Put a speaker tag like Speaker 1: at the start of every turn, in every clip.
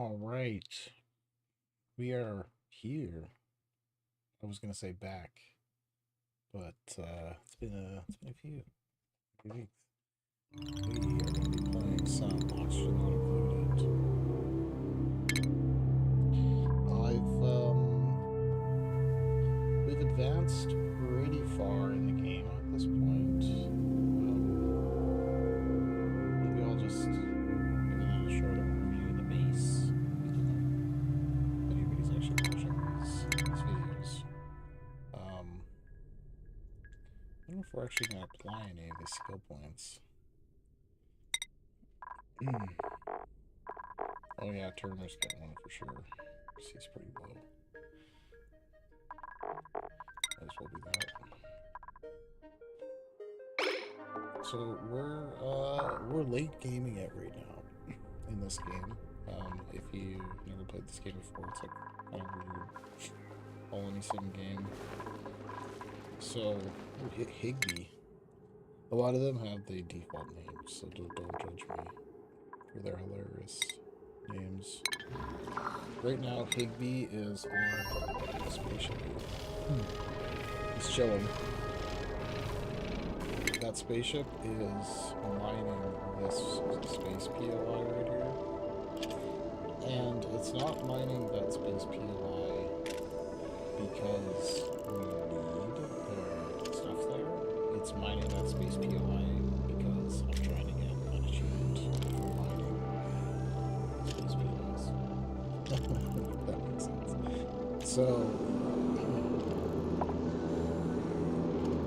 Speaker 1: All right, we are here. I was gonna say back, but it's been a few weeks. We are gonna be playing some Oxygen Not Included. We've advanced pretty far in the game at this point. Maybe I'll just give a little short overview of the base. If anybody's actually watching these videos. I don't know if we're actually going to apply any of these skill points. Oh yeah, Turner's got one for sure. He's pretty low. Might as well do that. So we're late gaming it right now in this game. If you've never played this game before, it's like kind of weird colony sim game. So Higby. A lot of them have the default names, so don't judge me for their hilarious names. Right now, Higby is on a spaceship. He's chilling. That spaceship is mining this space POI right here. And it's not mining that space POI because we need the stuff there. It's mining that space POI because I'm trying to get an achievement for mining space POIs. That makes sense. So,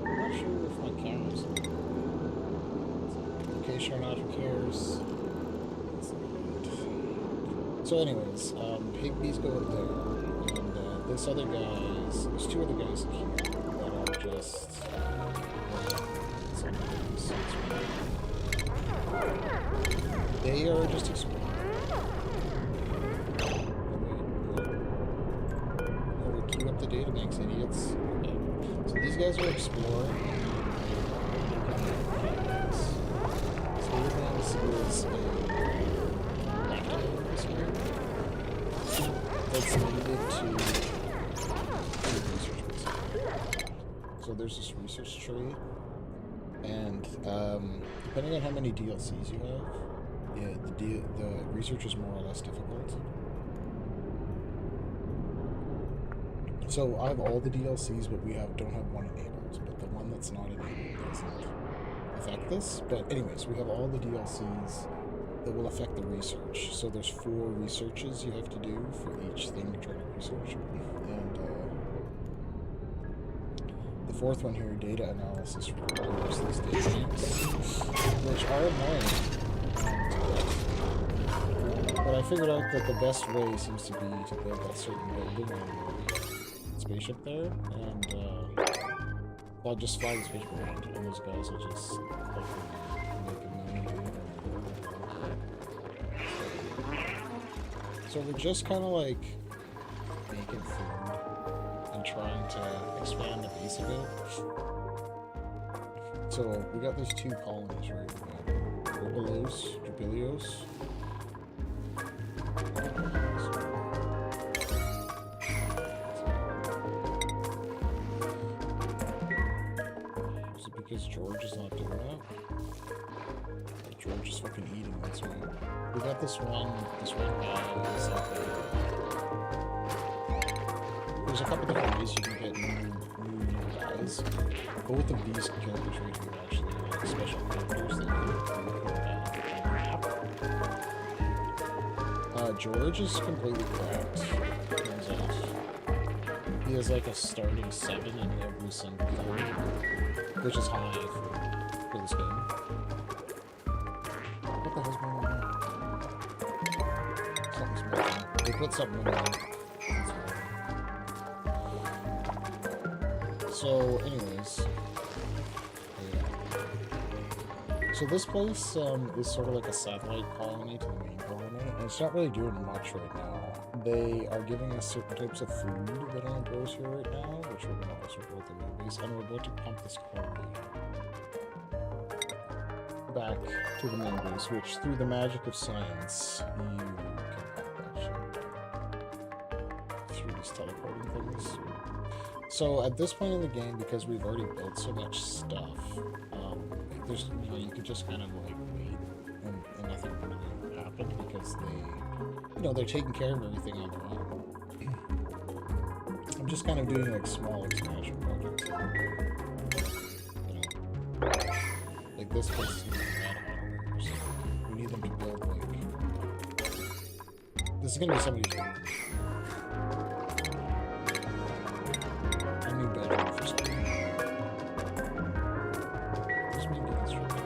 Speaker 1: I'm not sure if my camera's okay, sure enough, who cares? So anyways, Higby's going there, and this other guy's, there's two other guys in here that are just, they are just exploring. Oh, we queue up the databanks, idiots. Okay. So these guys are exploring. So is a that's needed to research. So there's this research tree, and depending on how many DLCs you have, yeah, the research is more or less difficult. So I have all the DLCs, but we don't have one enabled. But the one that's not enabled doesn't affect this. But anyways, we have all the DLCs that will affect the research. So there's 4 researches you have to do for each thing you're trying to research. And the 4th one here, data analysis, requires these data banks, which are annoying. But I figured out that the best way seems to be to build that certain building on the spaceship there, and I'll just fly the spaceship around, and those guys will just like make a million. So we're just kind of like making food and trying to expand the base a bit. So we got these 2 colonies, right? We got Jubilios. Is it because George is not doing that? George is fucking eating, that's right. We got this one guy is like there's a couple different ways you can get new guys. Both of these characters right here actually are like special characters that you can map. George is completely cracked, turns out. He has like a starting 7 in every single thing, which is high for this game. What the hell's going on? Something's broken. They put something in there. So, anyways. Yeah. So this place is sort of like a satellite colony to the main colony, and it's not really doing much right now. They are giving us certain types of food that only grows here right now, which we're going to also grow at the main base, and we're about to pump this colony back to the main base, which through the magic of science, you can pump that shit. these teleporting things. So at this point in the game, because we've already built so much stuff, there's, you know, you could just kind of like wait and nothing really happen because they, you know, they're taking care of everything on their own. I'm just kind of doing like small expansion projects. You know, like this place is going to be bad auto, so we need them to build like. This is going to be somebody's room. A new bedroom for somebody. Just maybe construct it.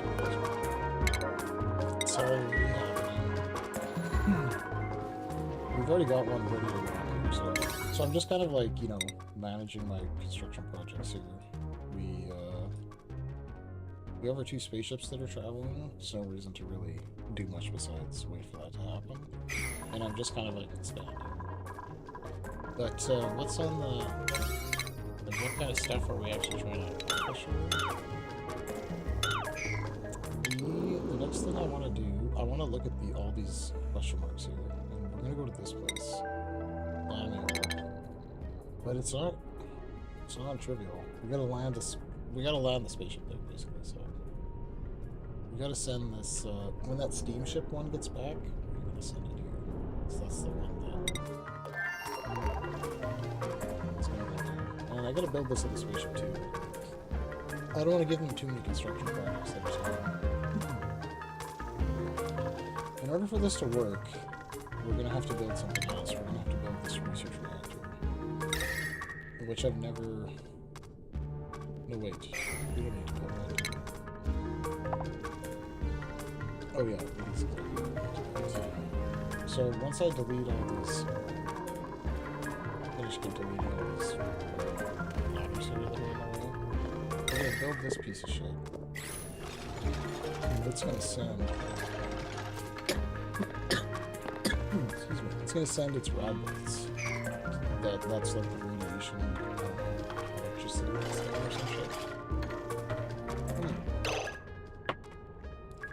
Speaker 1: That's all we have. We've already got one ready to run here, so I'm just kind of like, you know, managing my construction projects here. We have our 2 spaceships that are traveling. There's no reason to really do much besides wait for that to happen. And I'm just kind of like expanding. But what's on the... Like, what kind of stuff are we actually trying to accomplish here? The next thing I want to do, I want to look at all these question marks here. And we're going to go to this place. But it's not trivial. We gotta land the spaceship there, basically, so... We gotta send this, when that steamship one gets back, we're gonna send it here. So that's the one that... It's gonna go there. And I gotta build this in the spaceship, too. I don't want to give them too many construction projects that are in order for this to work, we're gonna have to build something else. We're gonna have to build this research reactor. Which I've never... No, wait. We don't need to build that. Oh yeah, so once I delete all these... Finish deleting all these ladders here that are in the way, we're going to build this piece of shit. And it's going to send... Excuse me. It's going to send its rad bolts. That's like the radiation electricity or some shit.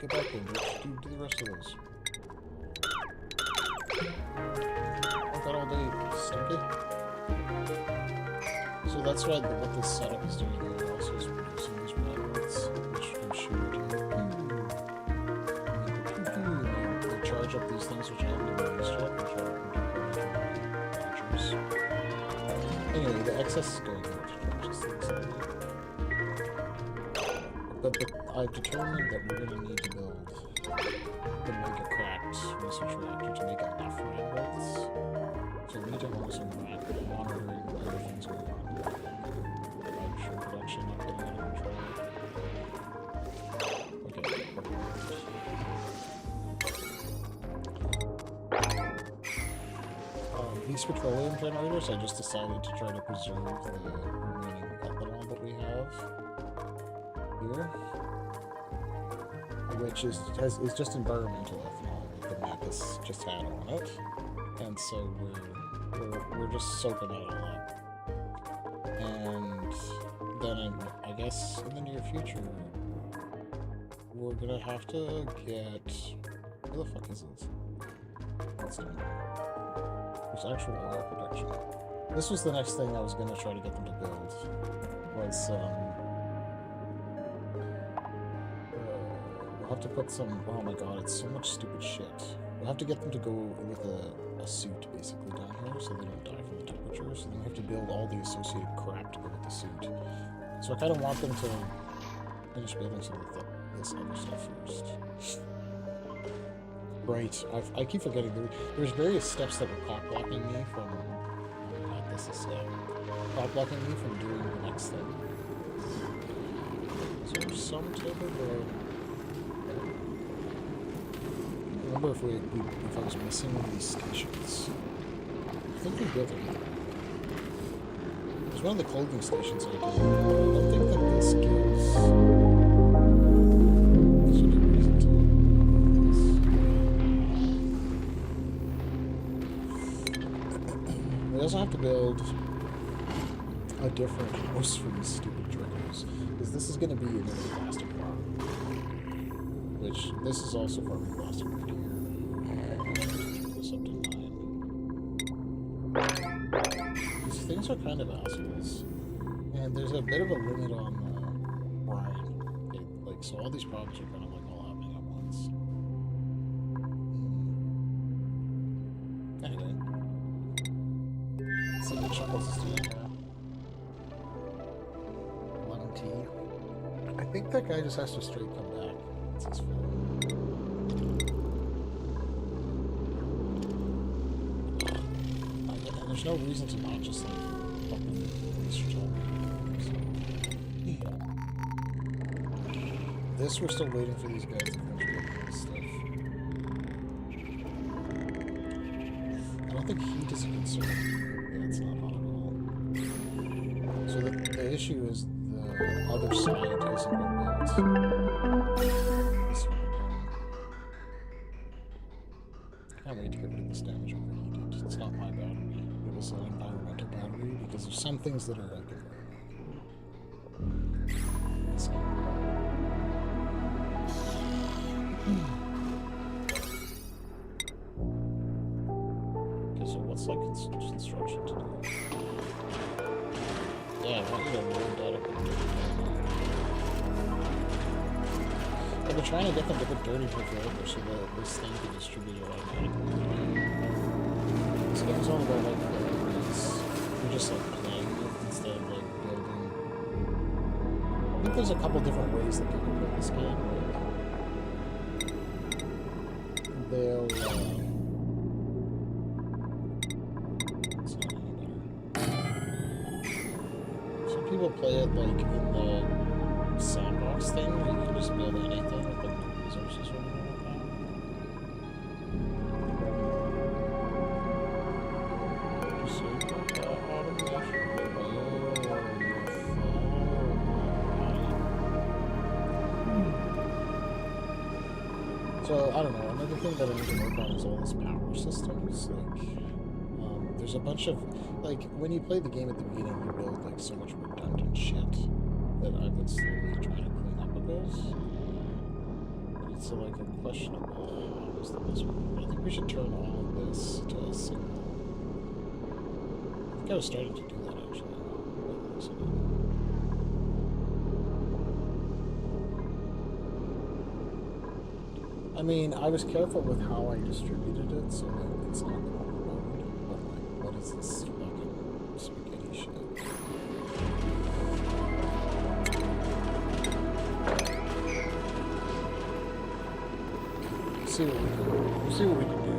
Speaker 1: Get back in, bitch. Do the rest of those. I've got all day, stinky. So that's what this setup is doing here. Also is producing these rad bolts, which can shoot. They charge up these things which I haven't even used yet, which are launchers. Anyway, the excess is going here to charge these things. But I've determined that we're going to need to build the mega cracked research reactor to make enough rad bolts. So we need to have some monitoring where things going on. Hydrogen production not getting out of control. Okay. These petroleum generators, I just decided to try to preserve the remaining ethanol that we have here, which is just environmental ethanol the map has just had on it, and so we're just soaking that all up. And then I guess in the near future we're gonna have to get... Where the fuck is this? What's doing? There's actual oil production. This was the next thing I was gonna try to get them to build. Was we'll have to put some... Oh my god, it's so much stupid shit. We'll have to get them to go with a suit basically down here so they don't die from the temperature. So then we have to build all the associated crap to go with the suit. So I kind of want them to finish building some of this other stuff first. Right, I keep forgetting. There's various steps that were cock-blocking me from... Not this is step. Cock-blocking me from doing the next thing. Is there some type of I remember if I was missing one of these stations. I think we built it. There's one of the clothing stations I did. I don't think that this gives... There's any reason to... We also have to build a different house for these stupid triggers, because this is going to be another plastic farm. Which, this is also farming plastic right here. Turn this up to 9. bugs are kind of assholes. And there's a bit of a limit on the ride. Like, so all these problems are kind of like all happening at once. Anyway. Let's see what Chuckles is doing now. Lemon tea. I think that guy just has to straight come back. That's his fault. And there's no reason to not just like fucking waste your time. This, we're still waiting for these guys to finish building this stuff. I don't think heat is a concern. Yeah, it's not hot at all. So the issue is the other side isn't been built. This one again. I can't wait to get rid of this damage overheated. It's not my battery. It was an environmental battery because there's some things that are like this game. Okay, so what's like construction to do? Yeah, I want you to load that up. I've been trying to get them to put dirty forever so that this thing can distribute it automatically. This game's all about like you're just like playing it instead of like building. I think there's a couple different ways that people play this game. They'll it's not any better. Some people play it like in the sandbox thing where you can just build anything with like no resources or anything like that. Just so automation. So I don't know. Another thing that I need to work on is all these power systems. Like, there's a bunch of like when you play the game at the beginning, you build like so much redundant shit that I've been slowly trying to clean up a bit. But it's like a questionable. How is the best one? I think we should turn all of this to a signal. I think I was starting to do that actually. I mean, I was careful with how I distributed it so that it's not overloaded, but like, what is this fucking spaghetti shit? We'll see what we can do. We'll see what we can do.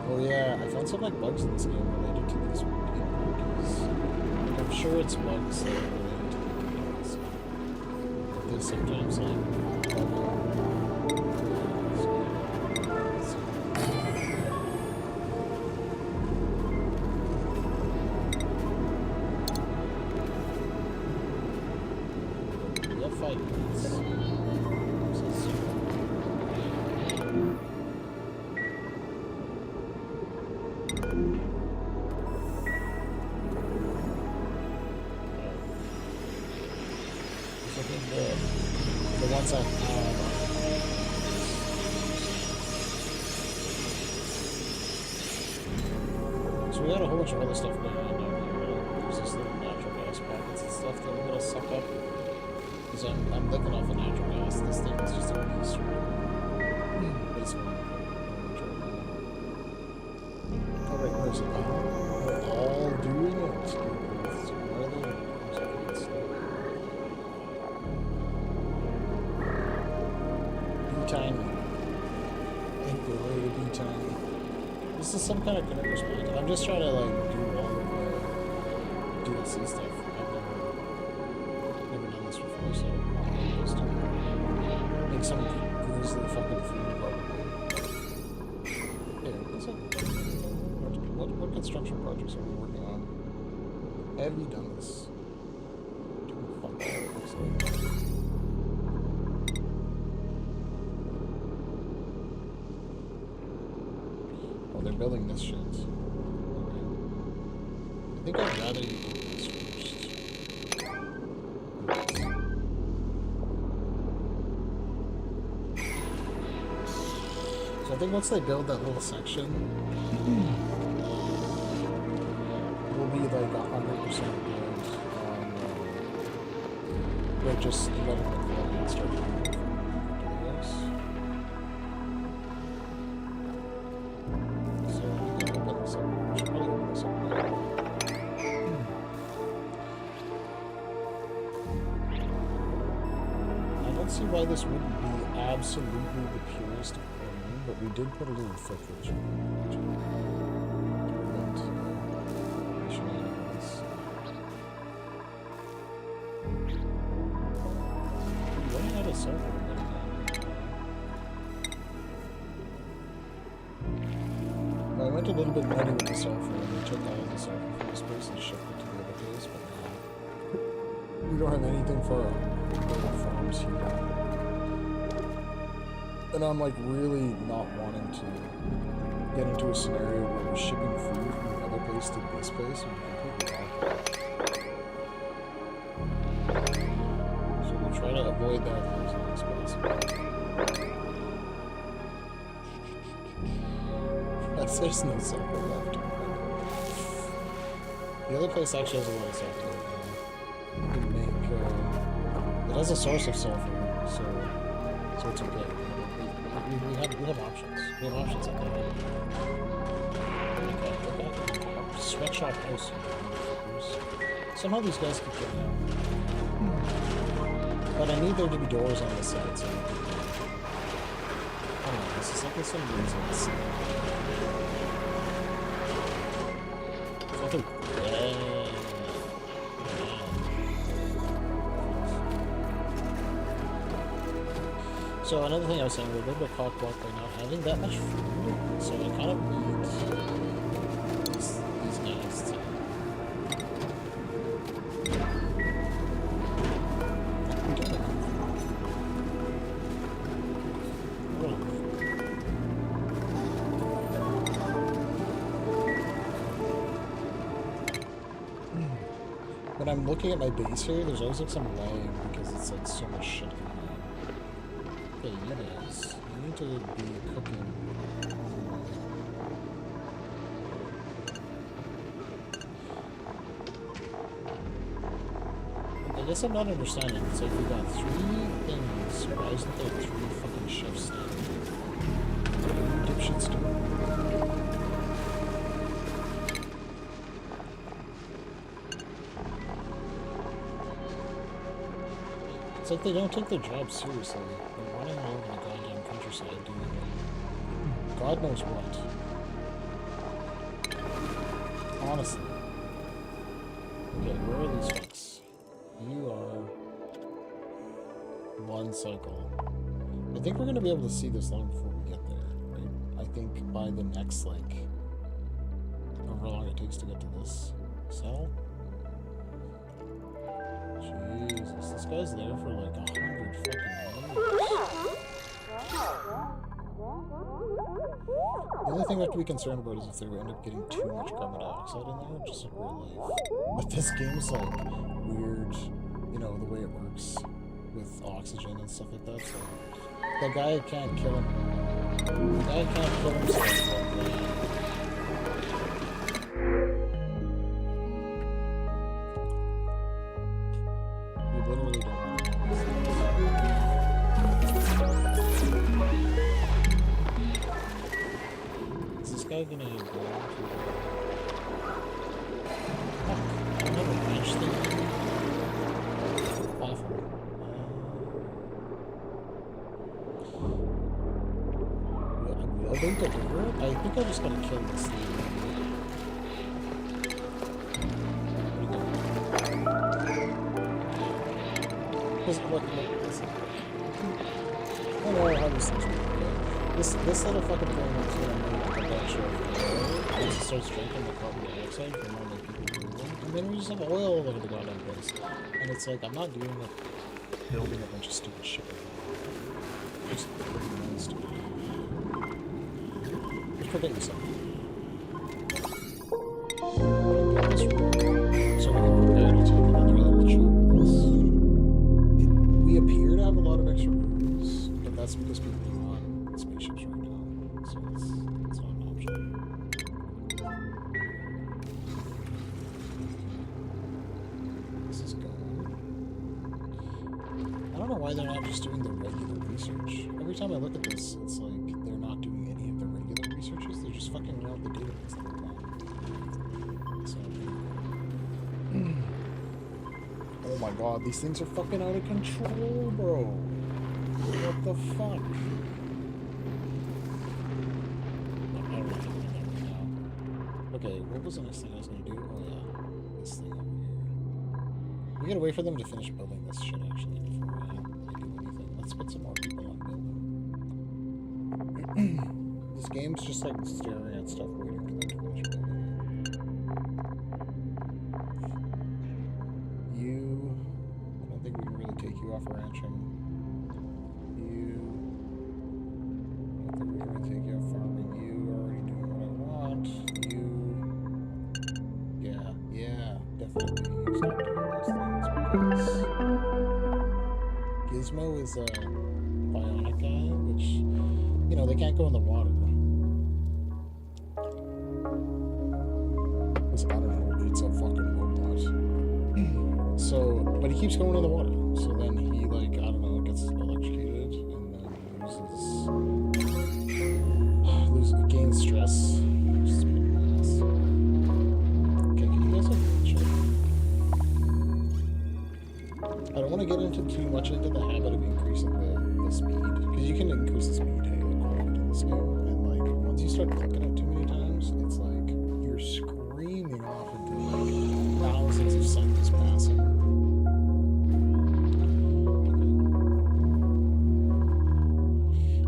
Speaker 1: Oh yeah, I found some like bugs in this game related to these working cookies. Like, I'm sure it's bugs that are related to the cookies. They sometimes like we have 5 minutes. The ones I so we got a whole bunch of other stuff going on down here. There's this little natural gas pockets and stuff that we're gonna suck up. Because I'm living off of natural gas. This thing is just a piece of basically. Alright, where's it? We're all doing it. So where are they? Tiny. I think we're ready to be tiny. This is some kind of connector's point. I'm just trying to like do all of the DLC stuff. I've never done this before, so I'm just make some grizzly fucking food probably. Yeah, what construction projects are we working on? Have you done this? Doing fuck all, it looks like. They're building this shit. Okay. I think I'd rather you do this first. So think once they build that little section, we'll be like 100% build on like just letting the flow and start doing this. So we can open this up. We should probably open this up. I don't see why this wouldn't be absolutely the purest of chlorine, but we did put a little filtration in it to prevent shenanigans. I'm running out of sulfur again. I went a little bit nutty with the sulfur, and we took all of the sulfur from this place and shipped it to the other place, but now we don't have anything for our little farms here. And I'm like really not wanting to get into a scenario where we're shipping food from the other place to this place and we're completely off. So we'll try to avoid that as long as possible. There's no sulfur left. The other place actually has a lot of sulfur. You can make it has a source of sulfur, so it's okay. We have options. We have options up there. Okay, sweatshop house. Somehow these guys keep getting out. But I need there to be doors on this side, so I don't know, this is like some reason. Fucking So another thing I was saying, we're a little bit cockblocked by not having that much food, so I kind of need these guys to... When I'm looking at my base here, there's always like some lag because it's like so much shit going on. Okay, you guys, you need to be cooking. I guess I'm not understanding. It's like we got 3 things. Why isn't there 3 fucking chefs standing? What are you dipshits doing? It's like they don't take their job seriously. They're running all over the goddamn countryside doing God knows what. Honestly. Okay, where are these fucks? You are 1 cycle. I think we're gonna be able to see this long before we get there, right? I think by the next, like, however long it takes to get to this cell. Jesus, this guy's there for like 100 fucking years. The only thing we have to be concerned about is if they end up getting too much carbon dioxide in there, just like real life. But this game's like weird, you know, the way it works with oxygen and stuff like that, so the guy can't kill him. The guy can't kill himself. Literally don't want to know. Is this guy gonna go to... Fuck, I don't have a range thing. Awful. Will they deliver it? I think I just gotta kill this thing. Look, listen. I don't know how this thing's working. This little fucking thing is gonna make a bunch of oil. Once it starts drinking the carbon dioxide from all the people breathing. And then we just have oil all over the goddamn place. And it's like, I'm not doing it, building a bunch of stupid shit. Just freaking stupid. Just forget yourself. This room, so we can prepare to take another little chunk of this. We appear to have a lot of extra rooms, but that's because people are on spaceships right now. So know why they're not just doing the regular research. Every time I look at this, it's like they're not doing any of the regular researches. They're just fucking around the database the whole time. So, oh my god, these things are fucking out of control, bro. What the fuck? I don't know what to do right now. Okay, what was the next thing I was gonna do? Oh yeah, this thing over here. We gotta wait for them to finish building this shit actually before we do anything. Let's put some more people on building. This game's just like staring at stuff, waiting for them to finish building it. You, I don't think we can really take you off ranching. You, I don't think we can really take you off farming. You are already doing what I want. You, yeah, definitely. You stop doing those things because Gizmo is a bionic guy, which, you know, they can't go in the water. This Honor, it's a fucking robot. So, but he keeps going in the water. So then he, like, I don't know, gets electrocuted and then gains stress. Just a pain in the ass. Okay, can you guys have check? I don't want to get into too much into the habit of increasing the speed, because you can increase the speed quite a bit in this game, and like once you start clicking it too many times, it's like you're screaming off into like thousands of seconds passing.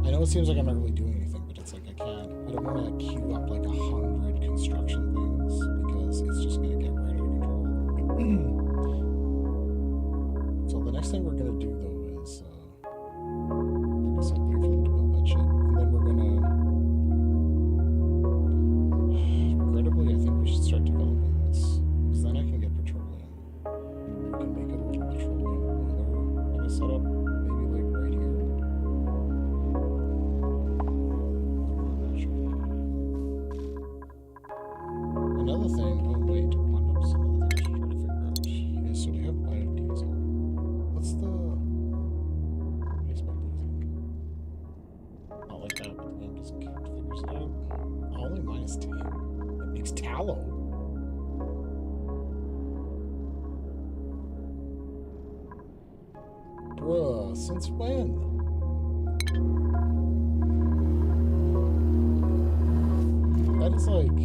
Speaker 1: Okay. I know it seems like I'm not really doing anything, but it's like I don't want to queue up like 100 construction things because it's just gonna get right out of control. So the next thing we're gonna do though is I guess I'll wait for them to build that shit, and then we're gonna regrettably I think we should start developing this, because then I can get petroleum. We can make a little petroleum boiler kind of setup, maybe like right here. Another thing, oh wait, one of some other things we're trying to figure out is, so we have biodiesel. What's the base biodiesel? Not like that, but the game doesn't care, it figures it out. Only minus 10. It makes tallow. Bruh, since when? That is like...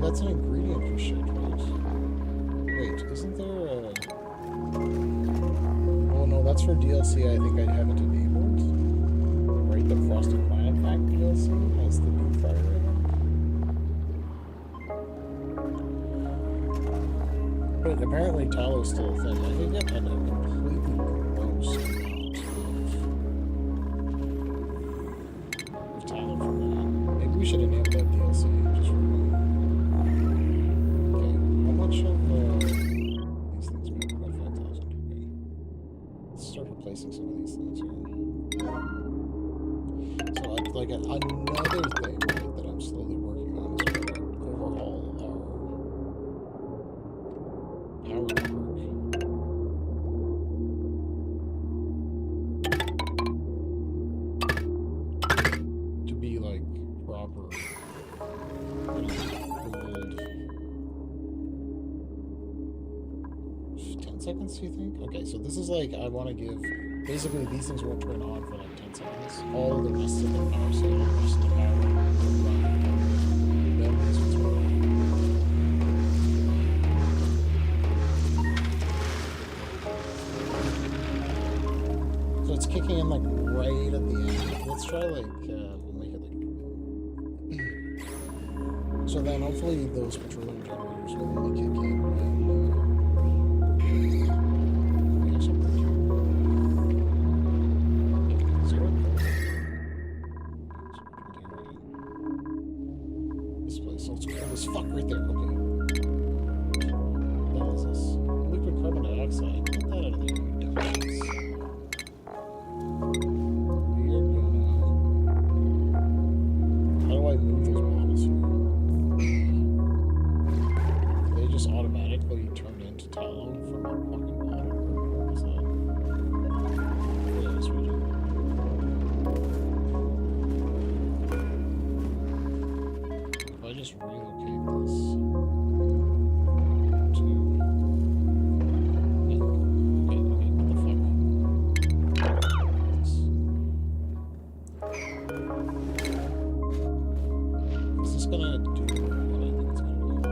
Speaker 1: That's an ingredient for shit, right? Wait, isn't there a... Oh no, that's for DLC I think I'd have it enabled. Right, the Frosted Planet Pack DLC has the deep fryer in it. But apparently tallow's still a thing. I think I've had a completely gross amount of tallow for that. Maybe we should enable that DLC just for much of these things make about 5,000. Okay. Let's start replacing some of these things here. So like another thing that I'm slowly working on is to overhaul our power network. To be like proper, old. 10 seconds, do you think? Okay, so this is like, I want to give, basically these things won't turn on for like 10 seconds. All the rest of the power signal, just the power will run. Then this one's on. So it's kicking in like right at the end. Let's try like, we'll make it like, so then hopefully those petroleum generators will only kick in when fuck right there. Okay. What is this? Liquid carbon dioxide. Get that out of there, you dumbass. We are gonna... How do I move those bottles here? gonna do what I think it's gonna do.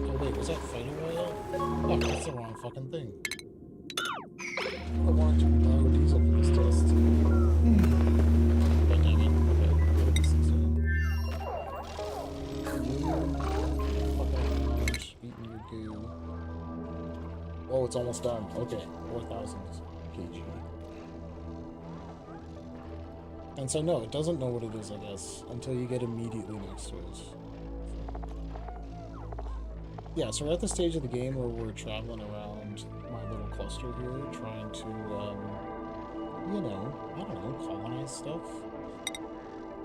Speaker 1: Oh wait, was that Fighting Royale? Oh, that's the wrong fucking thing. I wanted to borrow diesel for this test. God damn it. Okay, what are these things doing? Fucking around, eating your goo. Oh, it's almost done. Okay, 4,000 kg. And so, no, it doesn't know what it is, I guess, until you get immediately next to it. Yeah, so we're at the stage of the game where we're traveling around my little cluster here, trying to, you know, I don't know, colonize stuff.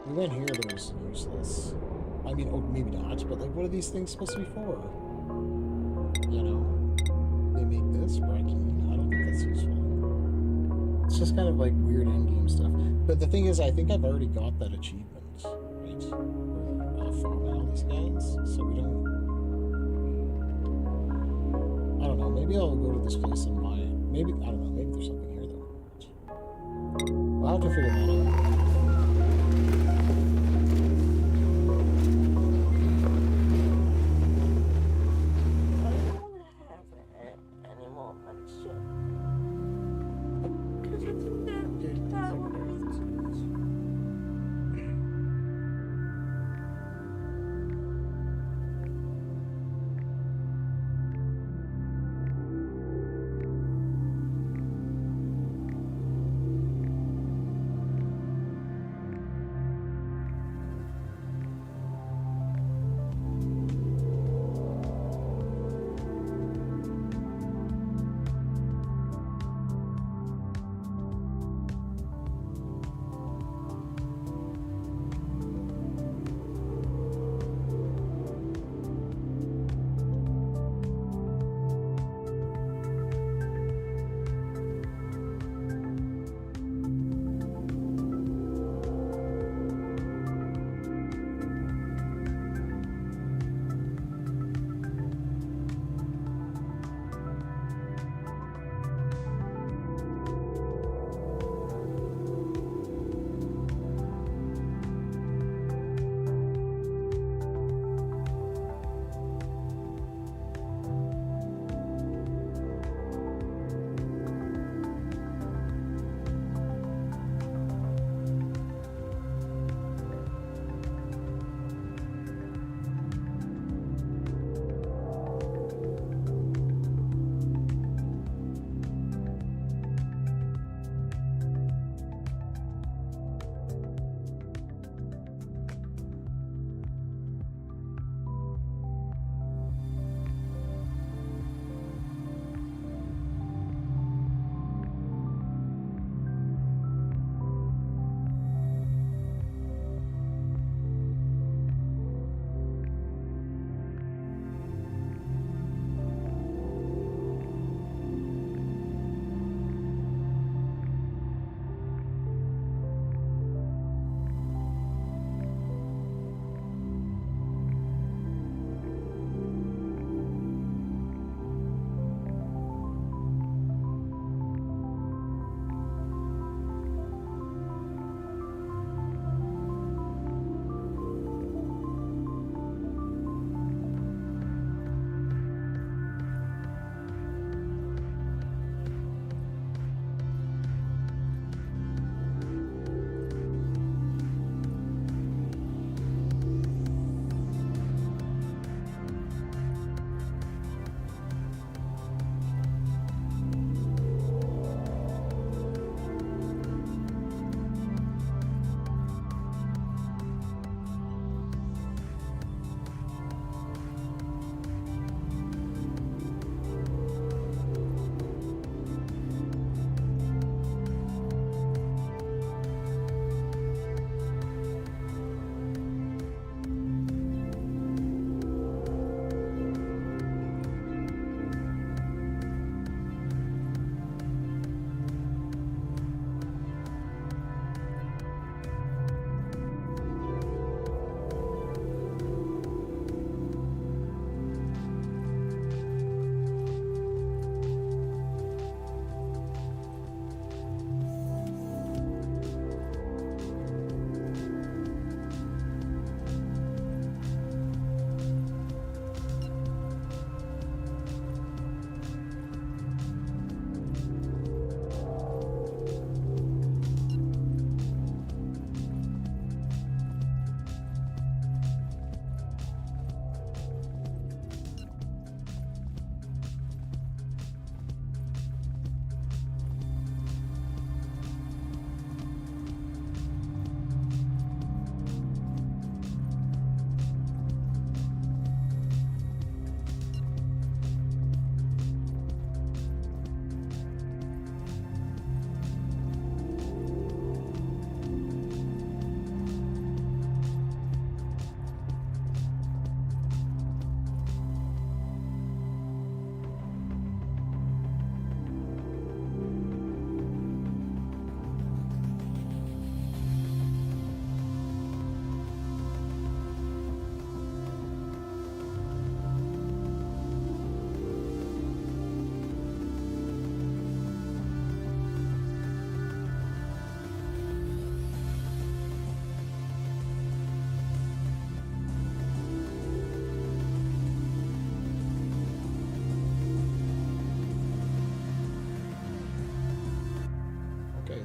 Speaker 1: We went here, that was useless. I mean, oh, maybe not, but, like, what are these things supposed to be for? You know? They make this, Brackeen. I don't think that's useful. It's just kind of like weird endgame stuff. But the thing is, I think I've already got that achievement, right? For farming all these guys, so we don't... I don't know, maybe I'll go to this place in my... Maybe, I don't know, maybe there's something here that we'll have to figure that out.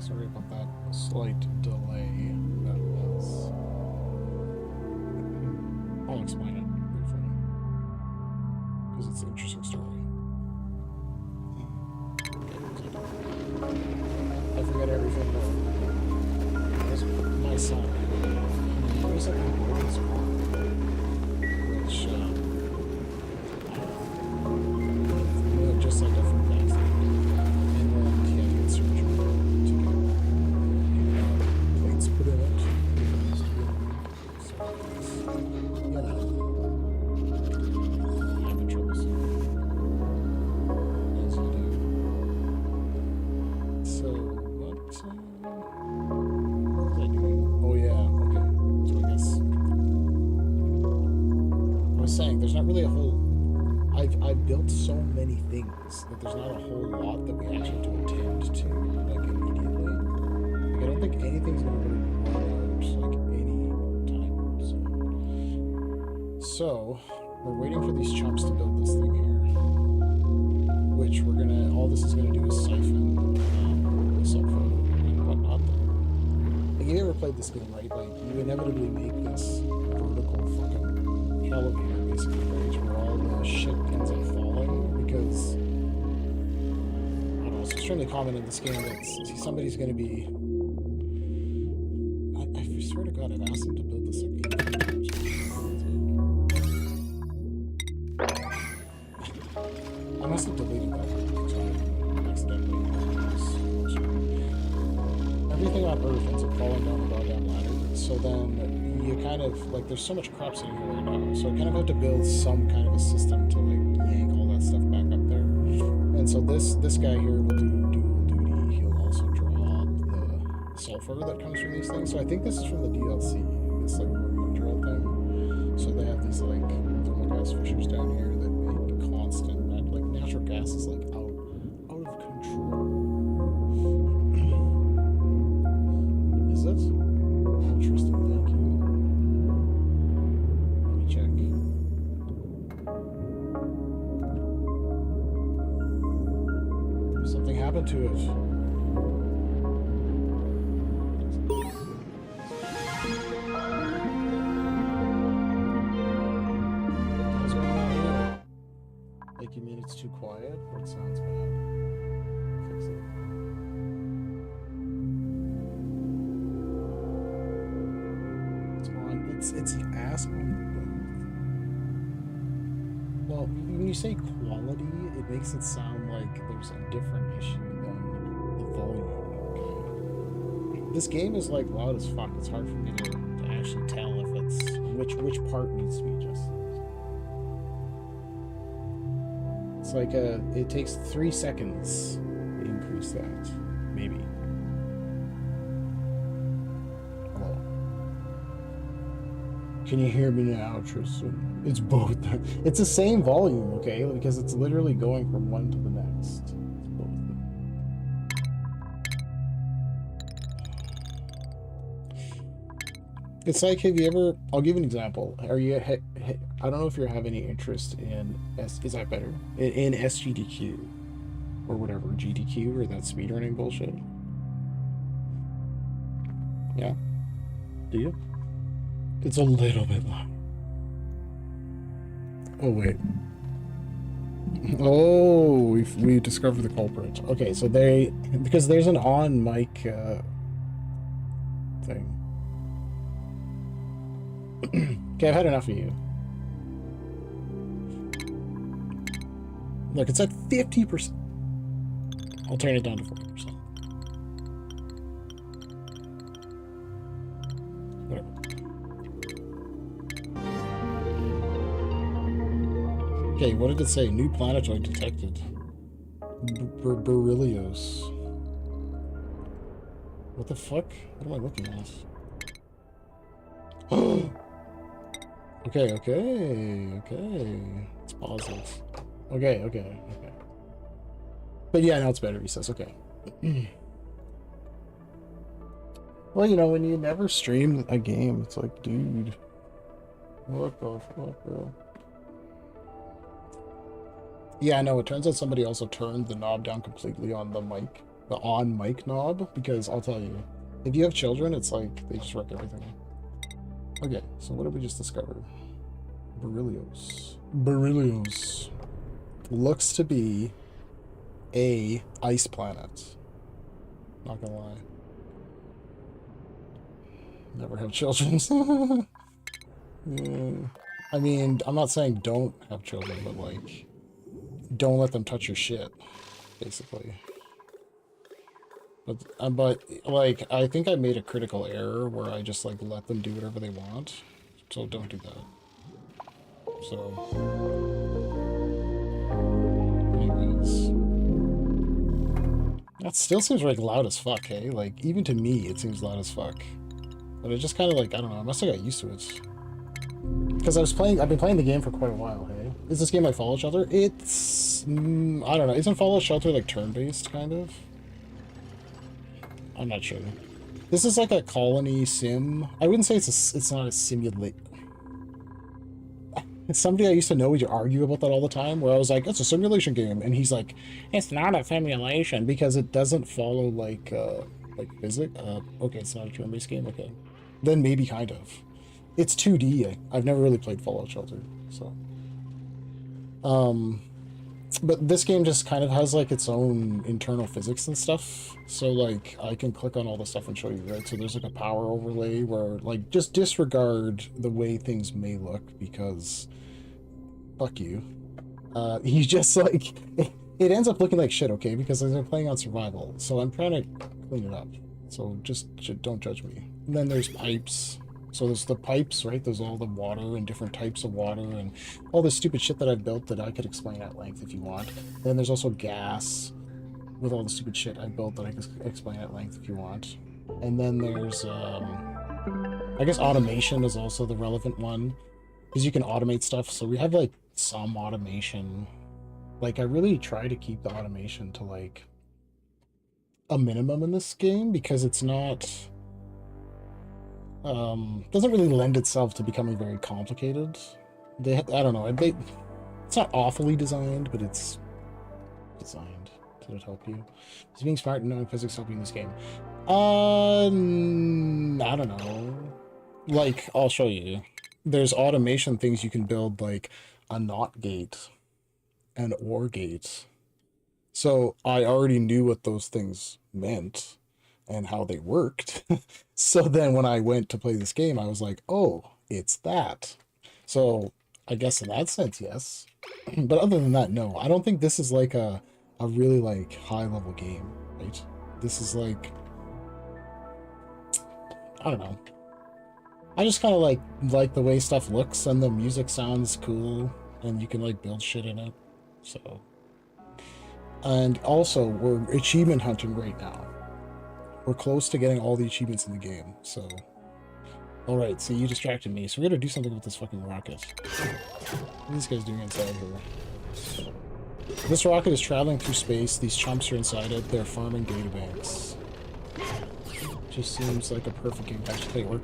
Speaker 1: Sorry about that slight delay. That was. I'll explain it briefly because it's an interesting story. I forget everything, but that's my son. He recently broke his arm, which just like a freak accident, and then he had to get surgery to get plates put in it. So it's, you know, having trouble sleeping, as you do. So what was I doing? Oh yeah, okay. So I guess I was saying there's not really a whole. I've built so many things that there's not a whole lot that we actually have to attend to like immediately. Like I don't think anything's gonna really run out like any time soon. So we're waiting for these chumps to build this thing here, which we're gonna. All this is gonna do is siphon the sulfur and whatnot. Like if you ever played this game, right? Like you inevitably make this vertical fucking elevator basically, right? Where all the shit ends up falling because I don't know, it's extremely common in this game that somebody's gonna be. I swear to God, I've asked them to build this like 8 times. I must have deleted that accidentally. Everything on Earth ends up falling down the goddamn ladder. So then you kind of like there's so much crap sitting here right now, so I kind of have to build some kind of a system to like yank all that stuff back up there. And so this guy here will do dual duty. He'll also draw the sulfur that comes from these things. So I think this is from the DLC, this like marine drill thing. So they have these like thermal gas fissures down here that make constant. Like natural gas is like out of control. Is it? Interesting. Thank you. Check. Something happened to it. What's going on here? Like you mean it's too quiet or it sounds bad? Fix it. It's on. It's the ass on. Well, when you say quality, it makes it sound like there's a different issue than the volume. Okay? This game is like loud as fuck. It's hard for me to actually tell if it's which part needs to be adjusted. It's like it takes 3 seconds to increase that, maybe. Hello. Can you hear me now, Tristan? It's both. It's the same volume, okay? Because it's literally going from one to the next. It's both. It's like, have you ever? I'll give you an example. Are you? I don't know if you have any interest in Is that better? In SGDQ or whatever, GDQ or that speedrunning bullshit. Yeah. Do you? It's a little bit loud. Oh, wait. Oh, we discovered the culprit. Okay, so because there's an on mic thing. Okay, I've had enough of you. Look, it's at 50%. I'll turn it down to 40%. Whatever. Okay, what did it say? New planetoid detected. Beryllios. What the fuck? What am I looking at? Okay. It's positive. Okay. But yeah, now it's better, he says. Okay. Well, you know, when you never stream a game, it's like, dude. What the fuck, bro? Yeah, no, it turns out somebody also turned the knob down completely on the mic the on mic knob, because I'll tell you, if you have children, it's like they just wreck everything. Okay, so what did we just discover? Beryllios. Beryllios looks to be a ice planet. Not gonna lie. Never have children. Yeah. I mean, I'm not saying don't have children, but like, don't let them touch your shit, basically. But like, I think I made a critical error where I just like let them do whatever they want. So don't do that. So, anyways, that still seems like loud as fuck, hey? Like, even to me, it seems loud as fuck. But it just kind of like, I don't know, I must have got used to it. Because I've been playing the game for quite a while, hey? Is this game like Fallout Shelter? It's, I don't know, isn't Fallout Shelter like turn-based, kind of? I'm not sure. This is like a colony sim. I wouldn't say it's not a simulate. Somebody I used to know would argue about that all the time, where I was like, it's a simulation game, and he's like, it's not a simulation because it doesn't follow like physics. Okay, it's not a turn-based game. Okay, then maybe kind of. It's 2D. I've never really played Fallout Shelter, so. But this game just kind of has like its own internal physics and stuff. So like I can click on all the stuff and show you, right? So there's like a power overlay where like just disregard the way things may look because fuck you. You just like it ends up looking like shit, okay? Because I'm playing on survival, so I'm trying to clean it up. So just don't judge me. And then there's pipes. So there's the pipes, right? There's all the water and different types of water and all this stupid shit that I've built that I could explain at length if you want. Then there's also gas with all the stupid shit I built that I could explain at length if you want. And then there's, I guess automation is also the relevant one because you can automate stuff. So we have like some automation. Like I really try to keep the automation to like a minimum in this game because it's not... doesn't really lend itself to becoming very complicated. I don't know, it's not awfully designed, but it's designed to help you. Is being smart and knowing physics helping this game? I don't know. Like, I'll show you. There's automation things you can build, like a NOT gate, an OR gate. So I already knew what those things meant and how they worked. So then when I went to play this game, I was like, oh, it's that. So I guess in that sense, yes. But other than that, no. I don't think this is like a really like high level game, right? This is like, I don't know. I just kind of like the way stuff looks and the music sounds cool and you can like build shit in it. So, and also we're achievement hunting right now. We're close to getting all the achievements in the game, so... Alright, so you distracted me, so we're gonna do something with this fucking rocket. What are these guys doing inside here? This rocket is traveling through space, these chumps are inside it, they're farming databanks. Just seems like a perfect game to actually play work.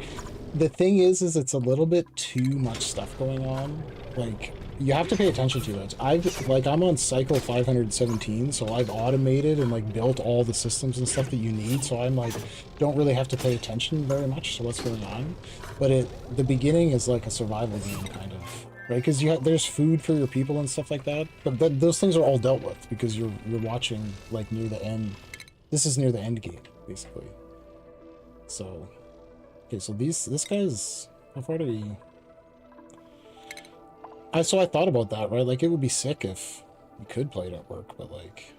Speaker 1: The thing is it's a little bit too much stuff going on. Like, you have to pay attention to it. I'm on cycle 517, so I've automated and like built all the systems and stuff that you need, so I'm like, don't really have to pay attention very much to what's going on. But the beginning is like a survival game, kind of, right? Because there's food for your people and stuff like that, but those things are all dealt with because you're watching like near the end. This is near the end game, basically. So, okay, so this guy's, how far did he... So I thought about that, right? Like, it would be sick if you could play it at work, but, like...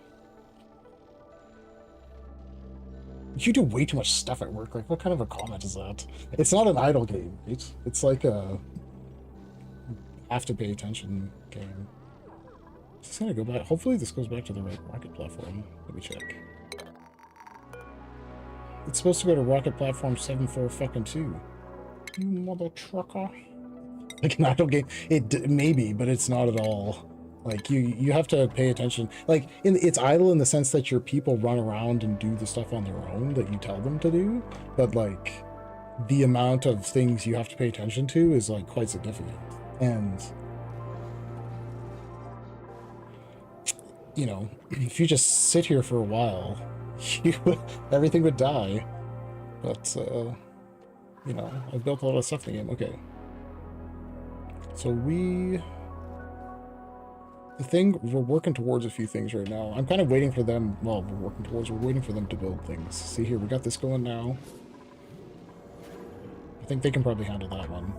Speaker 1: You do way too much stuff at work. Like, what kind of a comment is that? It's not an idle game, right? It's like a... have to pay attention game. Just gonna go back. Hopefully this goes back to the right rocket platform. Let me check. It's supposed to go to rocket platform 742. You mother trucker. Like an idle game, it maybe, but it's not at all. Like you have to pay attention. Like it's idle in the sense that your people run around and do the stuff on their own that you tell them to do. But like the amount of things you have to pay attention to is like quite significant. And you know, if you just sit here for a while everything would die. But, you know, I built a lot of stuff in the game. Okay. So we're working towards a few things right now. I'm kind of waiting for them, well, we're waiting for them to build things. See here, we got this going now. I think they can probably handle that one.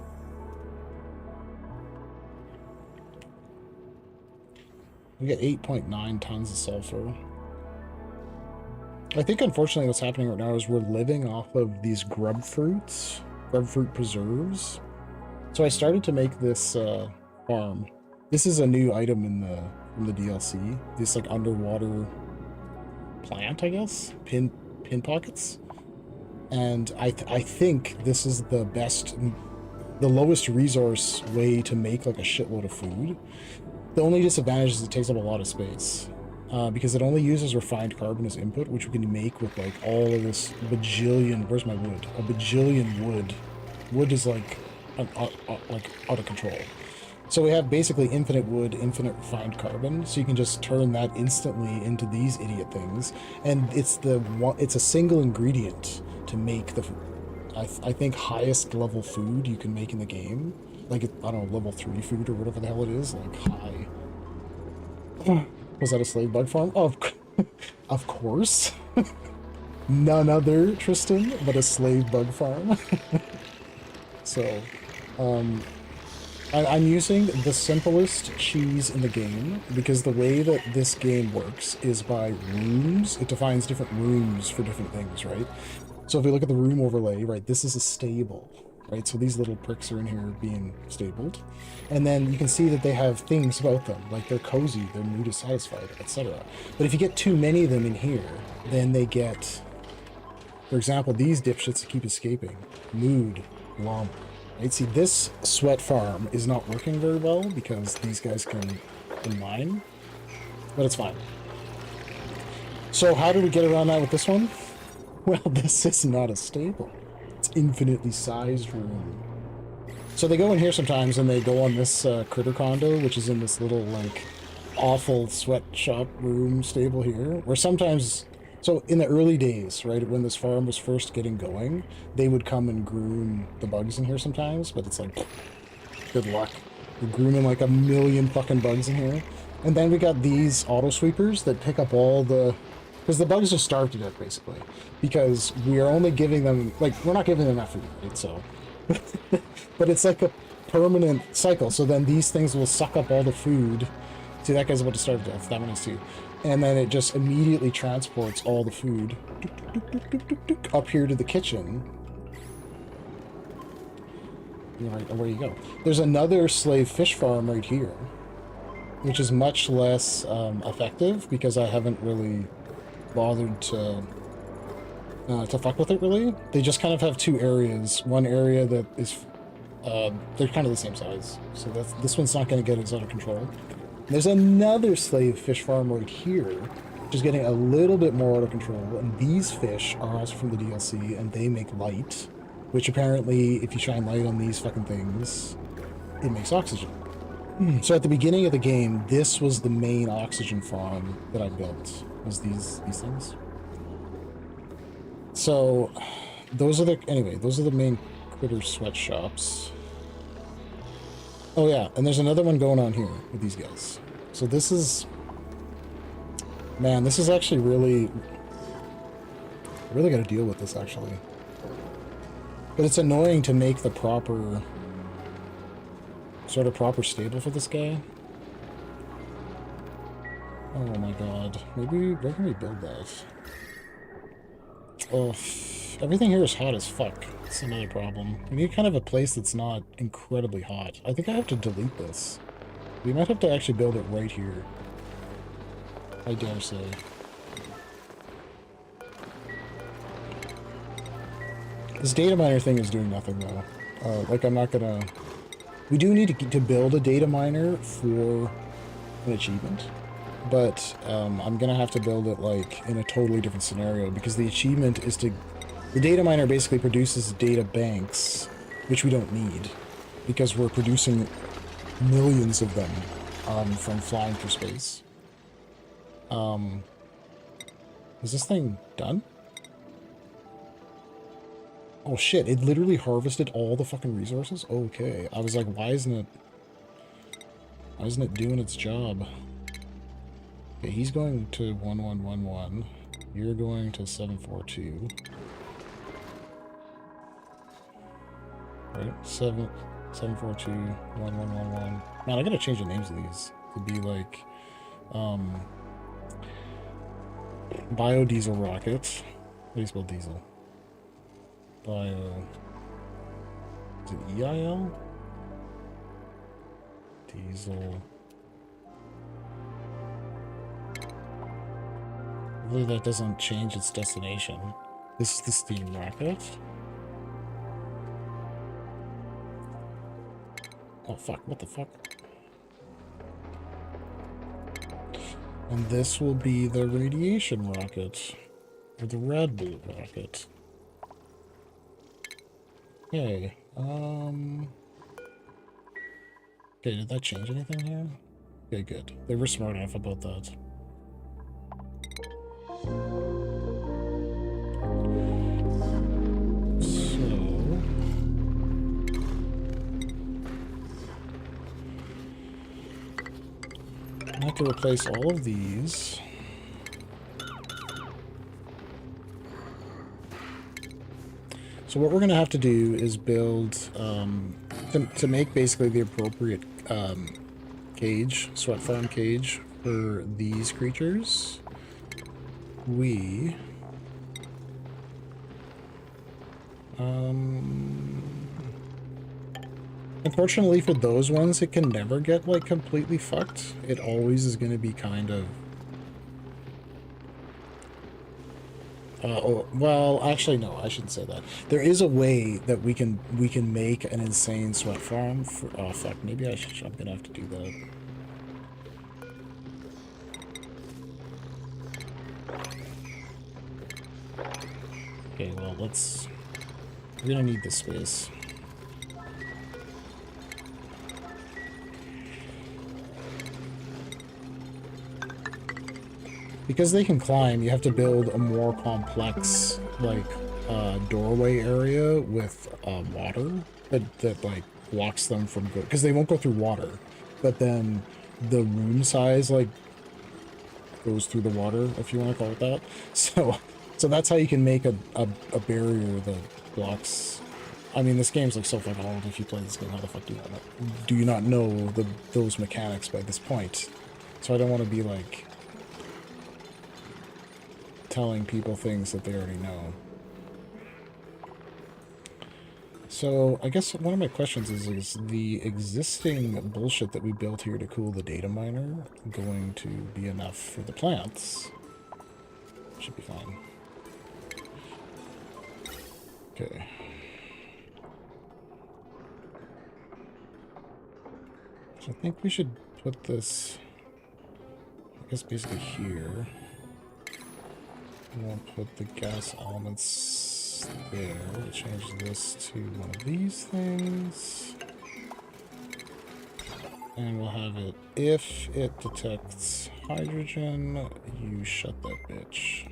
Speaker 1: We got 8.9 tons of sulfur. I think, unfortunately, what's happening right now is we're living off of these grub fruit preserves. So I started to make this farm. This is a new item in the DLC. This like underwater plant, I guess, pin pockets. And I think this is the lowest resource way to make like a shitload of food. The only disadvantage is it takes up a lot of space. Because it only uses refined carbon as input, which we can make with like all of this bajillion. Where's my wood? A bajillion wood. Wood is like out of control. So we have basically infinite wood, infinite refined carbon. So you can just turn that instantly into these idiot things, and it's a single ingredient to make the I think highest level food you can make in the game. Like I don't know, level 3 food or whatever the hell it is. Like high. Was that a slave bug farm? Oh, of course. None other, Tristan, but a slave bug farm. So, I'm using the simplest cheese in the game because the way that this game works is by rooms. It defines different rooms for different things, right? So if we look at the room overlay, right, this is a stable, right? So these little pricks are in here being stabled. And then you can see that they have things about them, like they're cozy, they're mood is satisfied, etc. But if you get too many of them in here, then they get, for example, these dipshits keep escaping. Mood, lump. Right? See, this sweat farm is not working very well because these guys can mine, but it's fine. So how do we get around that with this one? Well, this is not a stable. It's infinitely sized room. So they go in here sometimes and they go on this critter condo, which is in this little, like, awful sweatshop room stable here, where sometimes... So in the early days, right, when this farm was first getting going, they would come and groom the bugs in here sometimes, but it's like, good luck. You're grooming like a million fucking bugs in here. And then we got these auto sweepers that pick up all the... Because the bugs just starved to death, basically. Because we are only giving them... Like, we're not giving them that food, right, so... But it's like a permanent cycle, so then these things will suck up all the food. See, that guy's about to starve to death. That one is too. And then it just immediately transports all the food up here to the kitchen. Right, where you go. There's another slave fish farm right here, which is much less effective because I haven't really bothered to fuck with it, really. They just kind of have two areas. One area that is... they're kind of the same size, so this one's not going to get as out of control. There's another slave fish farm right here, which is getting a little bit more out of control, and these fish are also from the DLC, and they make light, which apparently, if you shine light on these fucking things, it makes oxygen. So at the beginning of the game, this was the main oxygen farm that I built, was these things. So, those are the main critter sweatshops. Oh yeah, and there's another one going on here with these guys. So this is... Man, this is actually really... I really gotta deal with this, actually. But it's annoying to make the proper... sort of proper stable for this guy. Oh my god. Maybe... Where can we build that? Oh... Everything here is hot as fuck. That's another problem. We need kind of a place that's not incredibly hot. I think I have to delete this. We might have to actually build it right here. I dare say. This data miner thing is doing nothing, though. Like, I'm not gonna... We do need to build a data miner for an achievement. But, I'm gonna have to build it, like, in a totally different scenario, because the achievement is to... The data miner basically produces data banks, which we don't need, because we're producing millions of them from flying through space. Is this thing done? Oh shit, it literally harvested all the fucking resources? Okay. I was like, why isn't it doing its job? Okay, he's going to 1111. You're going to 742. Right? 742 1111. Man, I gotta change the names of these to be like biodiesel rocket. How do you spell diesel? Bio. Is it EIL? Diesel. Hopefully that doesn't change its destination. This is the steam rocket. Oh fuck, what the fuck? And this will be the radiation rocket. Or the Red Bull rocket. Okay, okay, did that change anything here? Okay, good. They were smart enough about that. I have to replace all of these. So what we're going to have to do is build, to make basically the appropriate cage, sweat farm cage for these creatures, we... unfortunately for those ones, it can never get, like, completely fucked. It always is going to be kind of... oh, well, actually, no, I shouldn't say that. There is a way that we can make an insane sweat farm for... Oh, fuck, maybe I'm going to have to do that. Okay, well, let's... We're going to need this space. Because they can climb, you have to build a more complex, like, doorway area with water that like blocks them from go, because they won't go through water, but then the room size like goes through the water, if you want to call it that. So that's how you can make a barrier that blocks. I mean, this game's like so fucking old. If you play this game, how the fuck do you not know those mechanics by this point? So I don't want to be like telling people things that they already know. So I guess one of my questions is the existing bullshit that we built here to cool the data miner going to be enough for the plants? Should be fine. Okay. So I think we should put this, I guess, basically here. We'll put the gas elements there. We'll change this to one of these things. And we'll have it, if it detects hydrogen, you shut that bitch.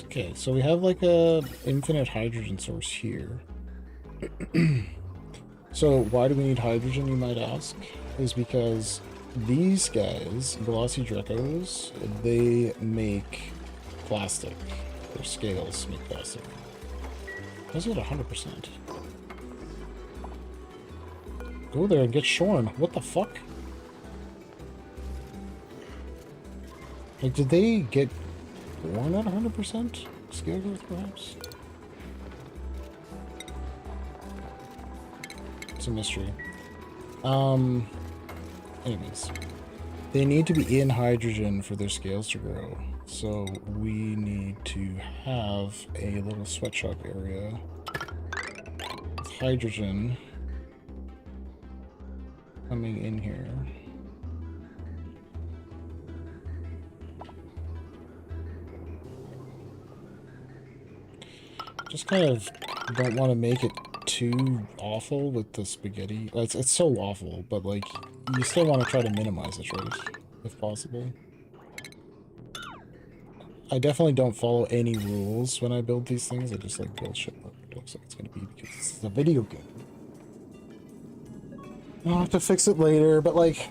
Speaker 1: Okay, so we have like a infinite hydrogen source here. So why do we need hydrogen, you might ask? Is because these guys, Velociraptors, they make plastic. Their scales make plastic. How's it at 100%? Go there and get shorn. What the fuck? Like, did they get born at 100% scale growth, perhaps? It's a mystery. Anyways, they need to be in hydrogen for their scales to grow. So we need to have a little sweatshop area with hydrogen coming in here. Just kind of don't want to make it too awful with the spaghetti. It's so awful, but like you still want to try to minimize it, right? If possible. I definitely don't follow any rules when I build these things. I just like build shit where it looks like it's gonna be because this is a video game. I'll have to fix it later, but like,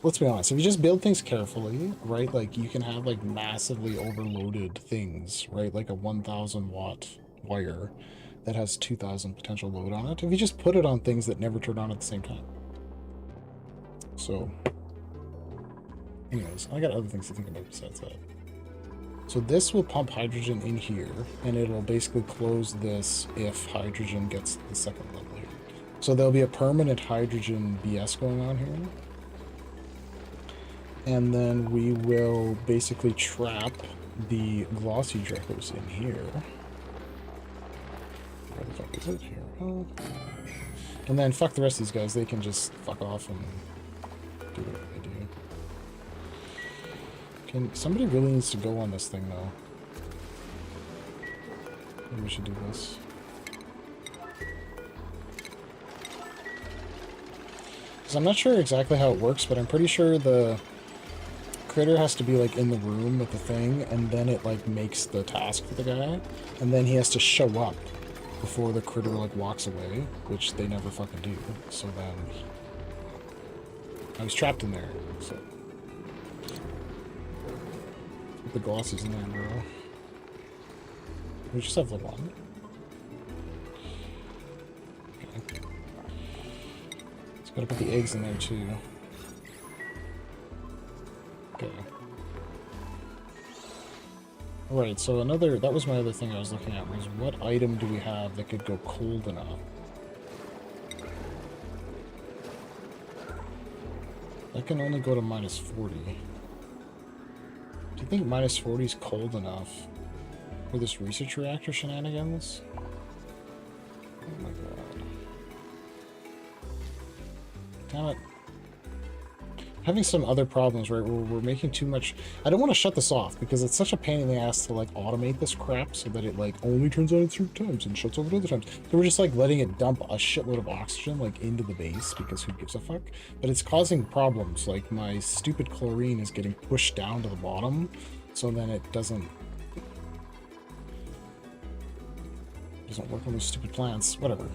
Speaker 1: let's be honest. If you just build things carefully, right? Like you can have like massively overloaded things, right? Like a 1,000 watt wire that has 2,000 potential load on it. If you just put it on things that never turn on at the same time. So, anyways, I got other things to think about besides that. So this will pump hydrogen in here, and it'll basically close this if hydrogen gets the second level here. So there'll be a permanent hydrogen BS going on here. And then we will basically trap the glossy Dracos in here. Where the fuck is it? Here. Oh. And then fuck the rest of these guys. They can just fuck off and do whatever they do. Somebody really needs to go on this thing, though. Maybe we should do this. Because I'm not sure exactly how it works, but I'm pretty sure the critter has to be, like, in the room with the thing, and then it, like, makes the task for the guy, and then he has to show up before the critter, like, walks away, which they never fucking do. So then... I was trapped in there, so... The glossies in there, bro. We just have the one. Okay. Just gotta put the eggs in there too. Okay. Alright, so that was my other thing I was looking at, was what item do we have that could go cold enough? That can only go to -40. Do you think -40 is cold enough for this research reactor shenanigans? Oh my god. Damn it. Having some other problems, right, where we're making too much... I don't want to shut this off, because it's such a pain in the ass to, like, automate this crap so that it, like, only turns on at certain times and shuts off at other times. So we're just, like, letting it dump a shitload of oxygen, like, into the base, because who gives a fuck? But it's causing problems. Like, my stupid chlorine is getting pushed down to the bottom, so then it doesn't work on those stupid plants. Whatever.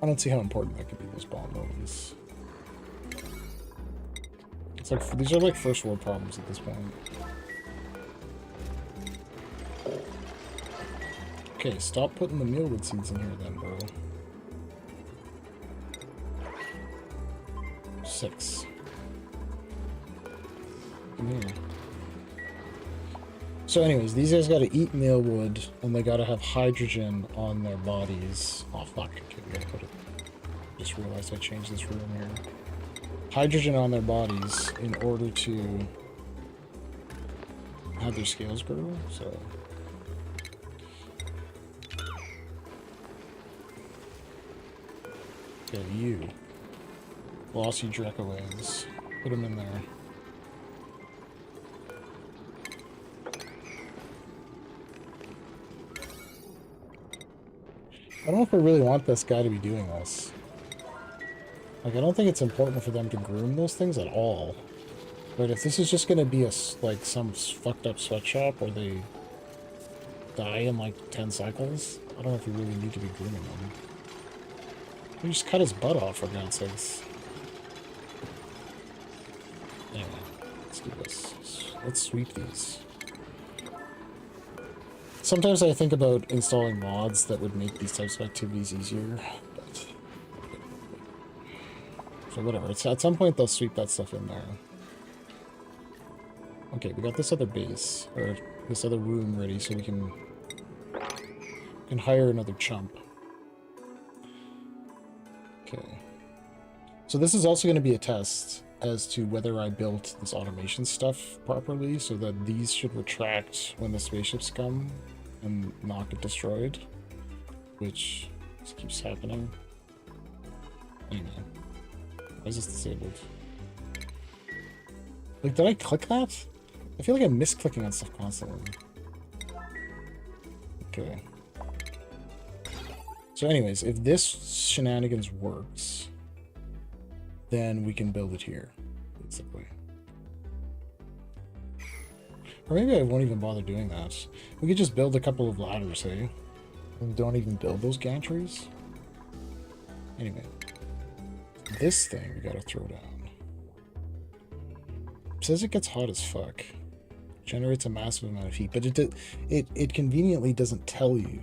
Speaker 1: I don't see how important that could be, those bomb loads. It's like, these are like first world problems at this point. Okay, stop putting the mealwood seeds in here then, bro. 6. Come here. So anyways, these guys gotta eat mealwood, and they gotta have hydrogen on their bodies. Oh fuck, okay, we gotta put it. Just realized I changed this room here. Hydrogen on their bodies in order to have their scales grow, so... Okay, you. Glossy Draco eggs. Put them in there. I don't know if I really want this guy to be doing this. Like, I don't think it's important for them to groom those things at all. But if this is just gonna be like, some fucked up sweatshop where they die in, like, 10 cycles, I don't know if you really need to be grooming them. You just cut his butt off, for God's sakes. Anyway, let's do this. Let's sweep these. Sometimes I think about installing mods that would make these types of activities easier, but... So whatever, it's, at some point they'll sweep that stuff in there. Okay, we got this other base, or this other room ready so we can hire another chump. Okay. So this is also going to be a test as to whether I built this automation stuff properly, so that these should retract when the spaceships come and not get destroyed, which just keeps happening. Anyway, why is this disabled? Like, did I click that? I feel like I'm misclicking on stuff constantly. Okay. So anyways, if this shenanigans works, then we can build it here, basically. Or maybe I won't even bother doing that. We could just build a couple of ladders, hey? And don't even build those gantries. Anyway. This thing we gotta throw down. It says it gets hot as fuck. Generates a massive amount of heat, but it conveniently doesn't tell you.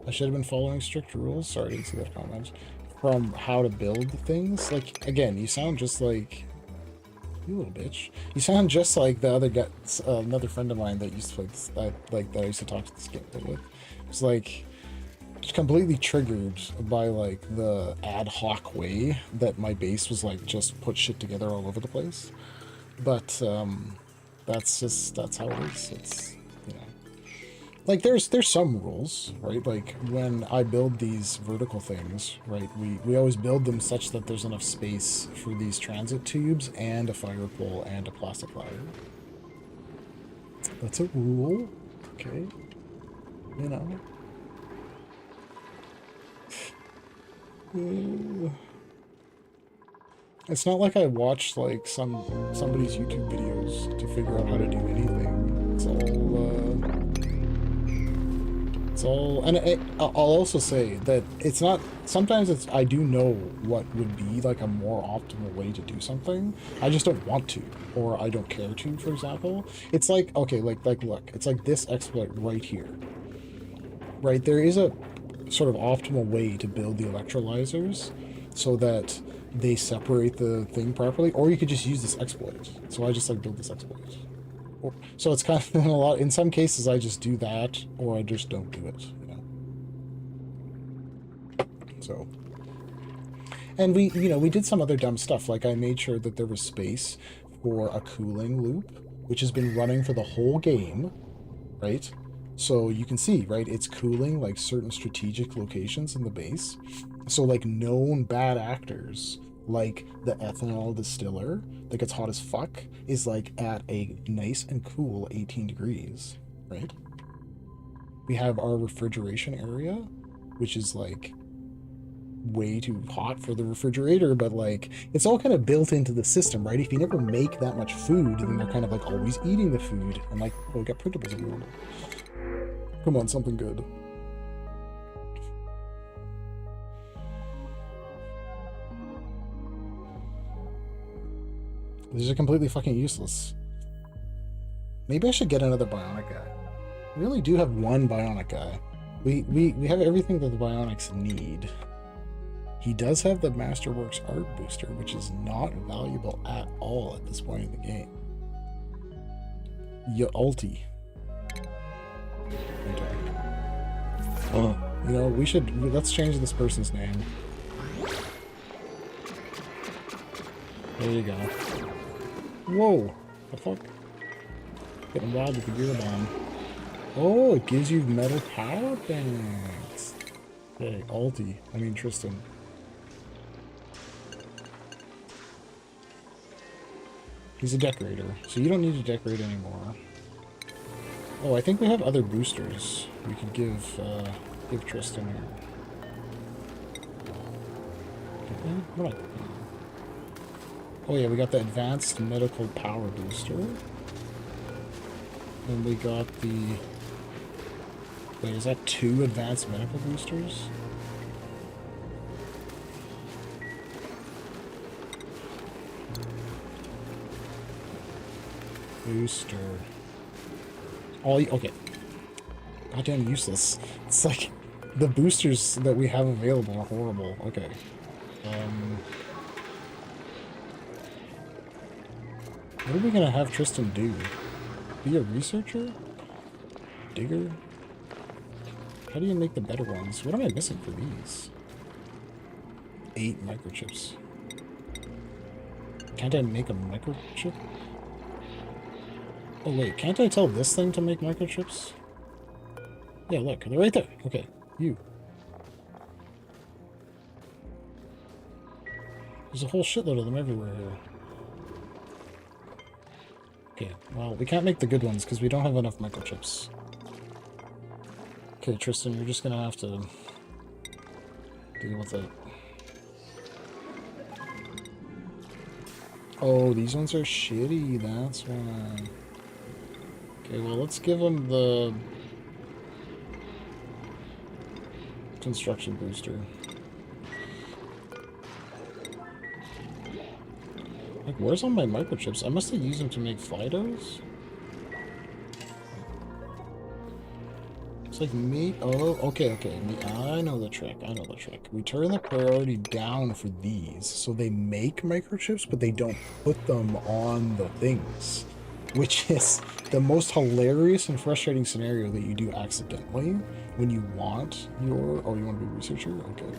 Speaker 1: I should have been following strict rules. Sorry, I didn't see that comment. From how to build things. Like, again, you sound just like... You little bitch. You sound just like the other guy, another friend of mine that used to play this, that I used to talk to this game with. It's like, just completely triggered by like the ad hoc way that my base was like just put shit together all over the place. But that's how it is. It's, you know, like there's some rules, right? Like when I build these vertical things, right, we always build them such that there's enough space for these transit tubes and a fire pole and a plastic ladder. That's a rule, okay? You know. It's not like I watched like somebody's YouTube videos to figure out how to do anything. It's all, and I'll also say that it's not. Sometimes it's I do know what would be like a more optimal way to do something. I just don't want to, or I don't care to. For example, it's like okay, like look, it's like this exploit right here. Right, there is a sort of optimal way to build the electrolyzers so that they separate the thing properly, or you could just use this exploit. So I just like build this exploit. So it's kind of a lot. In some cases, I just do that, or I just don't do it. You know. So, and we did some other dumb stuff. Like I made sure that there was space for a cooling loop, which has been running for the whole game, right? So you can see, right? It's cooling like certain strategic locations in the base. So like known bad actors, like the ethanol distiller that gets hot as fuck, is like at a nice and cool 18 degrees, right? We have our refrigeration area, which is like way too hot for the refrigerator, but like it's all kind of built into the system, right? If you never make that much food, then they're kind of like always eating the food, and like, oh, we got printables everywhere. Come on, something good. These are completely fucking useless. Maybe I should get another bionic guy. We only do have one bionic guy. We have everything that the bionics need. He does have the Masterworks art booster, which is not valuable at all at this point in the game. Ulti. Oh, you know, let's change this person's name. There you go. Whoa! The fuck? Getting wild with the gear bomb. Oh, it gives you metal power banks. Okay, Tristan. He's a decorator, so you don't need to decorate anymore. Oh, I think we have other boosters we could give Tristan here. What? Oh yeah, we got the advanced medical power booster. And we got the... Wait, is that 2 advanced medical boosters? Booster. Okay. Goddamn useless. It's like the boosters that we have available are horrible. Okay. What are we gonna have Tristan do? Be a researcher? Digger? How do you make the better ones? What am I missing for these? 8 microchips. Can't I make a microchip? Oh wait, can't I tell this thing to make microchips? Yeah, look, they're right there. Okay, you. There's a whole shitload of them everywhere here. Okay, well, we can't make the good ones because we don't have enough microchips. Okay, Tristan, you're just gonna have to deal with it. Oh, these ones are shitty, that's why. Okay, well, let's give them the construction booster. Like, where's all my microchips? I must have used them to make Fidos? It's like me. Oh, okay, okay. I know the trick. I know the trick. We turn the priority down for these, so they make microchips, but they don't put them on the things, which is the most hilarious and frustrating scenario that you do accidentally when you want your. Oh, you want to be a researcher? Okay.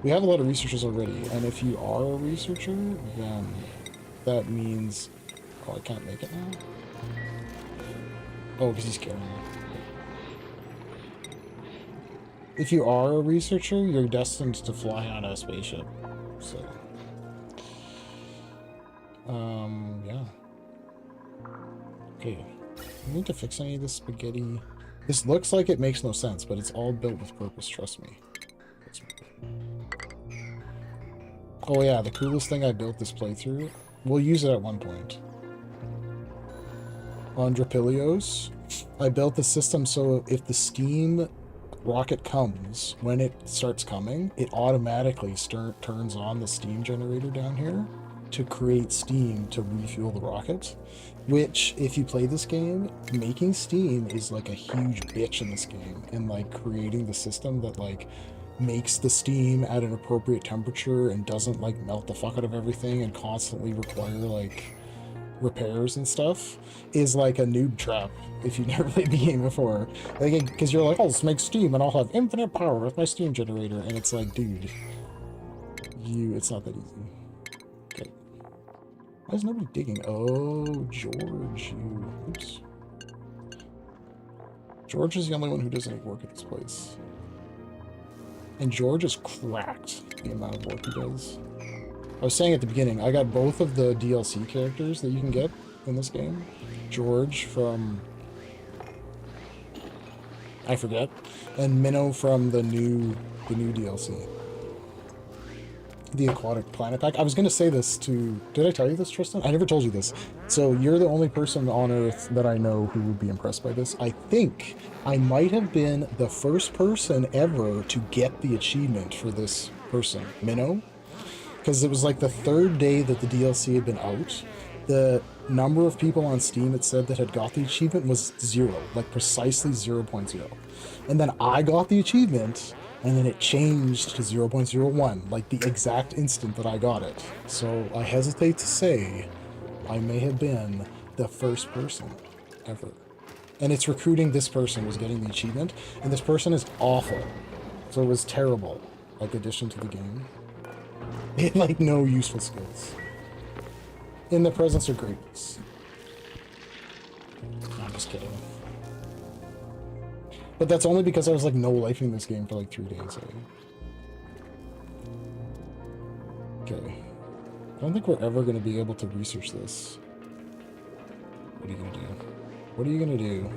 Speaker 1: We have a lot of researchers already, and if you are a researcher, then that means. Oh, I can't make it now. Oh, because he's carrying it. If you are a researcher, you're destined to fly on a spaceship. So, yeah. Okay. I need to fix any of this spaghetti. This looks like it makes no sense, but it's all built with purpose, trust me. Oh yeah, the coolest thing I built this playthrough, we'll use it at one point. On Drapilios, I built the system so if the steam rocket comes, when it starts coming, it automatically turns on the steam generator down here to create steam to refuel the rocket, which, if you play this game, making steam is like a huge bitch in this game, and like creating the system that like makes the steam at an appropriate temperature and doesn't like melt the fuck out of everything and constantly require like repairs and stuff is like a noob trap if you've never played the game before. Like, because you're like, I'll just make steam and I'll have infinite power with my steam generator, and it's like, dude, it's not that easy. Okay. Why is nobody digging? Oh, George, oops. George is the only one who does any work at this place. And George is cracked, the amount of work he does. I was saying at the beginning, I got both of the DLC characters that you can get in this game. George from... I forget. And Minnow from the new DLC. The Aquatic Planet Pack. I was going to say this to... Did I tell you this, Tristan? I never told you this. So you're the only person on Earth that I know who would be impressed by this. I think I might have been the first person ever to get the achievement for this person, Minnow. Because it was like the third day that the DLC had been out. The number of people on Steam, it said, that had got the achievement was 0. Like precisely 0.0. And then I got the achievement, and then it changed to 0.01, like the exact instant that I got it. So I hesitate to say I may have been the first person ever. And it's recruiting this person was getting the achievement, and this person is awful. So it was terrible, like, addition to the game. They had, like, no useful skills. In the presence of greatness. I'm just kidding. But that's only because I was, like, no-lifing this game for, like, 3 days. Okay. I don't think we're ever going to be able to research this. What are you going to do? What are you going to do?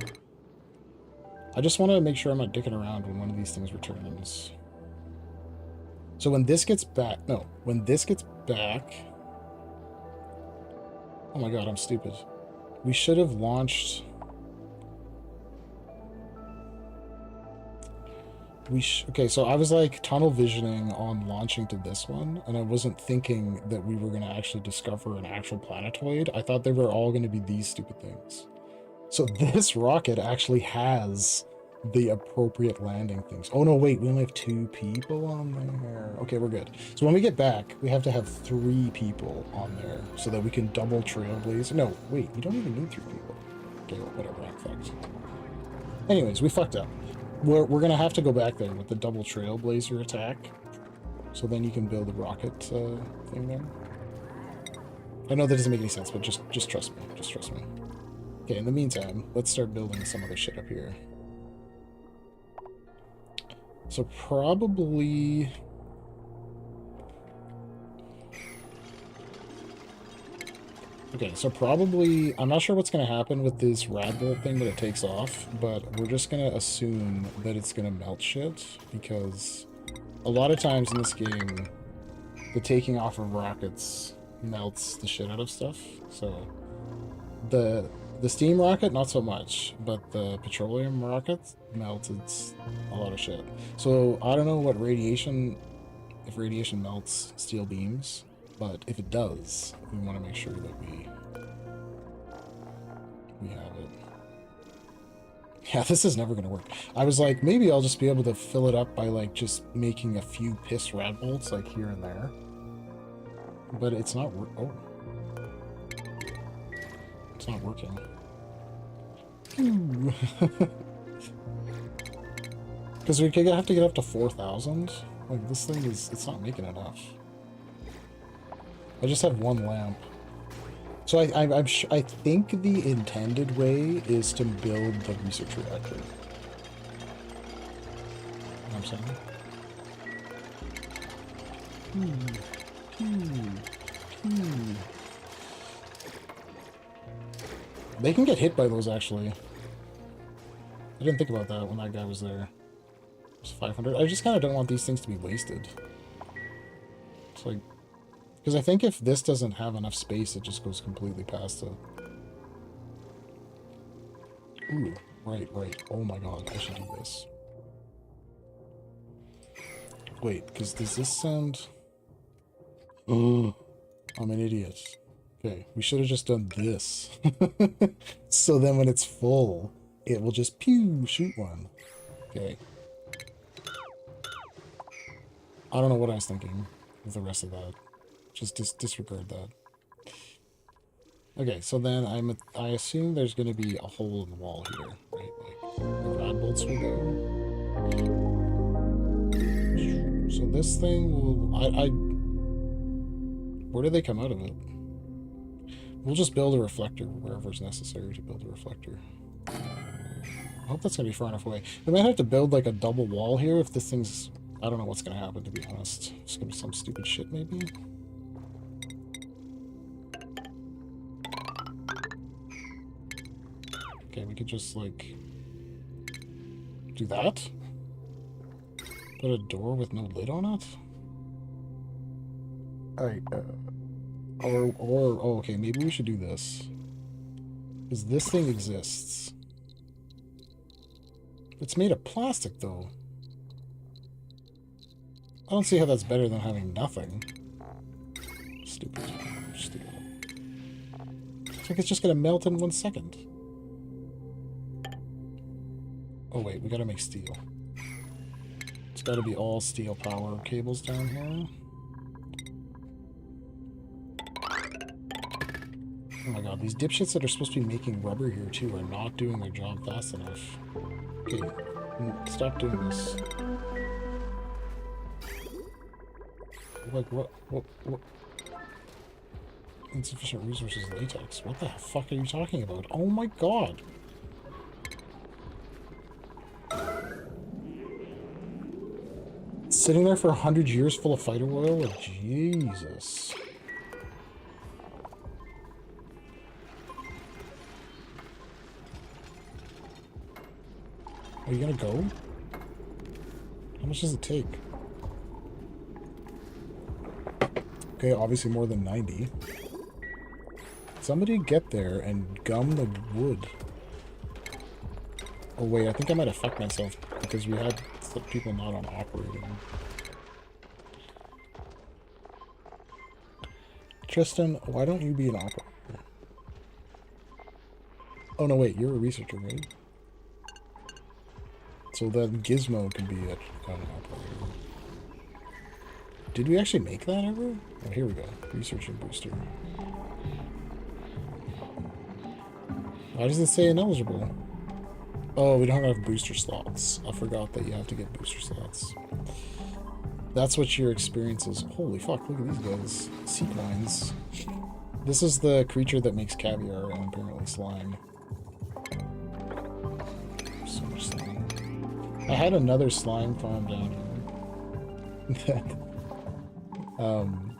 Speaker 1: I just want to make sure I'm not dicking around when one of these things returns. So when this gets back... No. When this gets back... Oh my god, I'm stupid. We should have launched... Okay, so I was like tunnel visioning on launching to this one, and I wasn't thinking that we were going to actually discover an actual planetoid. I thought they were all going to be these stupid things. So this rocket actually has the appropriate landing things. Oh no, wait, we only have 2 people on there. Okay, we're good. So when we get back, we have to have 3 people on there so that we can double trailblaze. No, wait, we don't even need 3 people. Okay, well, whatever, I'm fucked. Anyways, we fucked up. We're gonna have to go back there with the double trailblazer attack. So then you can build a rocket thing there. I know that doesn't make any sense, but just trust me. Just trust me. Okay, in the meantime, let's start building some other shit up here. So probably... Okay, so probably, I'm not sure what's going to happen with this rad bolt thing that it takes off, but we're just going to assume that it's going to melt shit, because a lot of times in this game, the taking off of rockets melts the shit out of stuff. So the steam rocket, not so much, but the petroleum rocket melted a lot of shit. So I don't know what radiation, if radiation melts steel beams, but if it does, we want to make sure that we have it. Yeah, this is never going to work. I was like, maybe I'll just be able to fill it up by like just making a few piss rad bolts like here and there. But it's not oh. It's not working. Because we have to get up to 4,000. Like, this thing is, it's not making enough. I just have one lamp. So I think the intended way is to build the research reactor. You know what I'm saying? They can get hit by those, actually. I didn't think about that when that guy was there. It's 500. I just kind of don't want these things to be wasted. It's like... Because I think if this doesn't have enough space, it just goes completely past it. Ooh, right. Oh my god, I should do this. Wait, because does this sound... Oh, I'm an idiot. Okay, we should have just done this. So then when it's full, it will just pew, shoot one. Okay. I don't know what I was thinking with the rest of that. Just disregard that. Okay, so then I assume there's going to be a hole in the wall here, right? Like, the rad bolts will go. So this thing will... Where do they come out of it? We'll just build a reflector wherever it's necessary to build a reflector. I hope that's going to be far enough away. We might have to build like a double wall here if this thing's... I don't know what's going to happen, to be honest. It's going to be some stupid shit, maybe? Okay, we could just, like... do that? Put a door with no lid on it? Alright, oh, okay, maybe we should do this. Because this thing exists. It's made of plastic, though. I don't see how that's better than having nothing. Stupid. Stupid. It's like it's just gonna melt in 1 second. Oh wait, we gotta make steel. It's gotta be all steel power cables down here. Oh my god, these dipshits that are supposed to be making rubber here too are not doing their job fast enough. Okay, stop doing this. Like, what? Insufficient resources latex. What the fuck are you talking about? Oh my god! Sitting there for 100 years full of fighter oil? Like, Jesus. Are you gonna go? How much does it take? Okay, obviously more than 90. Somebody get there and gum the wood. Oh wait, I think I might have fucked myself because we had some people not on operating. Tristan, why don't you be an operator? Oh no, wait, you're a researcher, right? So then Gizmo can be an operator. Did we actually make that ever? Oh, here we go. Research and booster. Why does it say ineligible? Oh, we don't have booster slots. I forgot that you have to get booster slots. That's what your experience is. Holy fuck, look at these guys. Sequines. This is the creature that makes caviar and apparently slime. So much slime. I had another slime farm down here.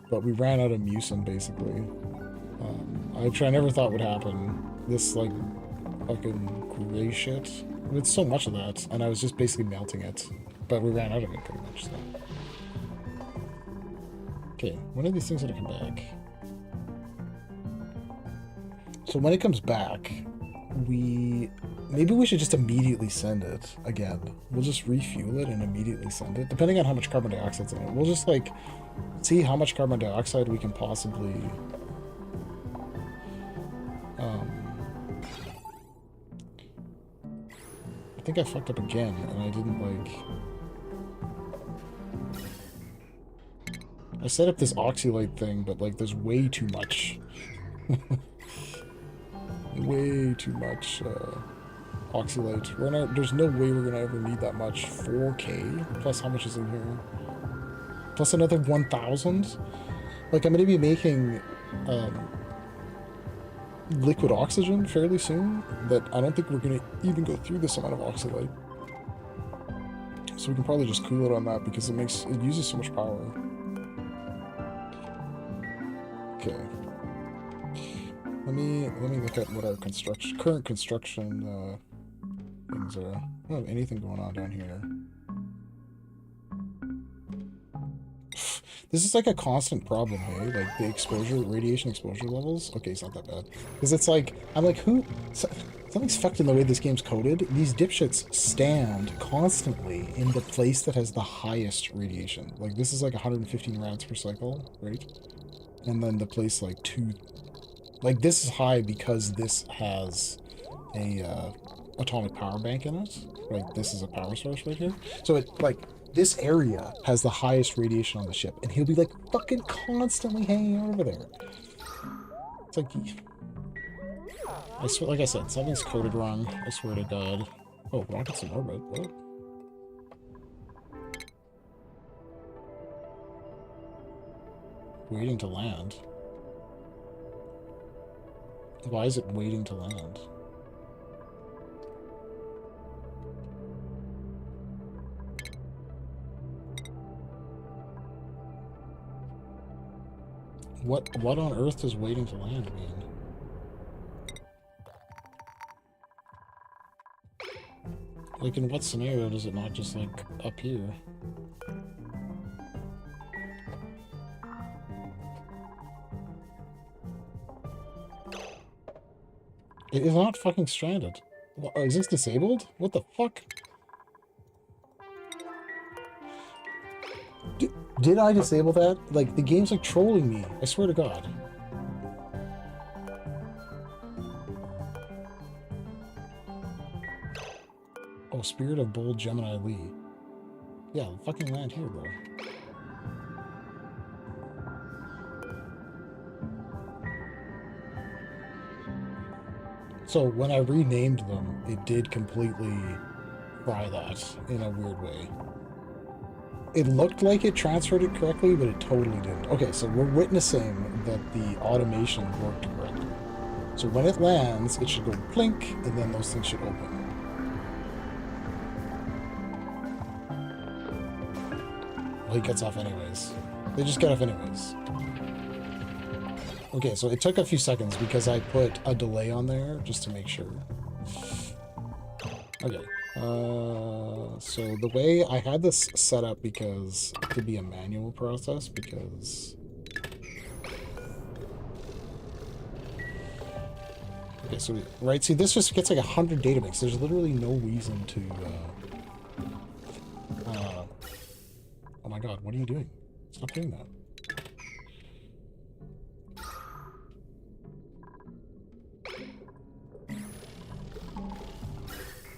Speaker 1: But we ran out of mucin, basically. which I never thought would happen. This, like, fucking gray shit. It's so much of that, and I was just basically melting it. But we ran out of it, pretty much, so. Okay, when are these things gonna come back? So when it comes back, maybe we should just immediately send it again. We'll just refuel it and immediately send it, depending on how much carbon dioxide's in it. We'll just, like, see how much carbon dioxide we can possibly... I think I fucked up again, and I didn't, like... I set up this oxylite thing, but, like, there's way too much. Way too much, oxylite. There's no way we're gonna ever need that much. 4K? Plus how much is in here? Plus another 1,000? Like, I'm gonna be making, liquid oxygen fairly soon, that I don't think we're gonna even go through this amount of oxylite. So we can probably just cool it on that because it uses so much power. Okay. Let me look at what our current construction things are. I don't have anything going on down here. This is like a constant problem, hey? Like the radiation exposure levels. Okay, it's not that bad. Because it's like, I'm like, something's fucked in the way this game's coded. These dipshits stand constantly in the place that has the highest radiation. Like this is like 115 rads per cycle, right? And then the place like like this is high because this has a atomic power bank in it. Like this is a power source right here. So it like this area has the highest radiation on the ship, and he'll be like fucking constantly hanging over there. It's like, I swear, like I said, something's coded wrong. I swear to God. Oh, rockets in orbit. What? Waiting to land. Why is it waiting to land? What on earth does waiting to land mean? Like, in what scenario does it not just, like, appear? It is not fucking stranded. Is this disabled? What the fuck? Did I disable that? Like, the game's like trolling me. I swear to God. Oh, Spirit of Bold Gemini Lee. Yeah, fucking land here, bro. So when I renamed them, it did completely fry that in a weird way. It looked like it transferred it correctly, but it totally didn't. Okay, so we're witnessing that the automation worked correctly. So when it lands, it should go blink, and then those things should open. Well, he gets off anyways. They just get off anyways. Okay, so it took a few seconds because I put a delay on there just to make sure. Okay. So the way I had this set up because it could be a manual process because... Okay, so, right, see, this just gets like 100 data banks. There's literally no reason to, oh my God, what are you doing? Stop doing that.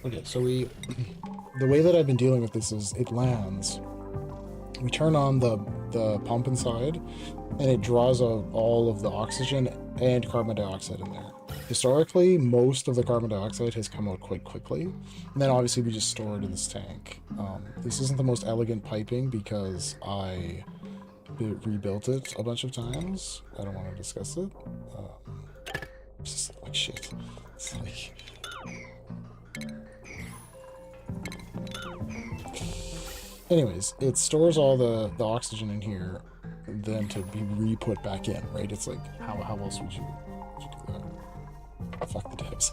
Speaker 1: Okay, so the way that I've been dealing with this is it lands, we turn on the pump inside, and it draws out all of the oxygen and carbon dioxide in there. Historically, most of the carbon dioxide has come out quite quickly, and then obviously we just store it in this tank. This isn't the most elegant piping because I rebuilt it a bunch of times. I don't want to discuss it. It's just like shit. It's like... Anyways, it stores all the oxygen in here, then to be re-put back in, right? It's like, how else would you should do that. Fuck the devs.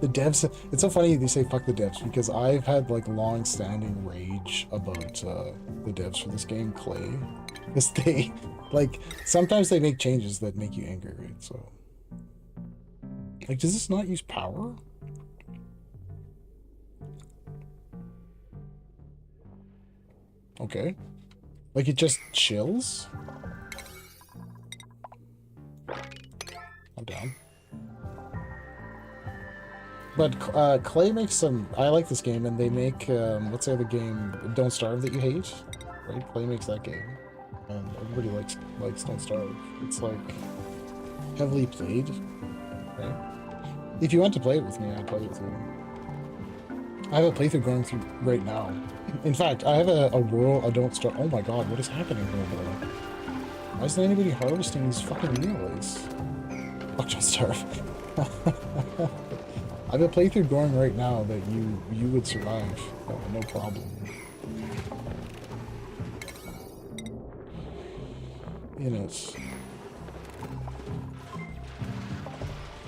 Speaker 1: The devs, it's so funny they say fuck the devs, because I've had like long-standing rage about the devs for this game, Clay. Because they, like, sometimes they make changes that make you angry, right? So, like, does this not use power? Okay. Like, it just chills? I'm down. But Clay makes some... I like this game, and they make... what's the other game? Don't Starve that you hate? Right? Clay makes that game. And everybody likes Don't Starve. It's, like, heavily played. Right? If you want to play it with me, I'd play it with you. I have a playthrough going through right now. In fact, I have a world... I Don't Starve... Oh my god, what is happening over there? Why isn't anybody harvesting these fucking relays? Fuck Don't Starve. I have a playthrough going right now that you would survive. No problem. You know, it's...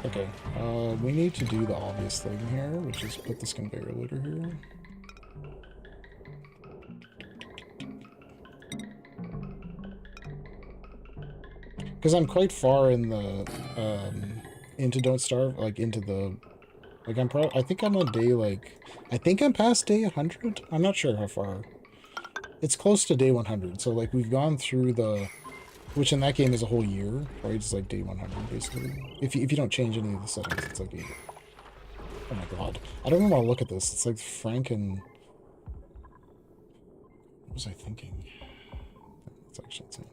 Speaker 1: Okay, we need to do the obvious thing here, which is put this conveyor loader here. Because I'm quite far in the, into Don't Starve, like, into the... Like, I think I'm on day, like... I think I'm past day 100? I'm not sure how far. It's close to day 100, so, like, we've gone through the... Which in that game is a whole year, right? It's like day 100, basically. If you don't change any of the settings, it's like 8. Oh my god. I don't even want to look at this. It's like Franken... What was I thinking? It's actually insane.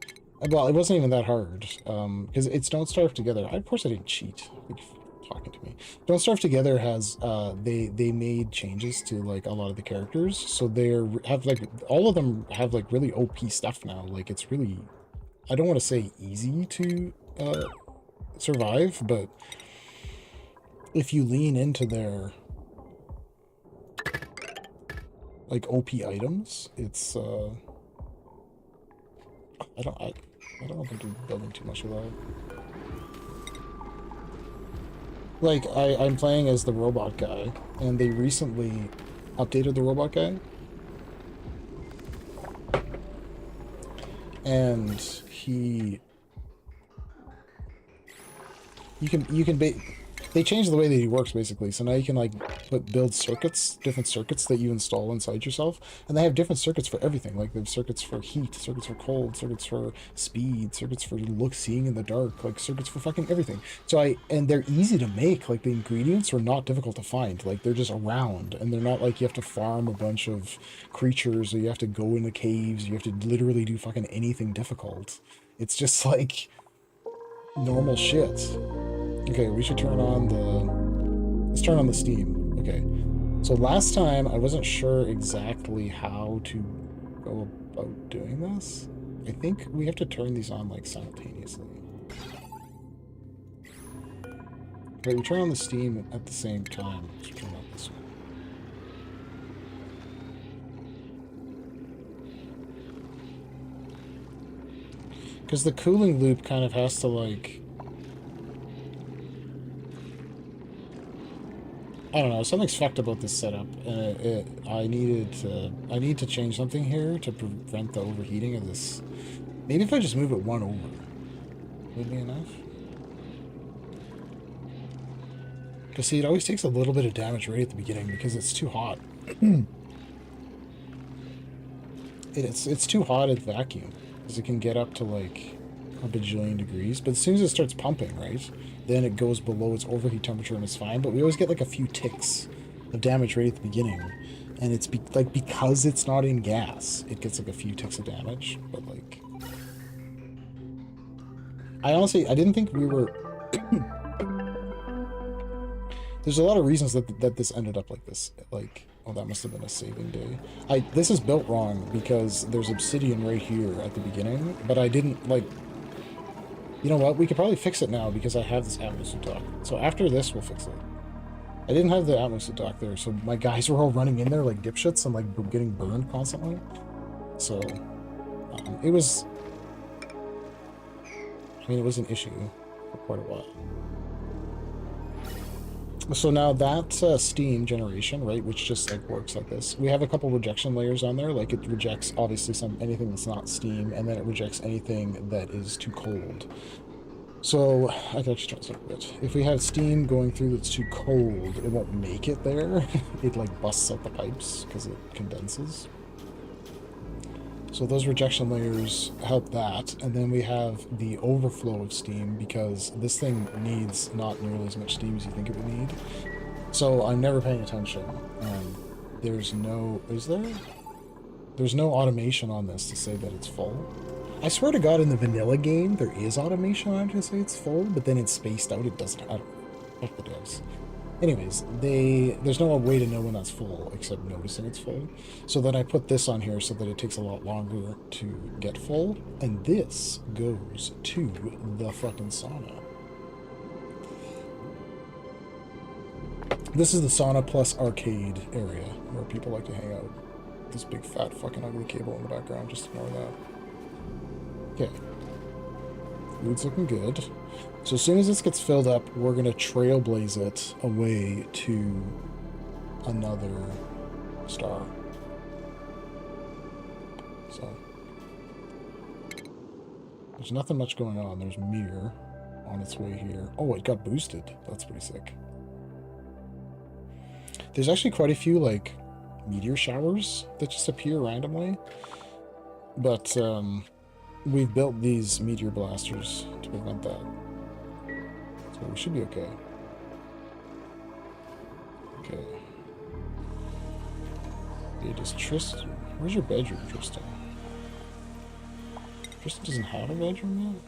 Speaker 1: Well, it wasn't even that hard, because it's Don't Starve Together. Of course I didn't cheat. Like, talking to me. Don't Starve Together has they made changes to like a lot of the characters, so have like all of them have like really OP stuff now. Like it's really, I don't want to say easy to survive, but if you lean into their like OP items, it's I don't want them to be building too much of that. Like, I'm playing as the robot guy, and they recently updated the robot guy. And they changed the way that he works, basically. So now you can, like, build circuits, different circuits that you install inside yourself. And they have different circuits for everything. Like, they have circuits for heat, circuits for cold, circuits for speed, circuits for seeing in the dark, like, circuits for fucking everything. And they're easy to make. Like, the ingredients are not difficult to find. Like, they're just around. And they're not like you have to farm a bunch of creatures, or you have to go into caves, you have to literally do fucking anything difficult. It's just, like, normal shit. Okay, we should turn on the... Let's turn on the Steam. Okay. So last time, I wasn't sure exactly how to go about doing this. I think we have to turn these on, like, simultaneously. Okay, we turn on the Steam at the same time. Let's turn on this one. Because the cooling loop kind of has to, like... I don't know, something's fucked about this setup, and I need to change something here to prevent the overheating of this. Maybe if I just move it one over, would be enough? Because see, it always takes a little bit of damage right at the beginning because it's too hot. It's too hot at vacuum, because it can get up to like a bajillion degrees, but as soon as it starts pumping, right? Then it goes below its overheat temperature and it's fine, but we always get like a few ticks of damage right at the beginning. And it's because it's not in gas, it gets like a few ticks of damage, but like... I didn't think we were... There's a lot of reasons that this ended up like this. Like, oh, that must have been a saving day. This is built wrong because there's obsidian right here at the beginning, but I didn't, like... You know what? We could probably fix it now because I have this atmosphere dock. So after this, we'll fix it. I didn't have the atmosphere dock there, so my guys were all running in there like dipshits and like getting burned constantly. So it was... I mean, it was an issue. for quite a while. So now that's steam generation, right, which just like works like this. We have a couple rejection layers on there, like it rejects obviously anything that's not steam, and then it rejects anything that is too cold. So I can actually try this a bit. If we have steam going through that's too cold, it won't make it there. It like busts out the pipes because it condenses. So those rejection layers help that, and then we have the overflow of steam because this thing needs not nearly as much steam as you think it would need. So I'm never paying attention, and there's no... is there? There's no automation on this to say that it's full. I swear to God, in the vanilla game, there is automation on it to say it's full, but then it's spaced out. It doesn't... I don't know what it does. Anyways, there's no way to know when that's full except noticing it's full. So then I put this on here so that it takes a lot longer to get full. And this goes to the fucking sauna. This is the sauna plus arcade area where people like to hang out. This big fat fucking ugly cable in the background, just ignore that. Okay. Food's looking good. So as soon as this gets filled up, we're going to trailblaze it away to another star. So there's nothing much going on. There's Mir on its way here. Oh, it got boosted. That's pretty sick. There's actually quite a few like meteor showers that just appear randomly. But we've built these meteor blasters to prevent that. So we should be okay. Okay. It is Tristan. Where's your bedroom, Tristan? Tristan doesn't have a bedroom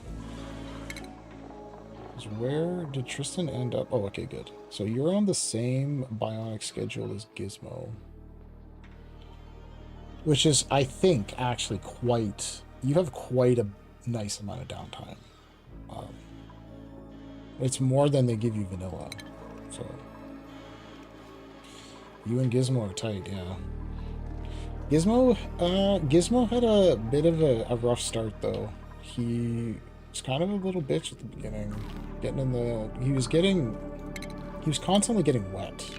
Speaker 1: yet? Where did Tristan end up? Oh, okay, good. So you're on the same bionic schedule as Gizmo. Which is, I think, actually quite... You have quite a nice amount of downtime. It's more than they give you vanilla. So you and Gizmo are tight, yeah. Gizmo had a bit of a rough start though. He was kind of a little bitch at the beginning. He was constantly getting wet.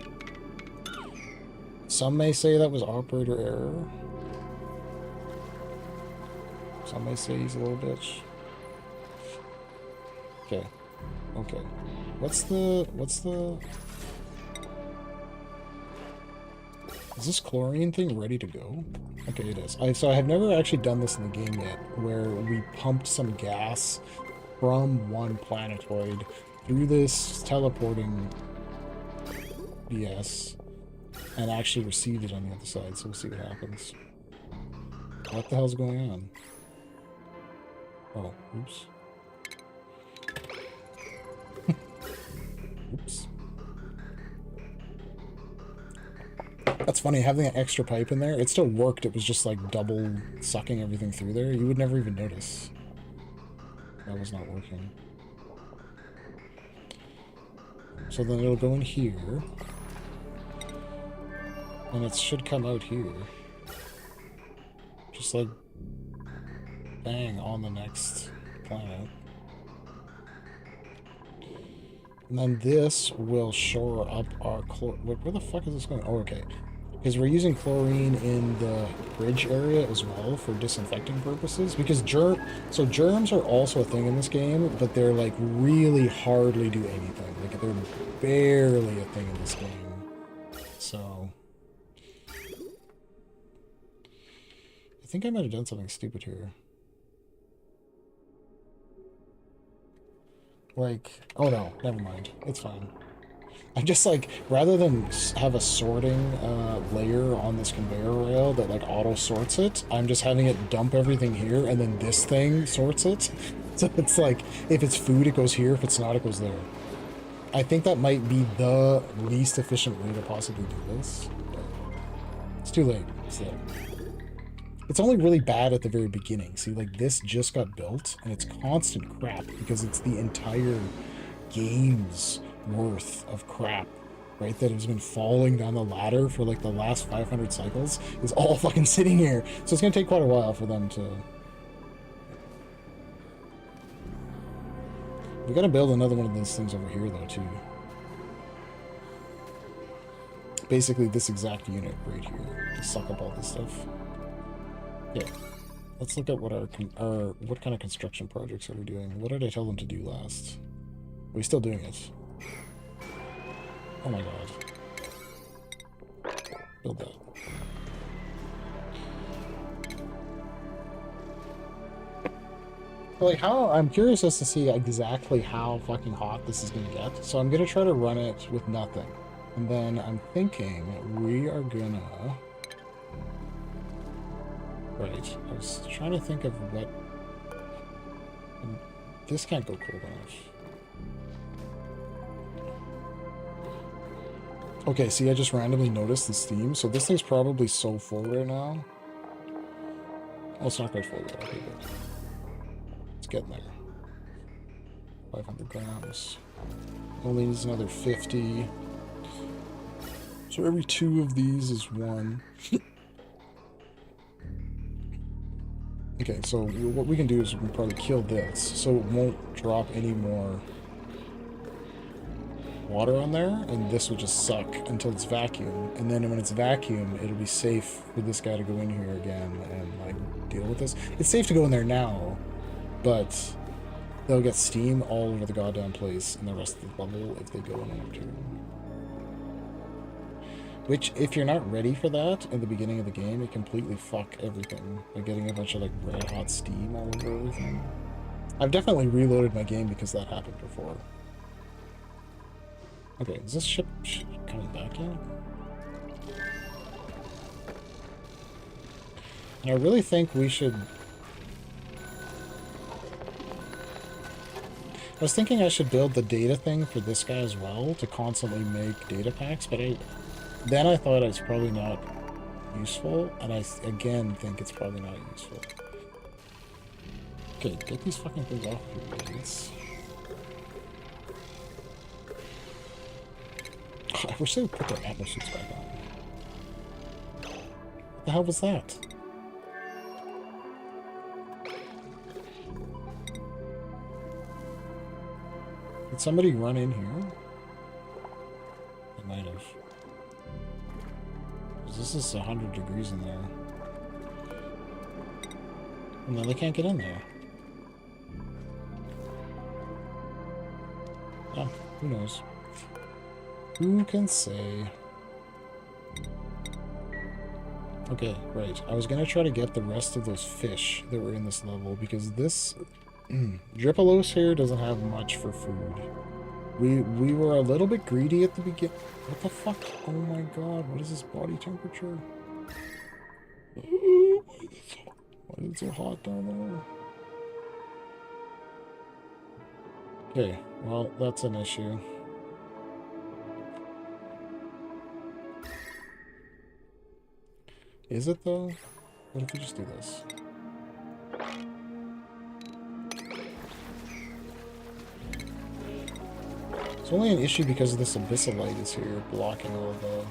Speaker 1: Some may say that was operator error. Some may say he's a little bitch. Okay. Okay. What's the... Is this chlorine thing ready to go? Okay, it is. So I have never actually done this in the game yet, where we pumped some gas from one planetoid through this teleporting BS and actually received it on the other side, so we'll see what happens. What the hell's going on? Oh, oops. Oops. That's funny, having an extra pipe in there, it still worked, it was just like double sucking everything through there. You would never even notice. That was not working. So then it'll go in here. And it should come out here. Just like bang on the next planet. And then this will shore up our where the fuck is this going? Oh, okay. Because we're using chlorine in the bridge area as well for disinfecting purposes. Because germs are also a thing in this game, but they're like really hardly do anything. Like they're barely a thing in this game. So I think I might have done something stupid here. Like, oh no, never mind. It's fine. I'm just like, rather than have a sorting layer on this conveyor rail that like auto sorts it, I'm just having it dump everything here and then this thing sorts it. So it's like, if it's food, it goes here. If it's not, it goes there. I think that might be the least efficient way to possibly do this. But it's too late. So it's only really bad at the very beginning. See, like this just got built and it's constant crap because it's the entire game's worth of crap, right? That has been falling down the ladder for like the last 500 cycles is all fucking sitting here. So it's gonna take quite a while for them to... We gotta build another one of these things over here, though, too. Basically, this exact unit right here to suck up all this stuff. Yeah. Let's look at what what kind of construction projects are we doing? What did I tell them to do last? Are we still doing it? Oh my god. Build that. Like, I'm curious as to see exactly how fucking hot this is gonna get. So I'm gonna try to run it with nothing. And then I'm thinking we are gonna... Right, I was trying to think of what... This can't go cold enough. Okay, see, I just randomly noticed the steam, so this thing's probably so full right now. Oh, it's not quite full yet. Okay, good. It's getting there. 500 grams. Only needs another 50. So every 2 of these is 1. Okay, so what we can do is we can probably kill this, so it won't drop any more water on there, and this will just suck until it's vacuum, and then when it's vacuum, it'll be safe for this guy to go in here again and, like, deal with this. It's safe to go in there now, but they'll get steam all over the goddamn place in the rest of the level if they go in there too. Which, if you're not ready for that in the beginning of the game, it completely fuck everything by getting a bunch of, like, red hot steam all over everything. I've definitely reloaded my game because that happened before. Okay, is this ship coming back yet? And I really think we should... I was thinking I should build the data thing for this guy as well to constantly make data packs, but then I thought it's probably not useful, and I again think it's probably not useful. Okay, get these fucking things off here, idiots. I wish they would put their atlas suits back on. What the hell was that? Did somebody run in here? They might have. This is 100 degrees in there. And then they can't get in there. Oh, who knows? Who can say? Okay, right. I was gonna try to get the rest of those fish that were in this level, because this... Dripalos here doesn't have much for food. We were a little bit greedy at the beginning. What the fuck? Oh my god, what is this body temperature? Why is it so hot down there? Okay, well, that's an issue. Is it though? What if we just do this? It's only an issue because of this abyssal light is here, blocking all of the...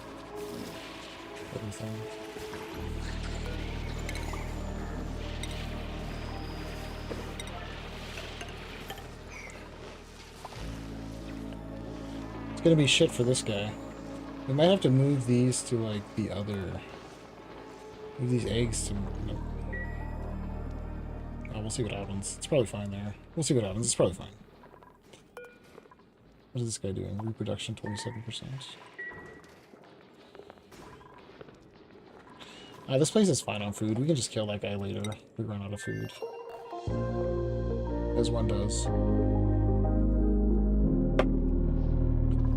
Speaker 1: everything. It's gonna be shit for this guy. We might have to move these to, like, the other... Move these eggs to... No. Oh, we'll see what happens. It's probably fine there. We'll see what happens. It's probably fine. What is this guy doing? Reproduction 27%. This place is fine on food. We can just kill that guy later if we run out of food. As one does.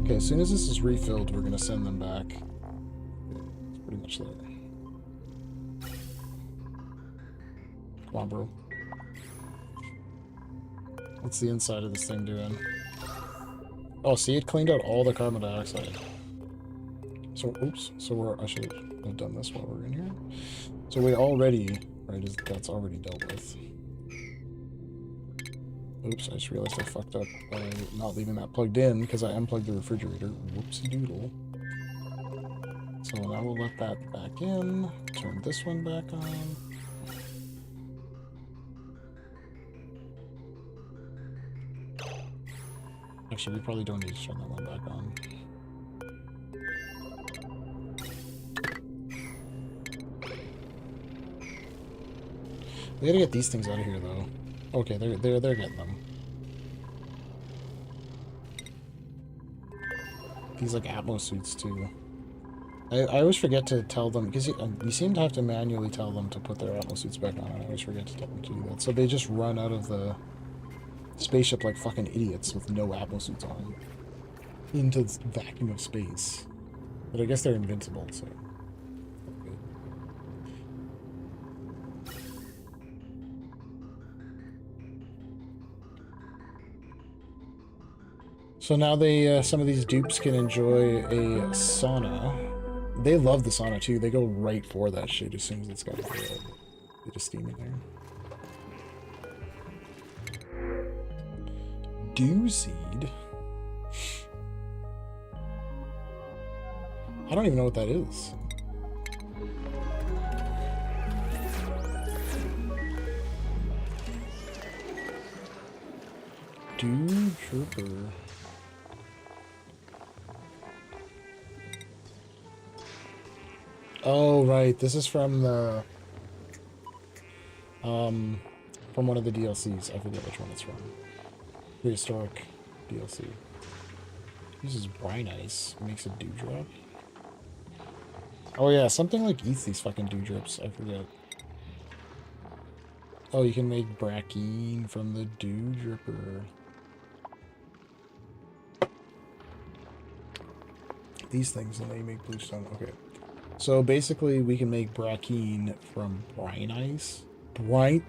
Speaker 1: Okay, as soon as this is refilled, we're gonna send them back. It's pretty much there. Come on, bro. What's the inside of this thing doing? Oh, see, it cleaned out all the carbon dioxide. So, oops. So I should have done this while we're in here. So we already, right, that's already dealt with. Oops, I just realized I fucked up by not leaving that plugged in because I unplugged the refrigerator. Whoopsie doodle. So now we'll let that back in. Turn this one back on. Actually, we probably don't need to turn that one back on. We gotta get these things out of here, though. Okay, they're getting them. These like Atmos suits too. I always forget to tell them because you seem to have to manually tell them to put their Atmos suits back on, and I always forget to tell them to do that. So they just run out of the spaceship like fucking idiots with no Atmos suits on into the vacuum of space. But I guess they're invincible, so. So now they, some of these dupes can enjoy a sauna. They love the sauna too. They go right for that shit as soon as it's got a bit of steam in there. Dew seed? I don't even know what that is. Dew Trooper. Oh, right. This is from the... from one of the DLCs. I forget which one it's from. Prehistoric DLC. Uses brine ice. Makes a dewdrop. Oh yeah, something like eats these fucking dewdrops. I forget. Oh, you can make brackine from the dewdripper. These things, and then you make bluestone. Okay. So basically, we can make brackine from brine ice. Brine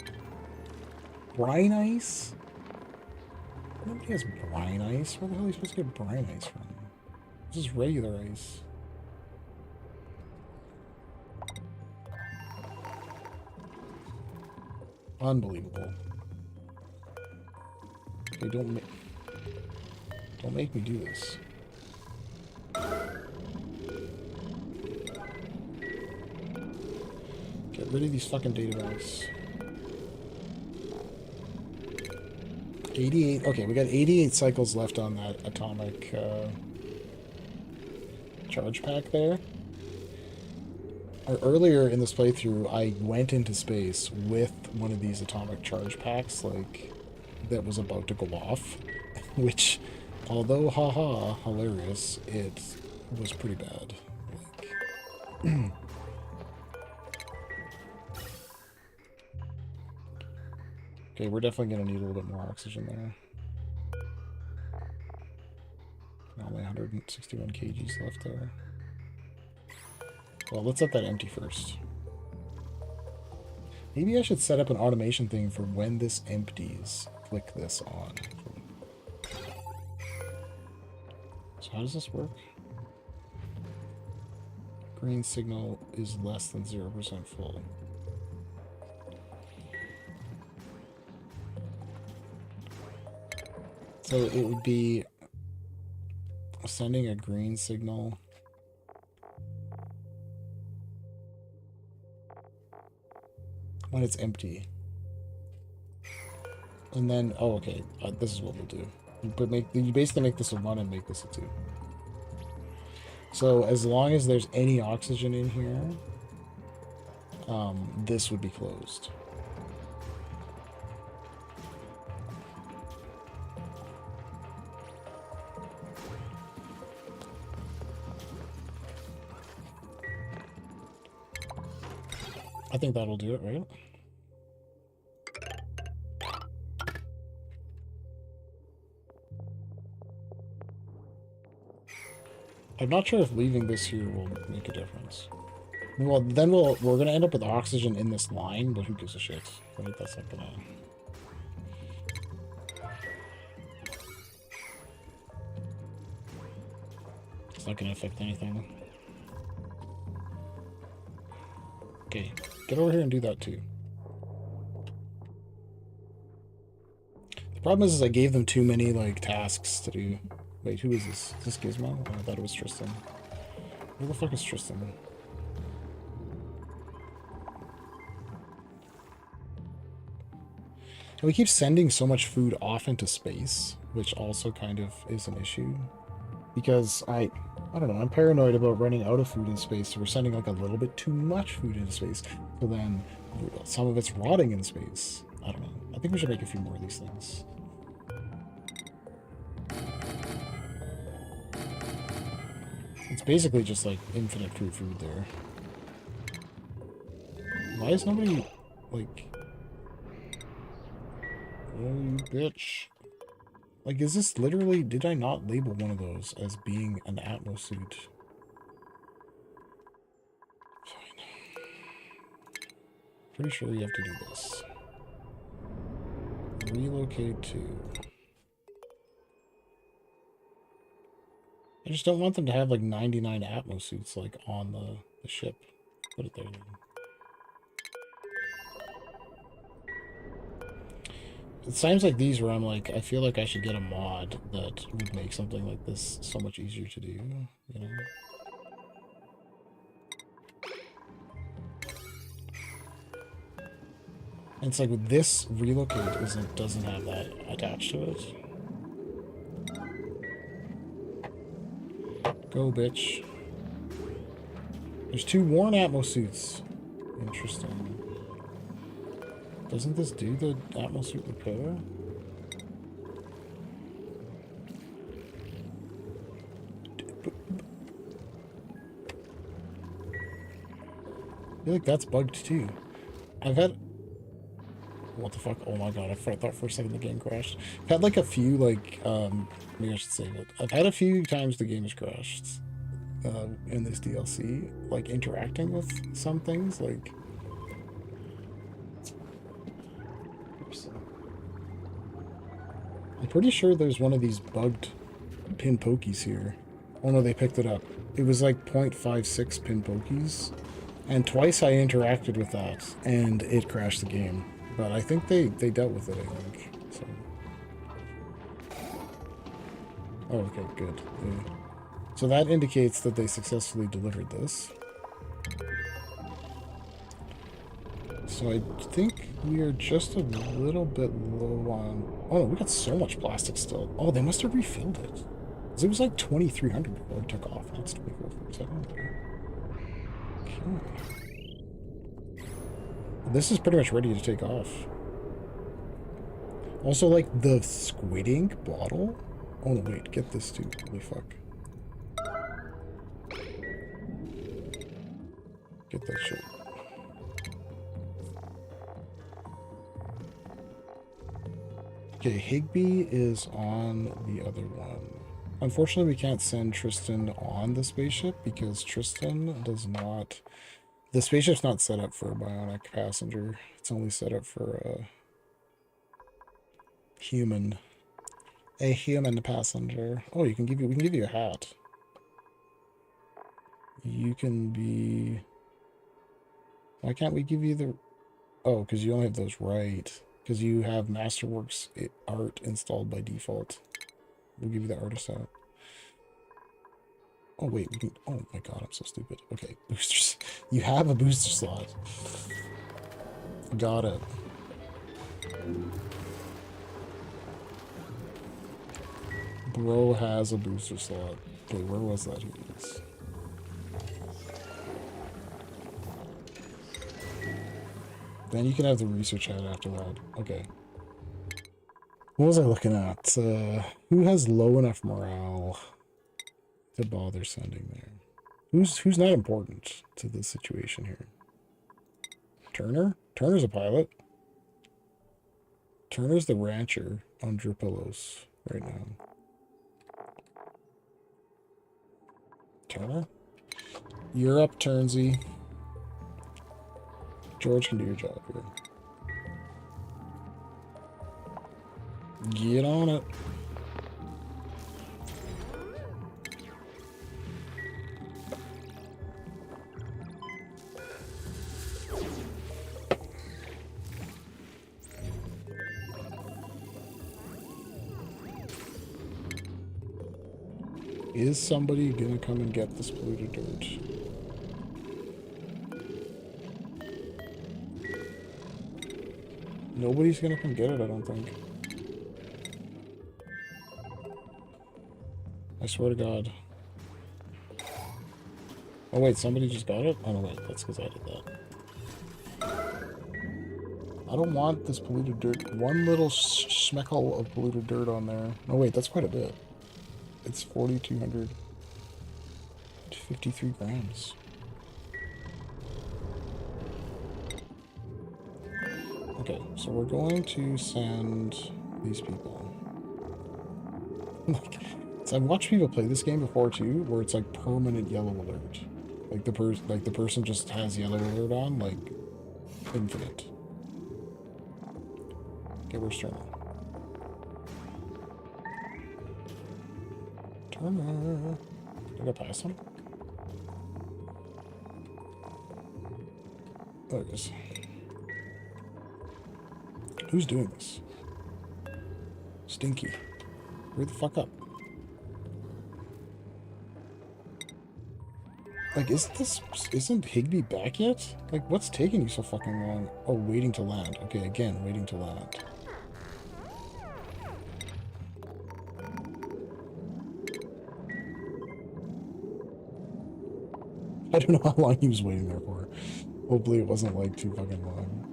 Speaker 1: ice? Nobody has brine ice. Where the hell are you supposed to get brine ice from? This is regular ice. Unbelievable. Okay, don't make me do this. Get rid of these fucking data banks. 88. Okay, we got 88 cycles left on that atomic charge pack there. Earlier in this playthrough, I went into space with one of these atomic charge packs, like, that was about to go off, which, although haha hilarious, it was pretty bad. Like, okay, we're definitely going to need a little bit more oxygen there. Only 161 kgs left there. Well, let's let that empty first. Maybe I should set up an automation thing for when this empties. Click this on. So how does this work? Green signal is less than 0% full. So it would be sending a green signal. When it's empty. And then, oh, okay, this is what we'll do. You basically make this a 1 and make this a 2. So as long as there's any oxygen in here, this would be closed. I think that'll do it, right? I'm not sure if leaving this here will make a difference. Well, then we're gonna end up with oxygen in this line, but who gives a shit? Right? That's not gonna... It's not gonna affect anything. Okay, get over here and do that too. The problem is I gave them too many, like, tasks to do. Wait, who is this? Is this Gizmo? Oh, I thought it was Tristan. Where the fuck is Tristan? And we keep sending so much food off into space, which also kind of is an issue. Because I don't know, I'm paranoid about running out of food in space, so we're sending like a little bit too much food into space. So then some of it's rotting in space. I don't know. I think we should make a few more of these things. It's basically just like infinite food there. Why is nobody, like... Oh, you bitch. Like, is this literally... Did I not label one of those as being an Atmos suit? Fine. Pretty sure you have to do this. Relocate to... I just don't want them to have, like, 99 Atmos suits, like, on the ship. Put it there, then. It's times like these where I'm like, I feel like I should get a mod that would make something like this so much easier to do, you know? And it's like with this relocate doesn't have that attached to it. Go, bitch. There's 2 worn Atmos suits. Interesting. Doesn't this do the Atmos suit repair? I feel like that's bugged too. I've had... What the fuck? Oh my god, I thought for a second the game crashed. I've had like a few, like, maybe I should save it. I've had a few times the game has crashed in this DLC, like interacting with some things, like... I'm pretty sure there's one of these bugged pin pokies here. Oh no, they picked it up. It was like 0.56 pin pokies. And twice I interacted with that, and it crashed the game. But I think they dealt with it, I think. So. Oh, okay, good. Yeah. So that indicates that they successfully delivered this. So I think we are just a little bit low on... Oh, we got so much plastic still. Oh, they must have refilled it. Because it was like 2,300 before it took off. Now it's 2,447. Okay. This is pretty much ready to take off. Also, like, the squid ink bottle... Oh, no, wait. Get this, too. Holy fuck. Get that shit. Okay, Higby is on the other one. Unfortunately, we can't send Tristan on the spaceship because Tristan does not... The spaceship's not set up for a bionic passenger. It's only set up for a human. A human passenger. Oh, we can give you a hat. You can be... Why can't we give you the... Oh, because you only have those right. Because you have Masterworks art installed by default. We'll give you the artist hat. Oh, wait. We can... Oh, my God. I'm so stupid. Okay. Boosters. You have a booster slot. Got it. Bro has a booster slot. Okay, where was that? Here it is. Then you can have the research hat after that. Okay. What was I looking at? Who has low enough morale to bother sending there? Who's not important to the situation here? Turner? Turner's a pilot. Turner's the rancher on Dripilos right now. Turner? You're up, Turnsy. George can do your job here. Get on it. Is somebody gonna come and get this polluted dirt? Nobody's gonna come get it, I don't think. I swear to God. Oh wait, somebody just got it? Oh no, wait, that's because I did that. I don't want this polluted dirt. One little schmeckle of polluted dirt on there. No wait, that's quite a bit. It's 4,253 grams. Okay, so we're going to send these people. So I've watched people play this game before too, where it's like permanent yellow alert. Like the person just has yellow alert on, like infinite. Okay, where's Turner? Turner. Did I pass him? There it is. Who's doing this? Stinky. Hurry the fuck up. Like, isn't Higby back yet? Like, what's taking you so fucking long? Oh, waiting to land. Okay, again, waiting to land. I don't know how long he was waiting there for. Hopefully it wasn't, like, too fucking long.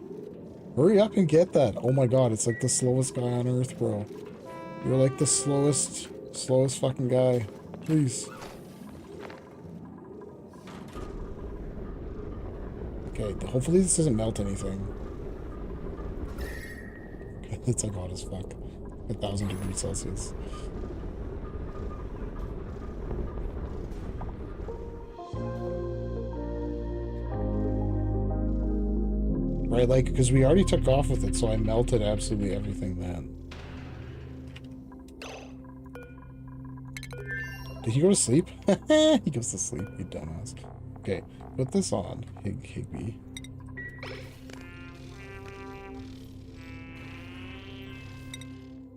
Speaker 1: Hurry up and get that. Oh my god, it's like the slowest guy on Earth, bro. You're like the slowest fucking guy. Please. Okay, hopefully this doesn't melt anything. Okay, it's like hot as fuck. 1,000 degrees Celsius. Right, like, because we already took off with it, so I melted absolutely everything then. Did he go to sleep? He goes to sleep, you dumbass. Okay, put this on, Higby.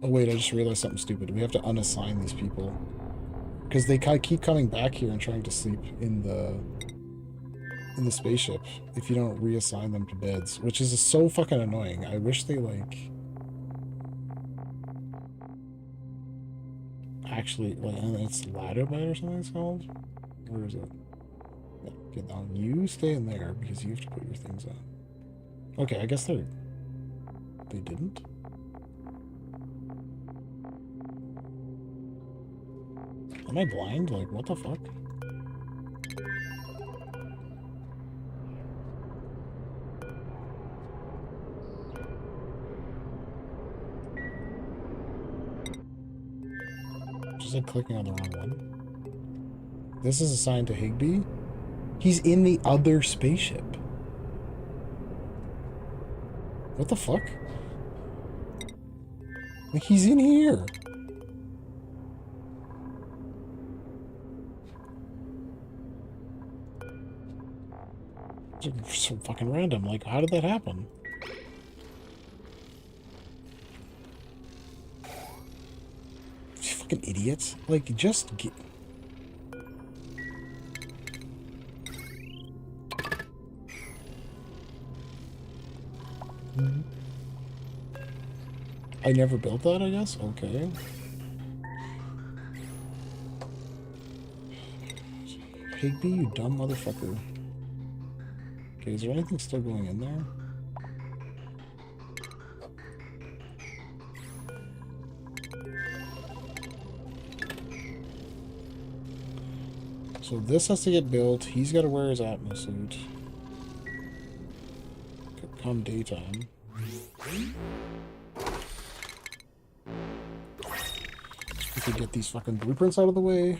Speaker 1: Oh wait, I just realized something stupid. We have to unassign these people. Because they keep coming back here and trying to sleep in the spaceship if you don't reassign them to beds, which is so fucking annoying. I wish they, like, actually, like, it's ladder bed or something it's called? Where is it? Yeah, okay, now you stay in there because you have to put your things on. Okay, I guess they didn't? Am I blind? Like, what the fuck? Just like clicking on the wrong one. This is assigned to Higby. He's in the other spaceship. What the fuck? Like, he's in here. It's so fucking random. Like, how did that happen? You fucking idiots. Like, just get... I never built that, I guess? Okay. Higby, you dumb motherfucker. Okay, is there anything still going in there? So this has to get built. He's got to wear his Atmos suit. Come daytime. We could get these fucking blueprints out of the way.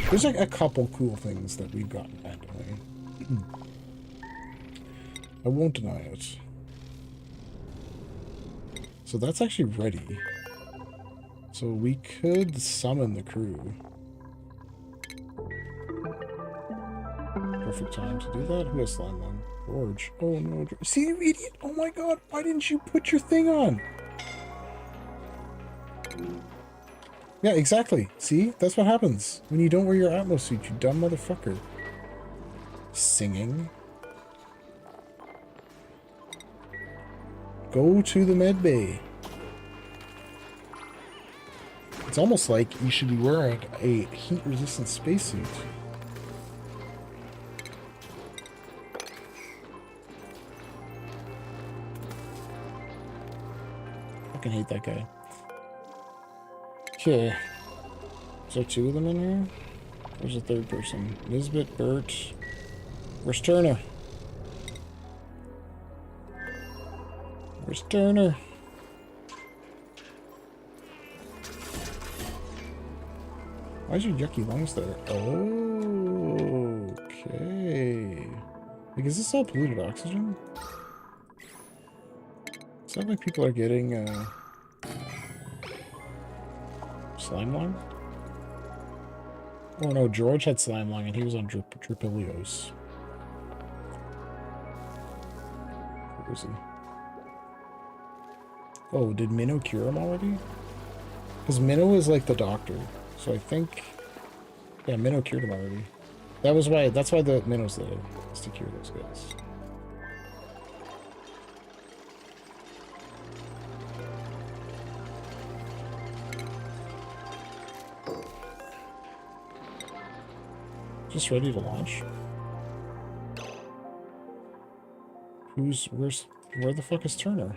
Speaker 1: There's like a couple cool things that we've gotten randomly. I won't deny it. So that's actually ready. So we could summon the crew. Perfect time to do that. Who has slime on? George. Oh no. See, you idiot! Oh my god, why didn't you put your thing on? Yeah, exactly. See? That's what happens when you don't wear your Atmos suit, you dumb motherfucker. Singing. Go to the med bay. It's almost like you should be wearing a heat-resistant spacesuit. Fucking hate that guy. Okay. Is there two of them in here? There's a third person. Nisbet, Bert. Where's Turner? Where's Turner? Why is your yucky lungs there? Oh, okay. Like, is this all polluted oxygen? Is that like people are getting, slime lung? Oh no, George had slime lung and he was on Drupilios. Where is he? Oh, did Minnow cure him already? Because Minnow is like the doctor. So I think... Yeah, Minnow cured him already. That's why the Minnow's there. Is to cure those guys. Just ready to launch. Where the fuck is Turner?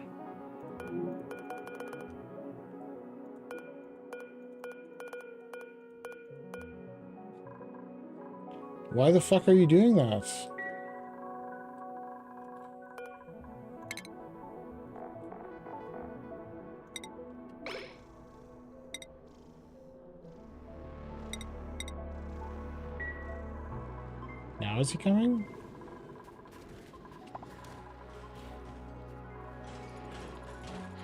Speaker 1: Why the fuck are you doing that? Now is he coming?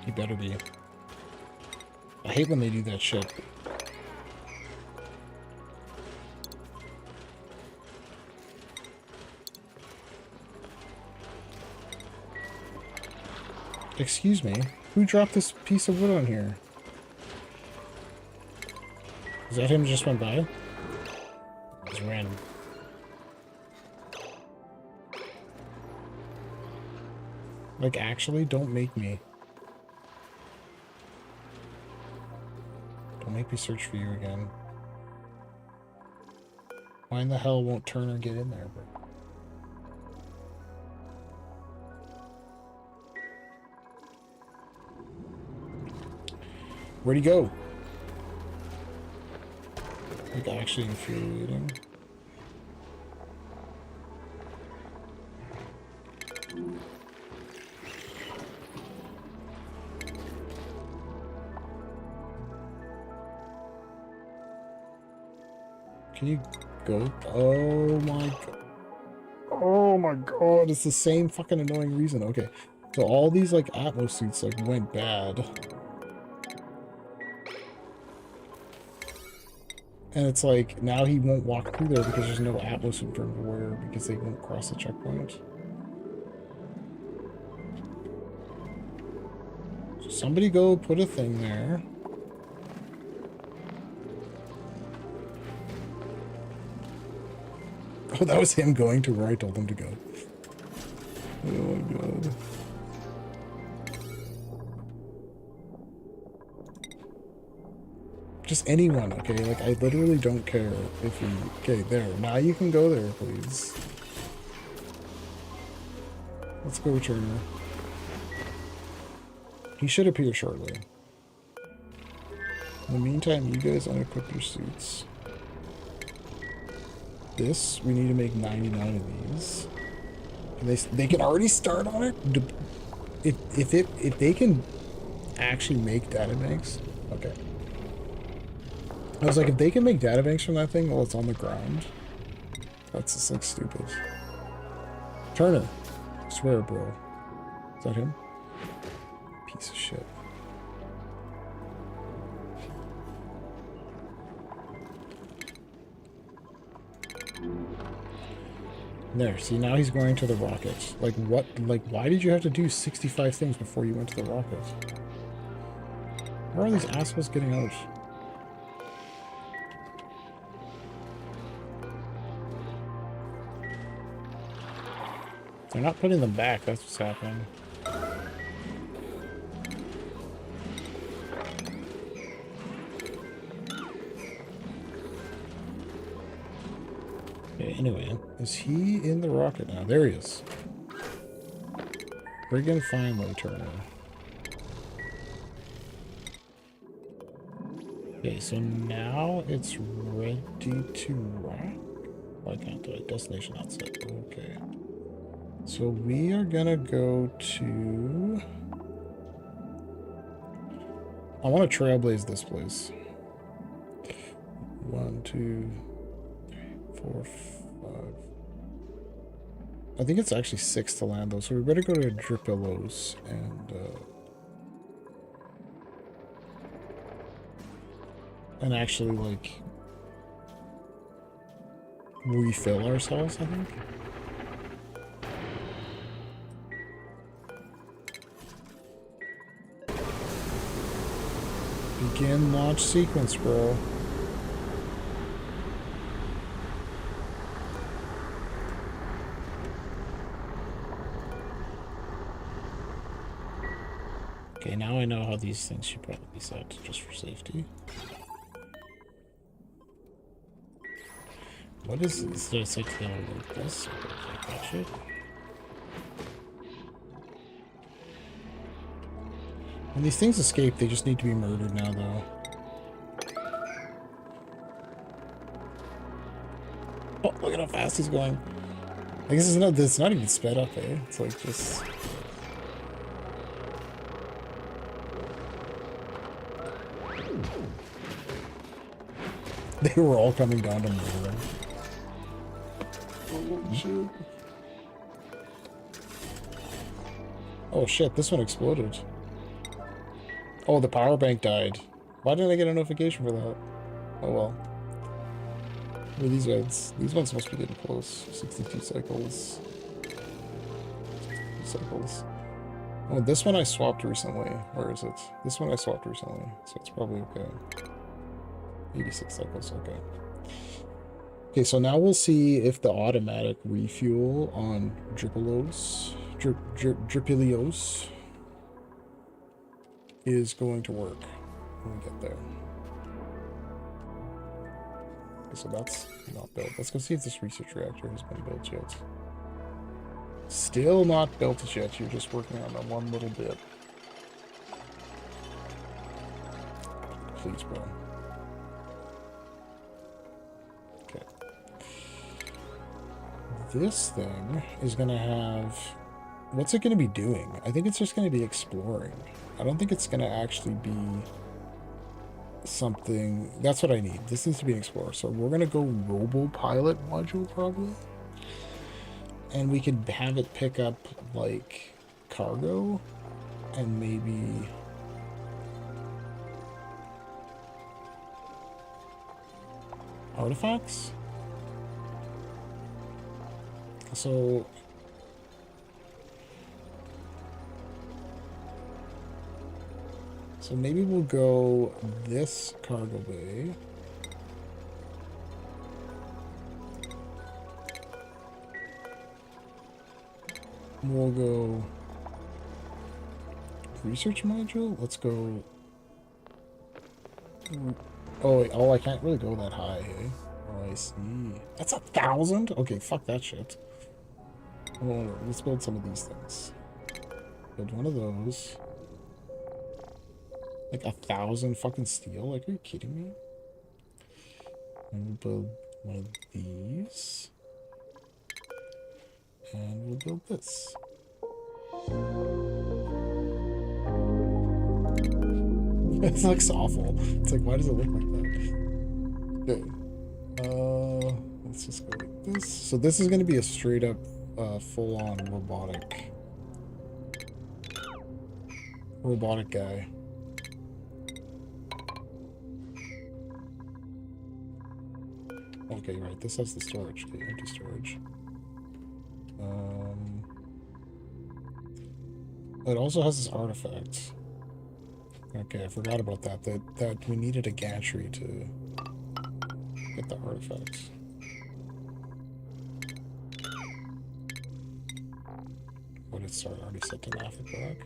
Speaker 1: He better be. I hate when they do that shit. Excuse me, who dropped this piece of wood on here? Is that him just went by? It's random. Like, actually, don't make me. Don't make me search for you again. Why in the hell won't Turner get in there, bro? Where'd he go? Like, actually infuriating. Can you go? Oh my god. Oh my god, it's the same fucking annoying reason. Okay. So all these like Atmos suits like went bad. And it's like, now he won't walk through there because there's no Atmos suit for him to wear because they won't cross the checkpoint. So somebody go put a thing there. Oh, that was him going to where I told him to go. Oh my god. Just anyone, okay? Like, I literally don't care if you... Okay, there. Now you can go there, please. Let's go, Turner. He should appear shortly. In the meantime, you guys unequip your suits. This, we need to make 99 of these. And they can already start on it? If they can actually make databanks... Okay. I was like, if they can make databanks from that thing while it's on the ground, that's just like stupid. Turner. I swear, bro. Is that him? Piece of shit. There, see, now he's going to the rocket. Like, what? Like, why did you have to do 65 things before you went to the rocket? Where are these assholes getting out? They're not putting them back, that's what's happening. Okay, anyway, is he in the rocket now? There he is. Friggin' finally, Turner. Okay, so now it's ready to rock. Why can't I? Destination not set. Okay. So we are gonna go to... I want to trailblaze this place. 1, 2, 4, 5. I think it's actually 6 to land though, so we better go to Dripillos and actually like refill ourselves, I think. Begin launch sequence, bro. Okay, now I know how these things should probably be set, just for safety. What is this? Did I set to like this? Like that shit? When these things escape, they just need to be murdered now, though. Oh, look at how fast he's going. I guess it's not even sped up, eh? It's like just... They were all coming down to murder him. Oh, shit. Oh, shit, this one exploded. Oh, the power bank died. Why didn't I get a notification for that? Oh, well. What are these guys? These ones must be getting close. 62 cycles. 62 cycles. Oh, this one I swapped recently. Where is it? This one I swapped recently, so it's probably okay. 86 cycles, okay. Okay, so now we'll see if the automatic refuel on Dripillos is going to work when we get there. Okay, so that's not built. Let's go see if this research reactor has been built yet. Still not built yet. You're just working on that one little bit. Please, bro. Okay. This thing is going to have... What's it going to be doing? I think it's just going to be exploring. I don't think it's going to actually be something... That's what I need. This needs to be an explorer. So we're going to go robo-pilot module, probably. And we could have it pick up, like, cargo. And maybe... artifacts? So... So maybe we'll go this cargo bay. We'll go research module. Let's go. Oh, wait. Oh, I can't really go that high, eh? Oh, I see. That's 1,000? Okay, fuck that shit. Oh, let's build some of these things. Build one of those. Like 1,000 fucking steel? Like, are you kidding me? And we'll build one of these. And we'll build this. It looks awful. It's like, why does it look like that? Okay. Let's just go like this. So this is going to be a straight up, full-on robotic guy. Okay, right. This has the storage. Okay, empty storage. It also has this artifact. Okay, I forgot about that. That we needed a gantry to get the artifact. What did it start? Already set to laugh at back.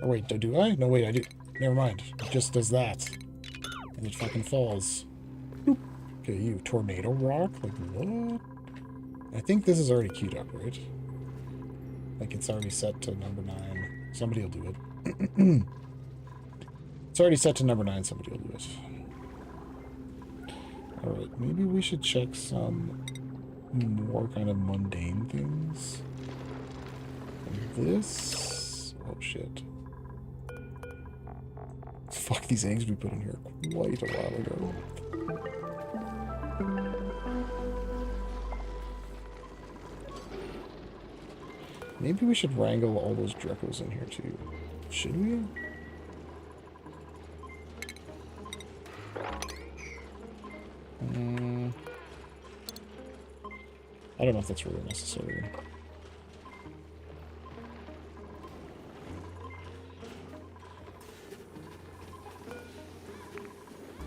Speaker 1: Oh wait, do I? No wait, I do. Never mind. It just does that. And it fucking falls. Boop. Okay, you tornado rock? Like what? I think this is already queued up, right? Like it's already set to number 9. Somebody will do it. It's already set to number 9. Somebody will do it. Alright, maybe we should check some more kind of mundane things. And this... Oh, shit. Fuck, these eggs we put in here quite a while ago. Maybe we should wrangle all those Drekos in here, too. Should we? I don't know if that's really necessary.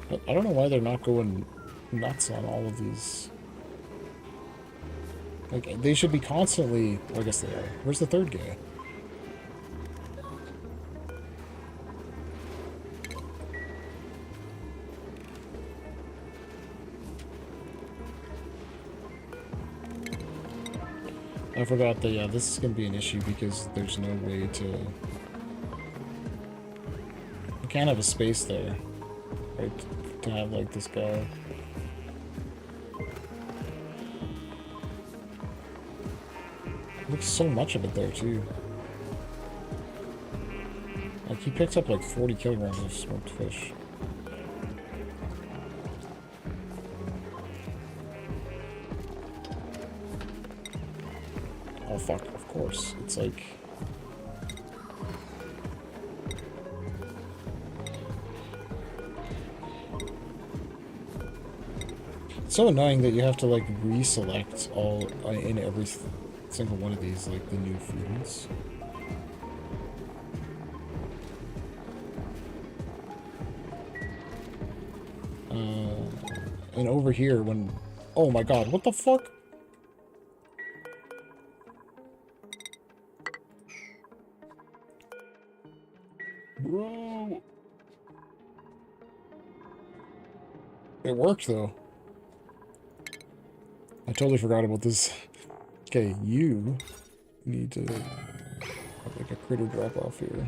Speaker 1: But I don't know why they're not going nuts on all of these. Like, they should be constantly... Well, I guess they are. Where's the third guy? I forgot that, yeah, this is going to be an issue because there's no way to... We can't have a space there, right? To have, like, this guy. Looks so much of it there, too. Like, he picks up, like, 40 kilograms of smoked fish. Oh, fuck, of course. It's like... It's so annoying that you have to, like, reselect all in every single one of these, like, the new foods. And over here, when... Oh my god, what the fuck? Bro! It worked, though. I totally forgot about this. Okay, you need to have, like, a critter drop off here.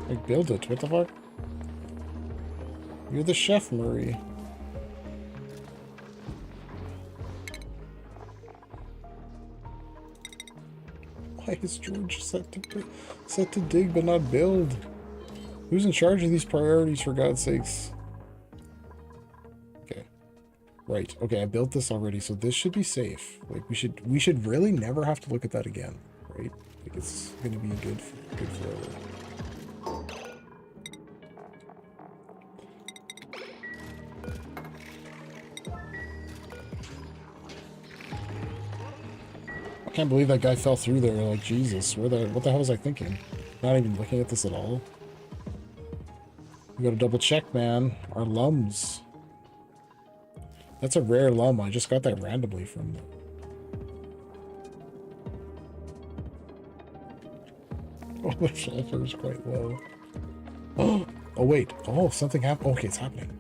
Speaker 1: Like, build it. What the fuck? You're the chef, Murray. Why is George set to dig but not build? Who's in charge of these priorities, for God's sakes? Okay. Right. Okay, I built this already, so this should be safe. Like, we should really never have to look at that again, right? Like, it's gonna be good forever. I can't believe that guy fell through there. Like, Jesus, what the hell was I thinking? Not even looking at this at all. We gotta double check, man. Our lums. That's a rare lum. I just got that randomly from... Oh, the sulfur is quite low. Oh, wait. Oh, something happened. Okay, it's happening.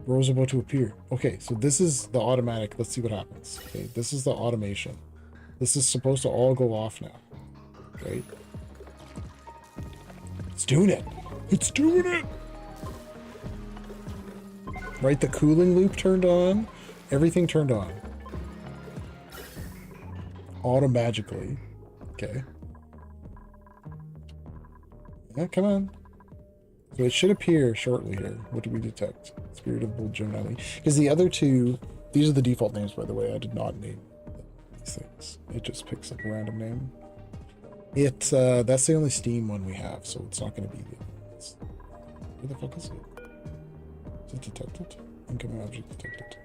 Speaker 1: Rose about to appear. Okay, so this is the automatic. Let's see what happens. Okay, this is the automation. This is supposed to all go off now. Right? It's doing it. It's doing it. Right, the cooling loop turned on. Everything turned on. Automagically. Okay. Yeah, come on. So it should appear shortly here. What do we detect? Spirit of Bull Jonelli. Because the other two, these are the default names, by the way. I did not name these things. It just picks up a random name. That's the only Steam one we have, so it's not going to be the... Where the fuck is it? Is it detected? Incoming object detected.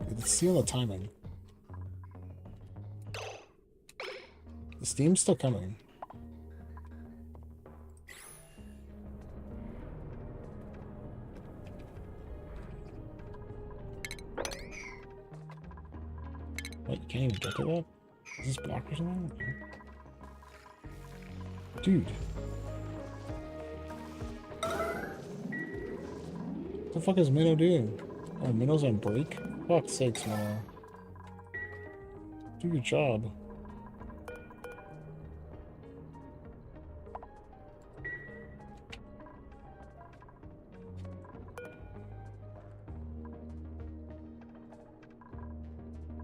Speaker 1: Okay, let's see on the timing. The Steam's still coming. can't even get to that? Is this blocked or something? Dude. What the fuck is Minnow doing? Oh, Minnow's on break? Fuck's sakes, Minnow. Do your job.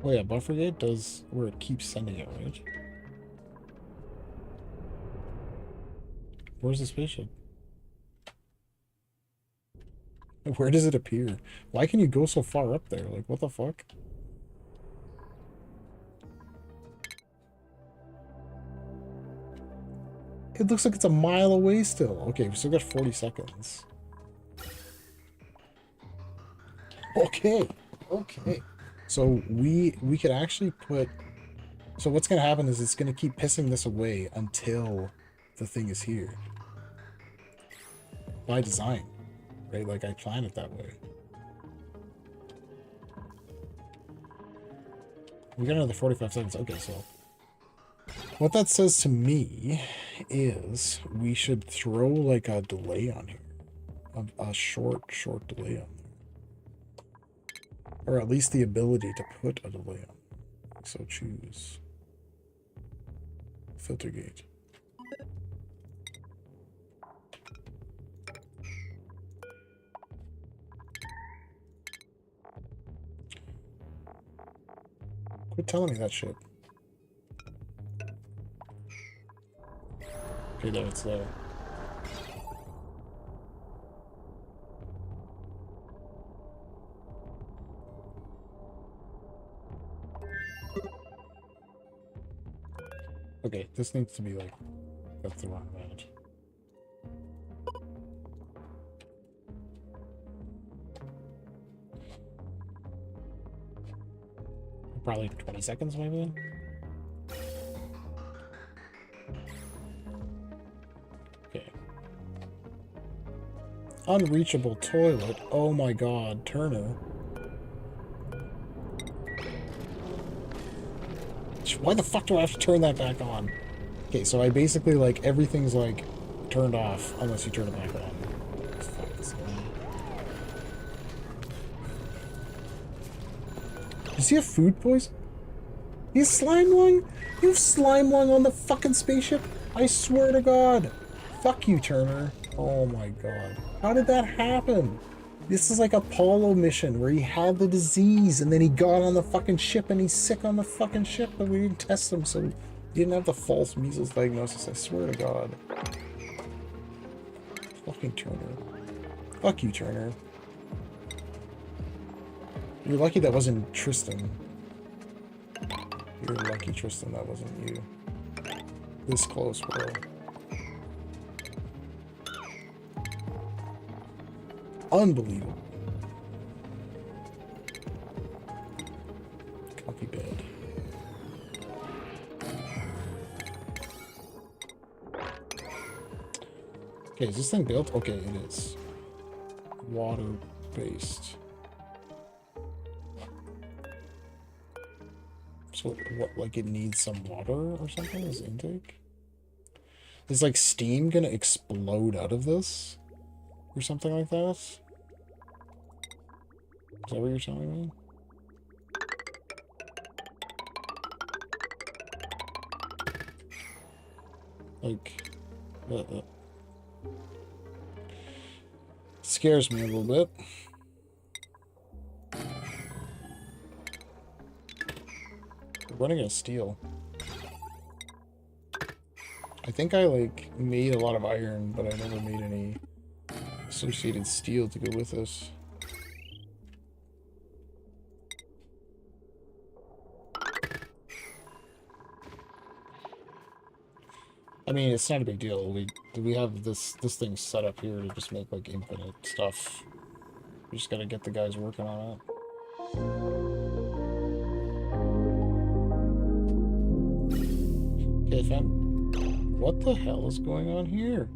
Speaker 1: Oh yeah, buffer gate does where it keeps sending it, right? Where's the spaceship? Where does it appear? Why can you go so far up there? Like, what the fuck? It looks like it's a mile away still. Okay, we still got 40 seconds. Okay. Okay. So we could actually put... So what's going to happen is it's going to keep pissing this away until the thing is here. By design. Right? Like, I plan it that way. We got another 45 seconds. Okay, so... What that says to me is we should throw, like, a delay on here. A short delay on there. Or at least the ability to put a delay on. So choose filter gate. Quit telling me that shit. Okay, there, it's there. Okay, this needs to be like, that's the wrong round. Probably 20 seconds, maybe? Okay. Unreachable toilet. Oh my god, Turner. Why the fuck do I have to turn that back on? Okay, so I basically, like, everything's, like, turned off unless you turn it back on. Does he have food poison? He has slime lung? You have slime lung on the fucking spaceship? I swear to God. Fuck you, Turner. Oh my god. How did that happen? This is like a Apollo mission where he had the disease and then he got on the fucking ship and he's sick on the fucking ship, but we didn't test him, so he didn't have the false measles diagnosis. I swear to God. Fucking Turner. Fuck you, Turner. You're lucky that wasn't Tristan. You're lucky, Tristan, that wasn't you. This close, bro. Unbelievable. Comfy bed. Okay, is this thing built? Okay, it is. Water-based. So, what, like it needs some water or something as intake? Is, like, steam gonna explode out of this? Or something like that? Is that what you're telling me? Like, scares me a little bit. We're running out of steel. I think I, like, made a lot of iron, but I never made any associated steel to go with this. I mean, it's not a big deal. We have this thing set up here to just make, like, infinite stuff. We just gotta get the guys working on it. Okay, fam. What the hell is going on here?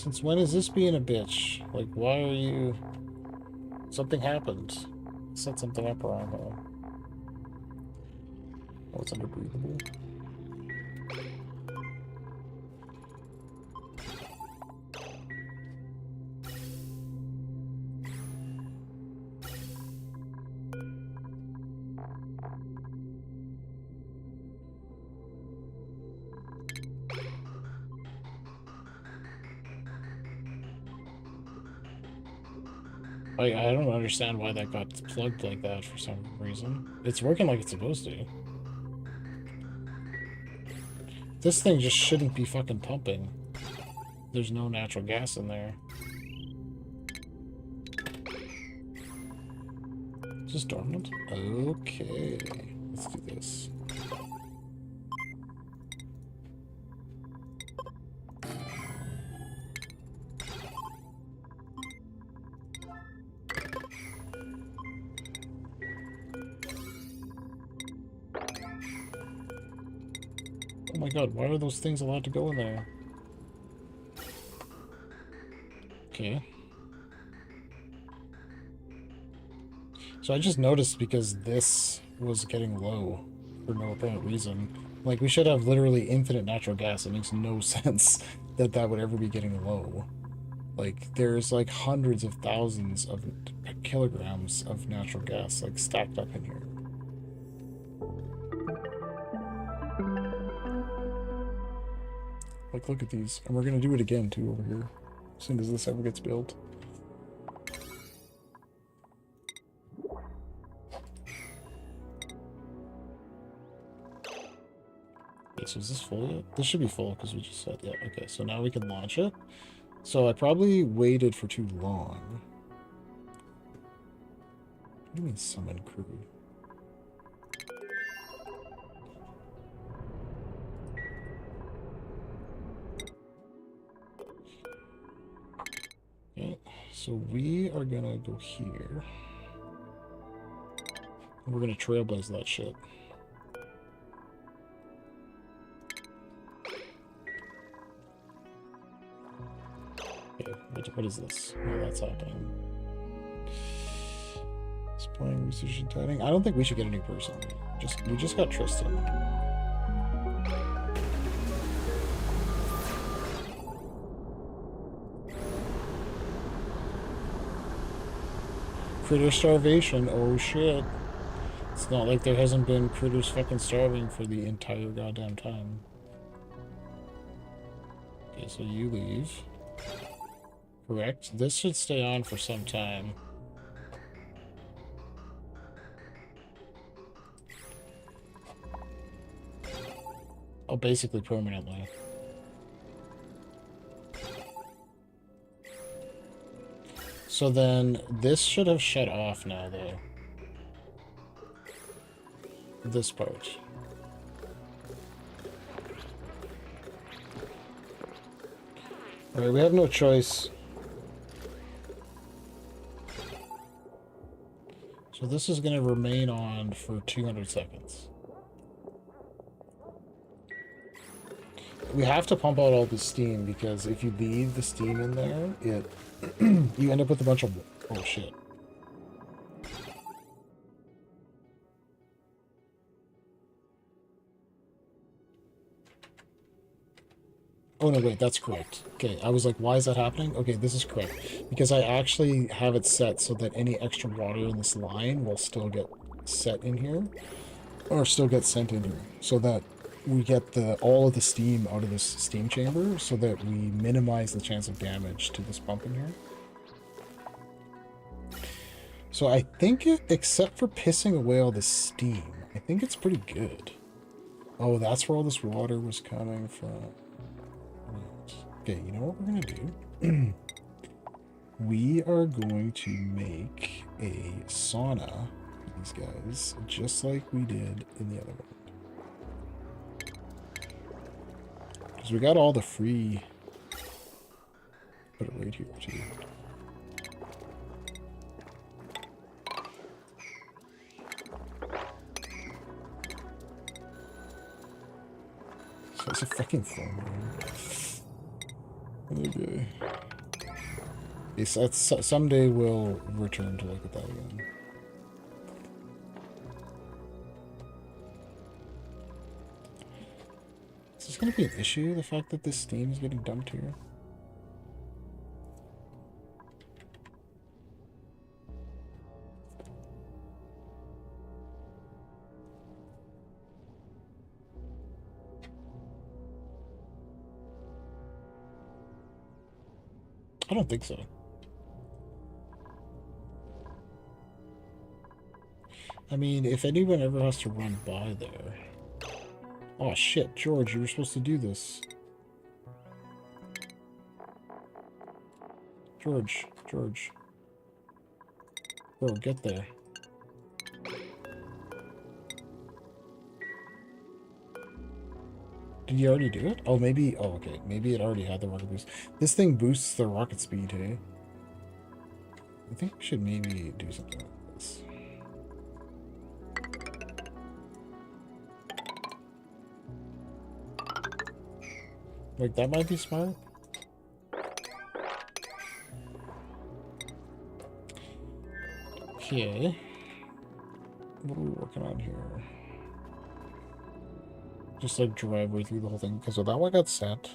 Speaker 1: Since when is this being a bitch? Like, why are you... Something happened. Set something up wrong, though. Oh, it's unbreathable. I don't understand why that got plugged like that for some reason. It's working like it's supposed to. This thing just shouldn't be fucking pumping. There's no natural gas in there. Is this dormant? Okay. Let's do this. Oh my god, why are those things allowed to go in there? Okay. So I just noticed because this was getting low for no apparent reason. Like, we should have literally infinite natural gas. It makes no sense that that would ever be getting low. Like, there's like hundreds of thousands of kilograms of natural gas, like, stacked up in here. Like, look at these. And we're gonna do it again, too, over here. As soon as this ever gets built. Okay, so is this full yet? This should be full, because we just said, yeah, okay. So now we can launch it. So I probably waited for too long. What do you mean summon crew? Okay, so we are gonna go here. And we're gonna trailblaze that shit. Okay, what is this? Oh, that's happening. Displaying research and tiding. I don't think we should get a new person. We just got Tristan. Critter starvation. Oh shit. It's not like there hasn't been critters fucking starving for the entire goddamn time. Okay, so you leave. Correct. This should stay on for some time. Oh, basically permanently. So then, this should have shut off now, though. This part. Alright, we have no choice. So this is going to remain on for 200 seconds. We have to pump out all the steam, because if you leave the steam in there, you end up with a bunch of... Oh, shit. Oh, no, wait, that's correct. Okay, I was like, why is that happening? Okay, this is correct. Because I actually have it set so that any extra water in this line will still get set in here. Or still get sent in here. So that we get all of the steam out of this steam chamber so that we minimize the chance of damage to this pump in here. So I think except for pissing away all the steam, I think it's pretty good. Oh, that's where all this water was coming from. Okay, you know what we're going to do? We are going to make a sauna for these guys, just like we did in the other one. Because we got all the free... Put it right here, too. So it's a fucking phone. Okay. Yes, someday we'll return to look at that again. Is this going to be an issue, the fact that this steam is getting dumped here? I don't think so. I mean, if anyone ever has to run by there... Oh shit, George, you were supposed to do this. George. Bro, get there. Did you already do it? Oh, maybe... Oh, okay. Maybe it already had the rocket boost. This thing boosts the rocket speed, hey? I think we should maybe do something like this. Like, that might be smart. Okay. What are we working on here? Just like drive way through the whole thing. Okay, so that one got set.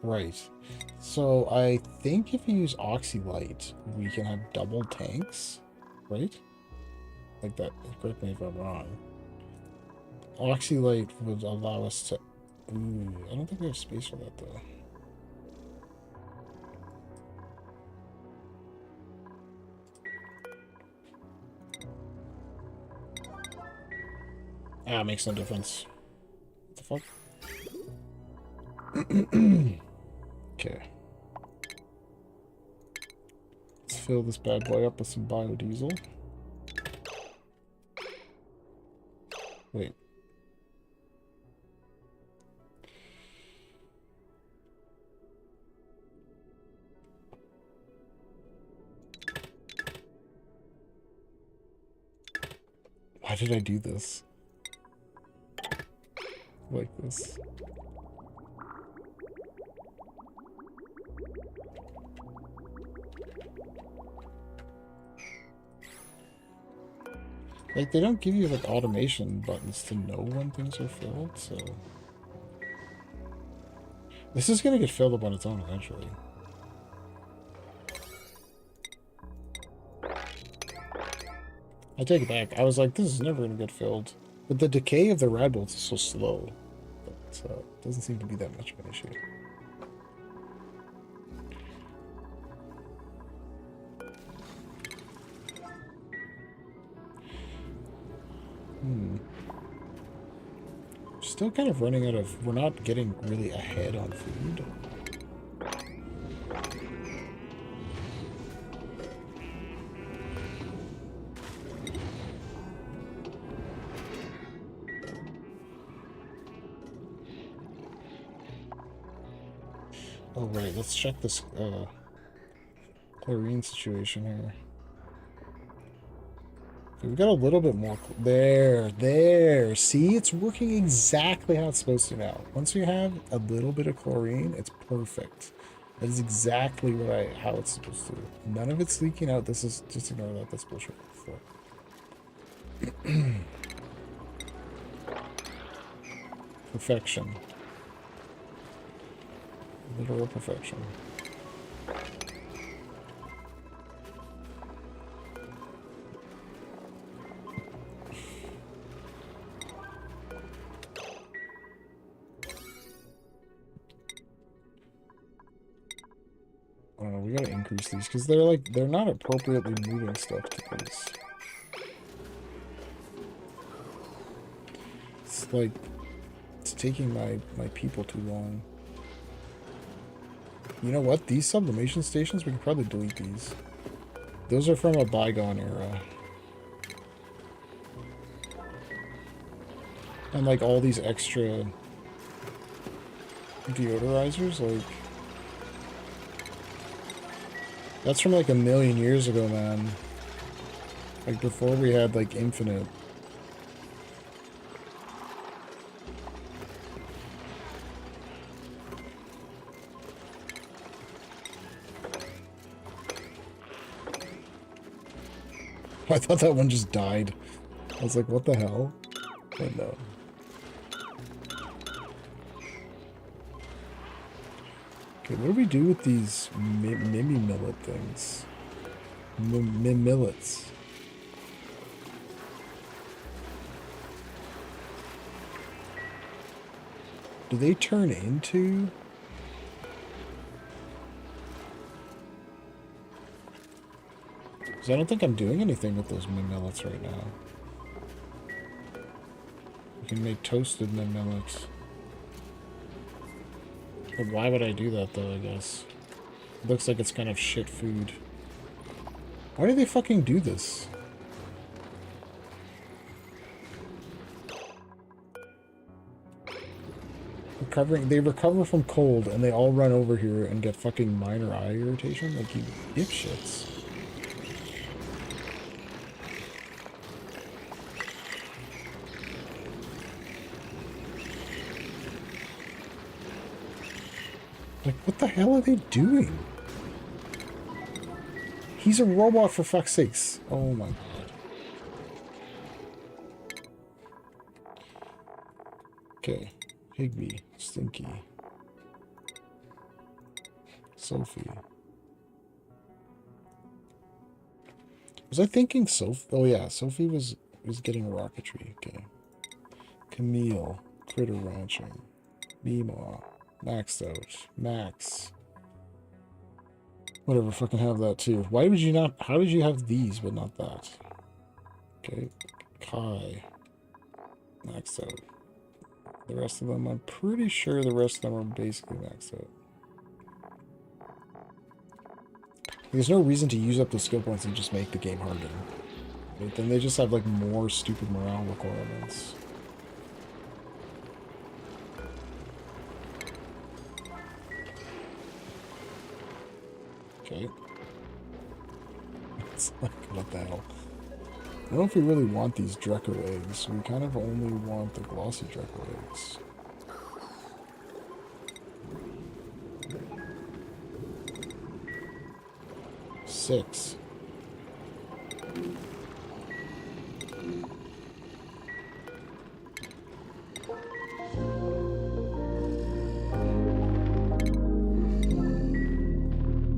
Speaker 1: Right. So I think if you use Oxylite, we can have double tanks, right? Like that. Correct me if I'm wrong. Oxylite would allow us to... Ooh, I don't think we have space for that, though. Ah, makes no difference. What the fuck? Okay. Let's fill this bad boy up with some biodiesel. Wait. Why did I do this? Like this. Like, they don't give you, like, automation buttons to know when things are filled, so... This is gonna get filled up on its own eventually. I take it back. I was like, this is never gonna get filled. But the decay of the rad bolts is so slow. But it doesn't seem to be that much of an issue. Still kind of running out of... We're not getting really ahead on food. Oh, right. Let's check this chlorine situation here. Okay, we got a little bit more... There. See? It's working exactly how it's supposed to now. Once you have a little bit of chlorine, it's perfect. That is exactly how it's supposed to. None of it's leaking out. This is... Just ignore that. That's bullshit. Perfection. Literal perfection. We gotta increase these because they're not appropriately moving stuff to this. It's like it's taking my people too long. You know what? These sublimation stations, we can probably delete these. Those are from a bygone era. And like all these extra deodorizers, like that's from like 1,000,000 years ago, man. Like before we had like infinite. I thought that one just died. I was like, what the hell? But no. Okay, what do we do with these Mimi millet things? Millets. Do they turn into... Because I don't think I'm doing anything with those millets right now. You can make toasted millets. But why would I do that, though, I guess? It looks like it's kind of shit food. Why do they fucking do this? They recover from cold, and they all run over here and get fucking minor eye irritation? Like, you dipshits. Like, what the hell are they doing? He's a robot, for fuck's sakes. Oh my god. Okay. Higby. Stinky. Sophie. Was I thinking Sophie? Oh yeah, Sophie was getting rocketry. Okay. Camille. Critter ranching. Meemaw. Maxed out. Max. Whatever, fucking have that too. Why would you not... How did you have these but not that? Okay. Kai. Maxed out. The rest of them, I'm pretty sure the rest of them are basically maxed out. There's no reason to use up the skill points and just make the game harder. But then they just have like more stupid morale requirements. Okay. It's like, what the hell? I don't know if we really want these Draco eggs. We kind of only want the glossy Draco eggs. Six.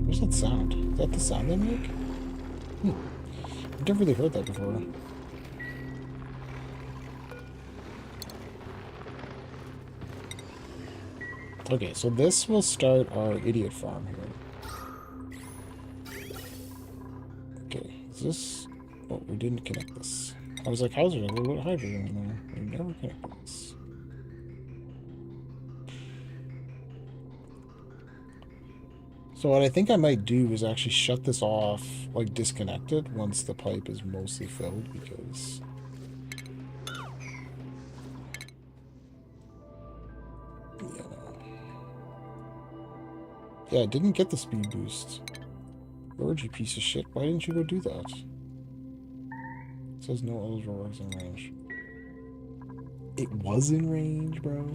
Speaker 1: Where's that sound? Is that the sound they make? I've never really heard that before. Okay, so this will start our idiot farm here. Okay, is this... Oh, we didn't connect this. I was like, how's there a little bit of hydrogen in there? We never connected this. So what I think I might do is actually shut this off, like disconnect it once the pipe is mostly filled, because... Yeah, no. Yeah, I didn't get the speed boost. Lord, you piece of shit. Why didn't you go do that? It says no eligible works in range. It was in range, bro.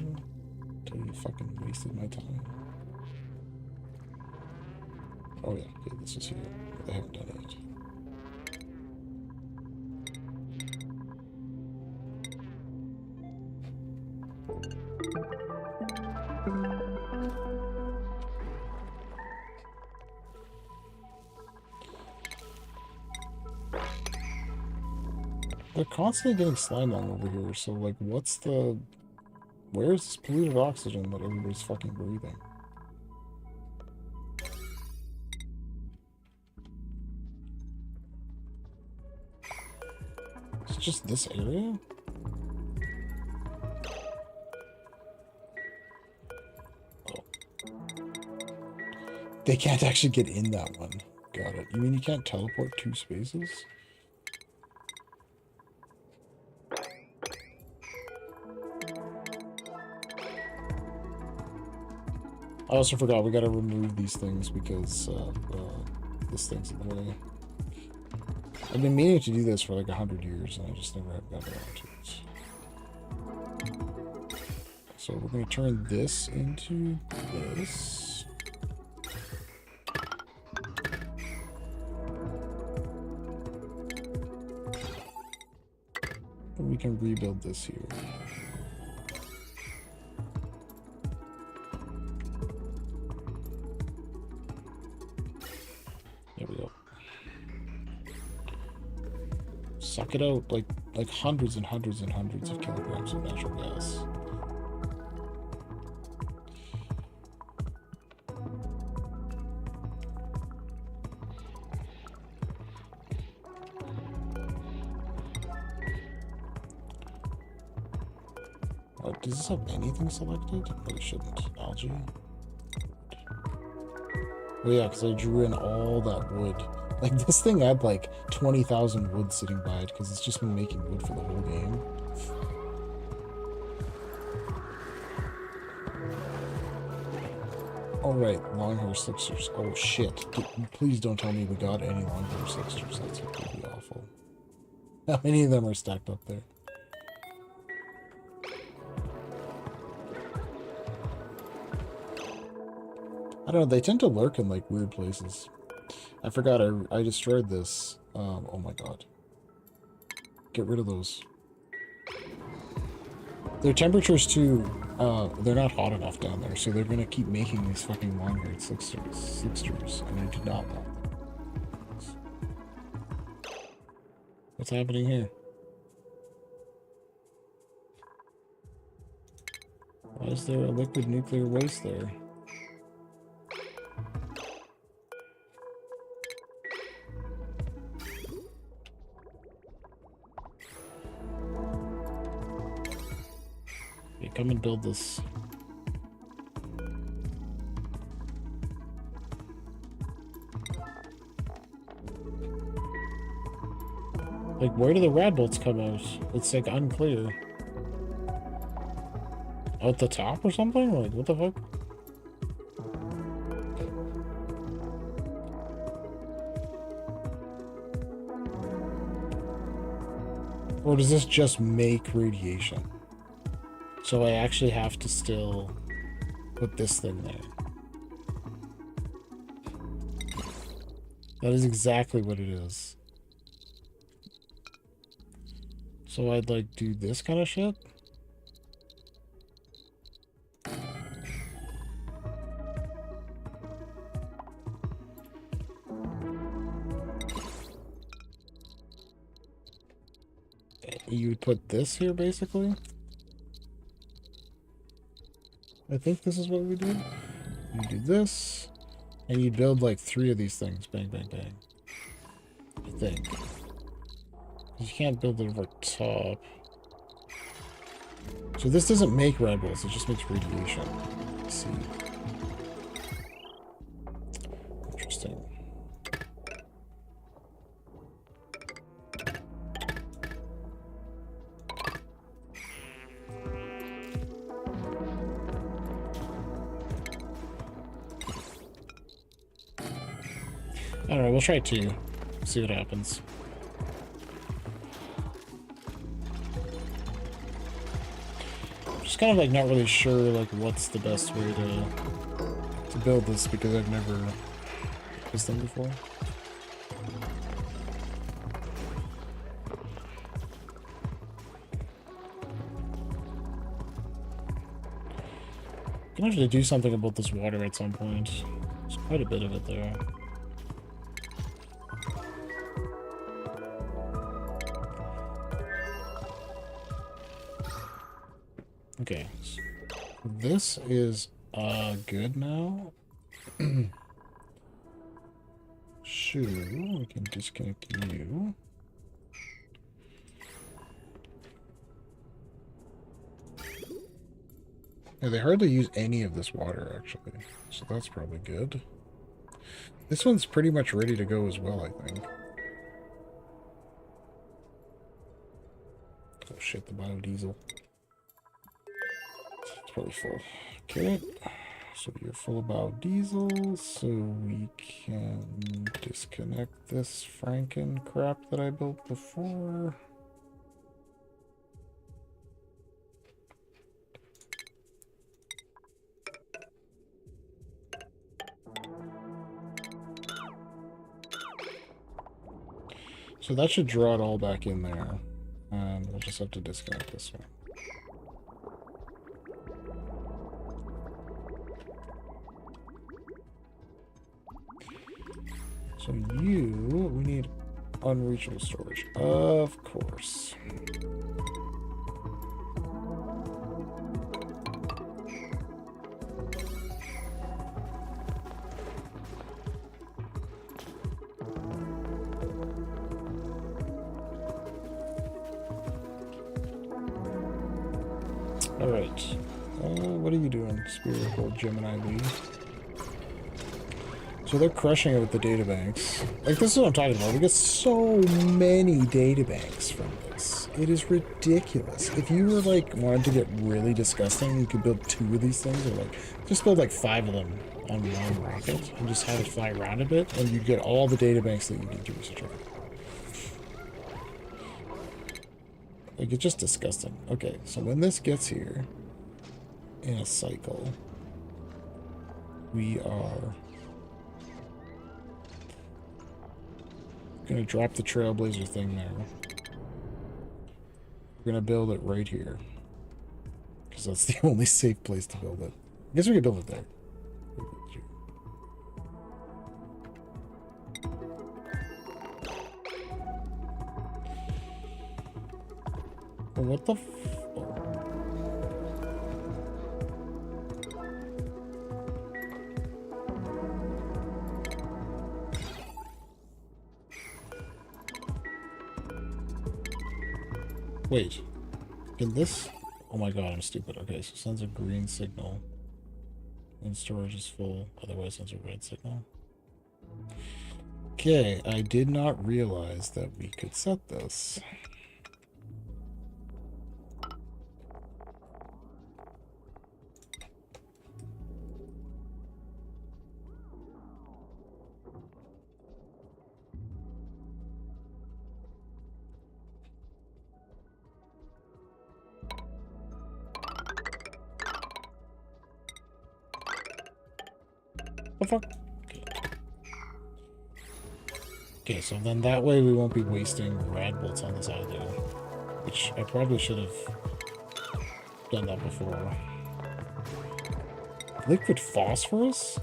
Speaker 1: Until you fucking wasted my time. Oh yeah, okay, this is here. They haven't done it yet. They're constantly getting slime on over here, so like what's the... Where's this polluted oxygen that everybody's fucking breathing? It's just this area? Oh. They can't actually get in that one. Got it. You mean you can't teleport two spaces? I also forgot we gotta remove these things because this thing's in the way. I've been meaning to do this for like 100 years and I just never have gotten around to it. So we're gonna turn this into this. can rebuild this here. There we go. Suck it out like hundreds and hundreds and hundreds of kilograms of natural gas. Does this have anything selected? Probably shouldn't. Algae? Oh yeah, because I drew in all that wood. Like, this thing had like 20,000 wood sitting by it, because it's just been making wood for the whole game. Alright, long-hair sixers. Oh shit. Please don't tell me we got any long-hair sixers. That's completely awful. How many of them are stacked up there? I don't know, they tend to lurk in like weird places. I forgot I destroyed this. Oh my god. Get rid of those. Their temperature's too, they're not hot enough down there, so they're gonna keep making these fucking long-haired sixers, and I do not want them. What's happening here? Why is there a liquid nuclear waste there? Come and build this. Like, where do the rad bolts come out? It's like unclear. Out the top or something? Like, what the fuck? Or does this just make radiation? So I actually have to still put this thing there. That is exactly what it is. So I'd like do this kind of shit. You would put this here basically. I think this is what we do. You do this, and you build like 3 of these things. Bang, bang, bang. I think. You can't build it over top. So this doesn't make red balls, it just makes radiation. Let's see. Interesting. I don't know, we'll try 2. See what happens. Just kind of like not really sure like what's the best way to build this because I've never used this thing before. I'm gonna have to do something about this water at some point. There's quite a bit of it there. Okay, so this is good now. Shoo, we can disconnect you. Yeah, they hardly use any of this water actually, so that's probably good. This one's pretty much ready to go as well, I think. Oh shit, the biodiesel. Probably full. Okay, so you're full about diesel, so we can disconnect this Franken crap that I built before. So that should draw it all back in there. And we'll just have to disconnect this one. So we need unreachable storage. Of course. Alright. What are you doing, Spiritual Gemini Lee? So they're crushing it with the databanks. Like, this is what I'm talking about. We get so many databanks from this. It is ridiculous. If you were, like, wanted to get really disgusting, you could build 2 of these things, or, like, just build, like, 5 of them on one rocket, and just have it fly around a bit, and you'd get all the databanks that you need to research over. Like, it's just disgusting. Okay, so when this gets here, in a cycle, we are gonna drop the Trailblazer thing there. We're gonna build it right here, because that's the only safe place to build it. I guess we could build it there. What the f... Oh. Wait. Can this... Oh my god, I'm stupid. Okay, so it sends a green signal when storage is full. Otherwise, it sends a red signal. Okay, I did not realize that we could set this. The fuck? Okay, so then that way we won't be wasting rad bolts on this either. Which I probably should have done that before. Liquid phosphorus?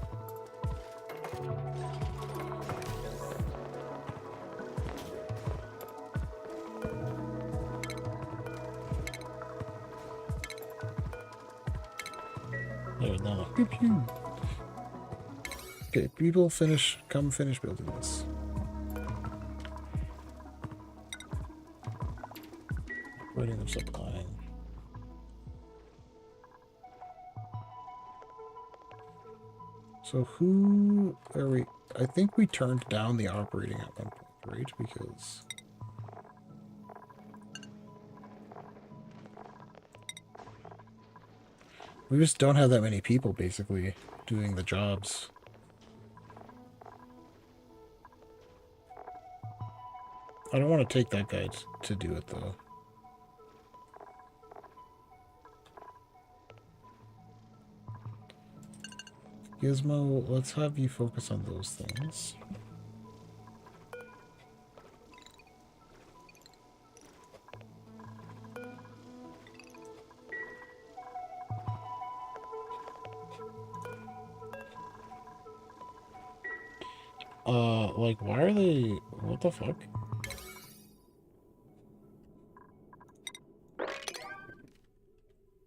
Speaker 1: There, no. Pew pew. Okay, people come finish building this. Rating of supplying. So who are we? I think we turned down the operating at one point, right? Because we just don't have that many people basically doing the jobs. I don't want to take that guy to do it, though. Gizmo, let's have you focus on those things. Like, why are they... What the fuck?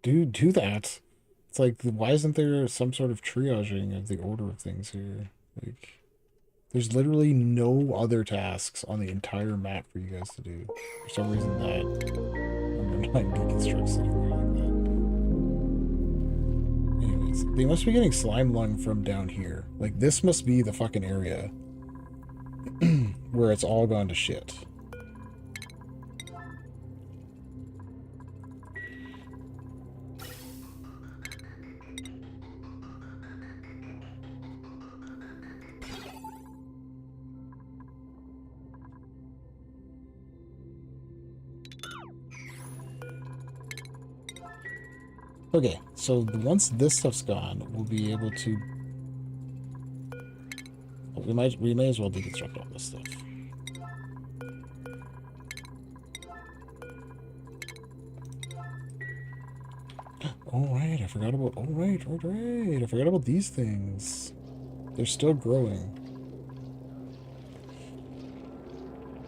Speaker 1: Dude, do that. It's like, why isn't there some sort of triaging of the order of things here? Like, there's literally no other tasks on the entire map for you guys to do. For some reason that underlying deconstruct sitting there like that. Anyways, they must be getting slime lung from down here. Like, this must be the fucking area where it's all gone to shit. Okay, so once this stuff's gone, we'll be able to... We may as well deconstruct all this stuff. Oh, right, I forgot about... Oh, right. I forgot about these things. They're still growing.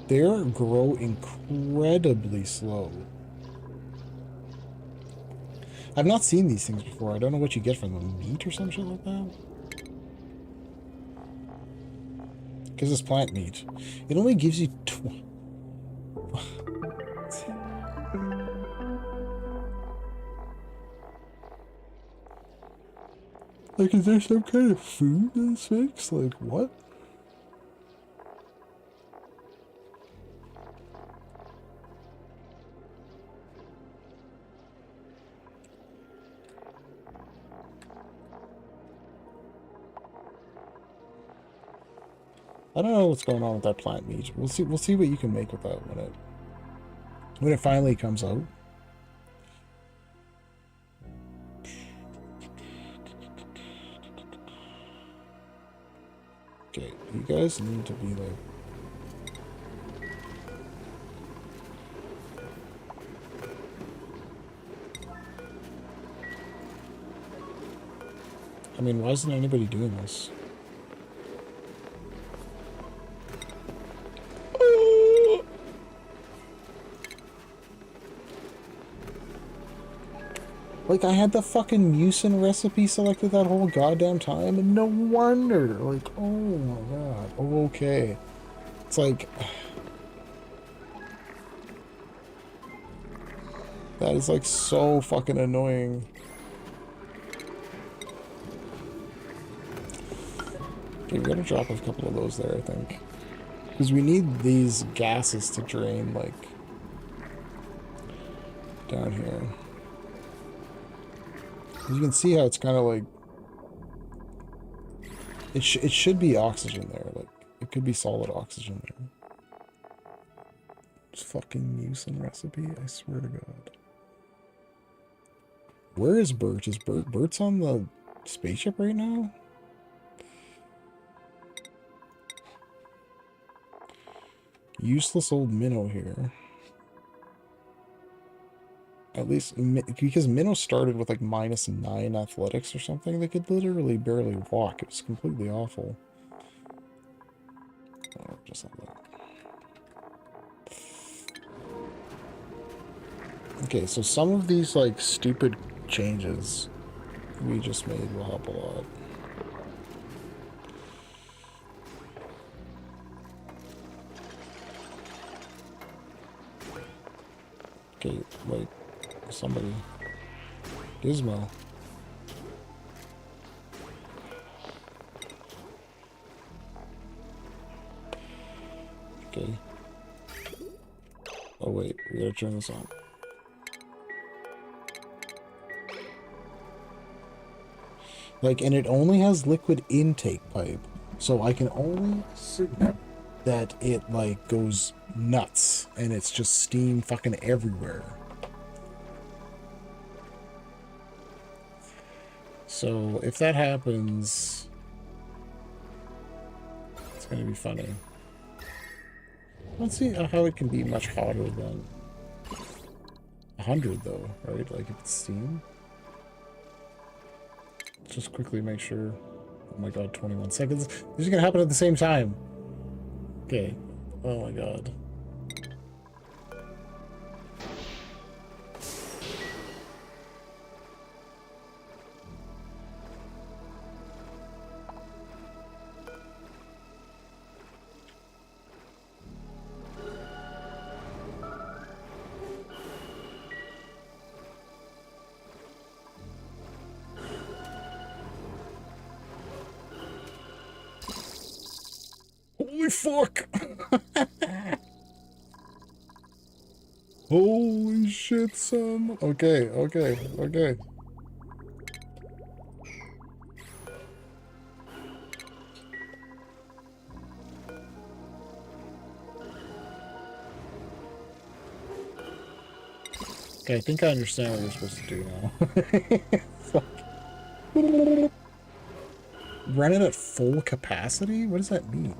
Speaker 1: They grow incredibly slow. I've not seen these things before. I don't know what you get from them. Meat or some shit like that? Because it's plant meat. It only gives you... Like, is there some kind of food in this mix? Like, what? I don't know what's going on with that plant meat. We'll see what you can make with that when it finally comes out. Okay, you guys need to be like... I mean, why isn't anybody doing this? Like, I had the fucking mucin recipe selected that whole goddamn time, and no wonder. Like, oh my god. Oh, okay. It's like... That is, like, so fucking annoying. Okay, we gotta drop a couple of those there, I think. Because we need these gases to drain, like... down here. You can see how it's kind of like... It should be oxygen there. Like, it could be solid oxygen there. It's fucking mucin recipe, I swear to God. Where is Bert? Is Bert's on the spaceship right now? Useless old Minnow here. At least, because Minnow started with like -9 athletics or something, they could literally barely walk. It was completely awful. Oh, just like that. Okay, so some of these like stupid changes we just made will help a lot. Okay, like somebody. Gizmo. Okay. Oh wait, we gotta turn this on. Like, and it only has liquid intake pipe, so I can only see that it like goes nuts and it's just steam fucking everywhere. So if that happens, it's gonna be funny. Let's see how it can be much hotter than 100 though, right? Like if it's steam. Just quickly make sure. Oh my god, 21 seconds. This is gonna happen at the same time. Okay. Oh my god. Holy fuck! Holy shit, son. Okay. Okay, I think I understand what we're supposed to do now. Fuck. Run it at full capacity? What does that mean?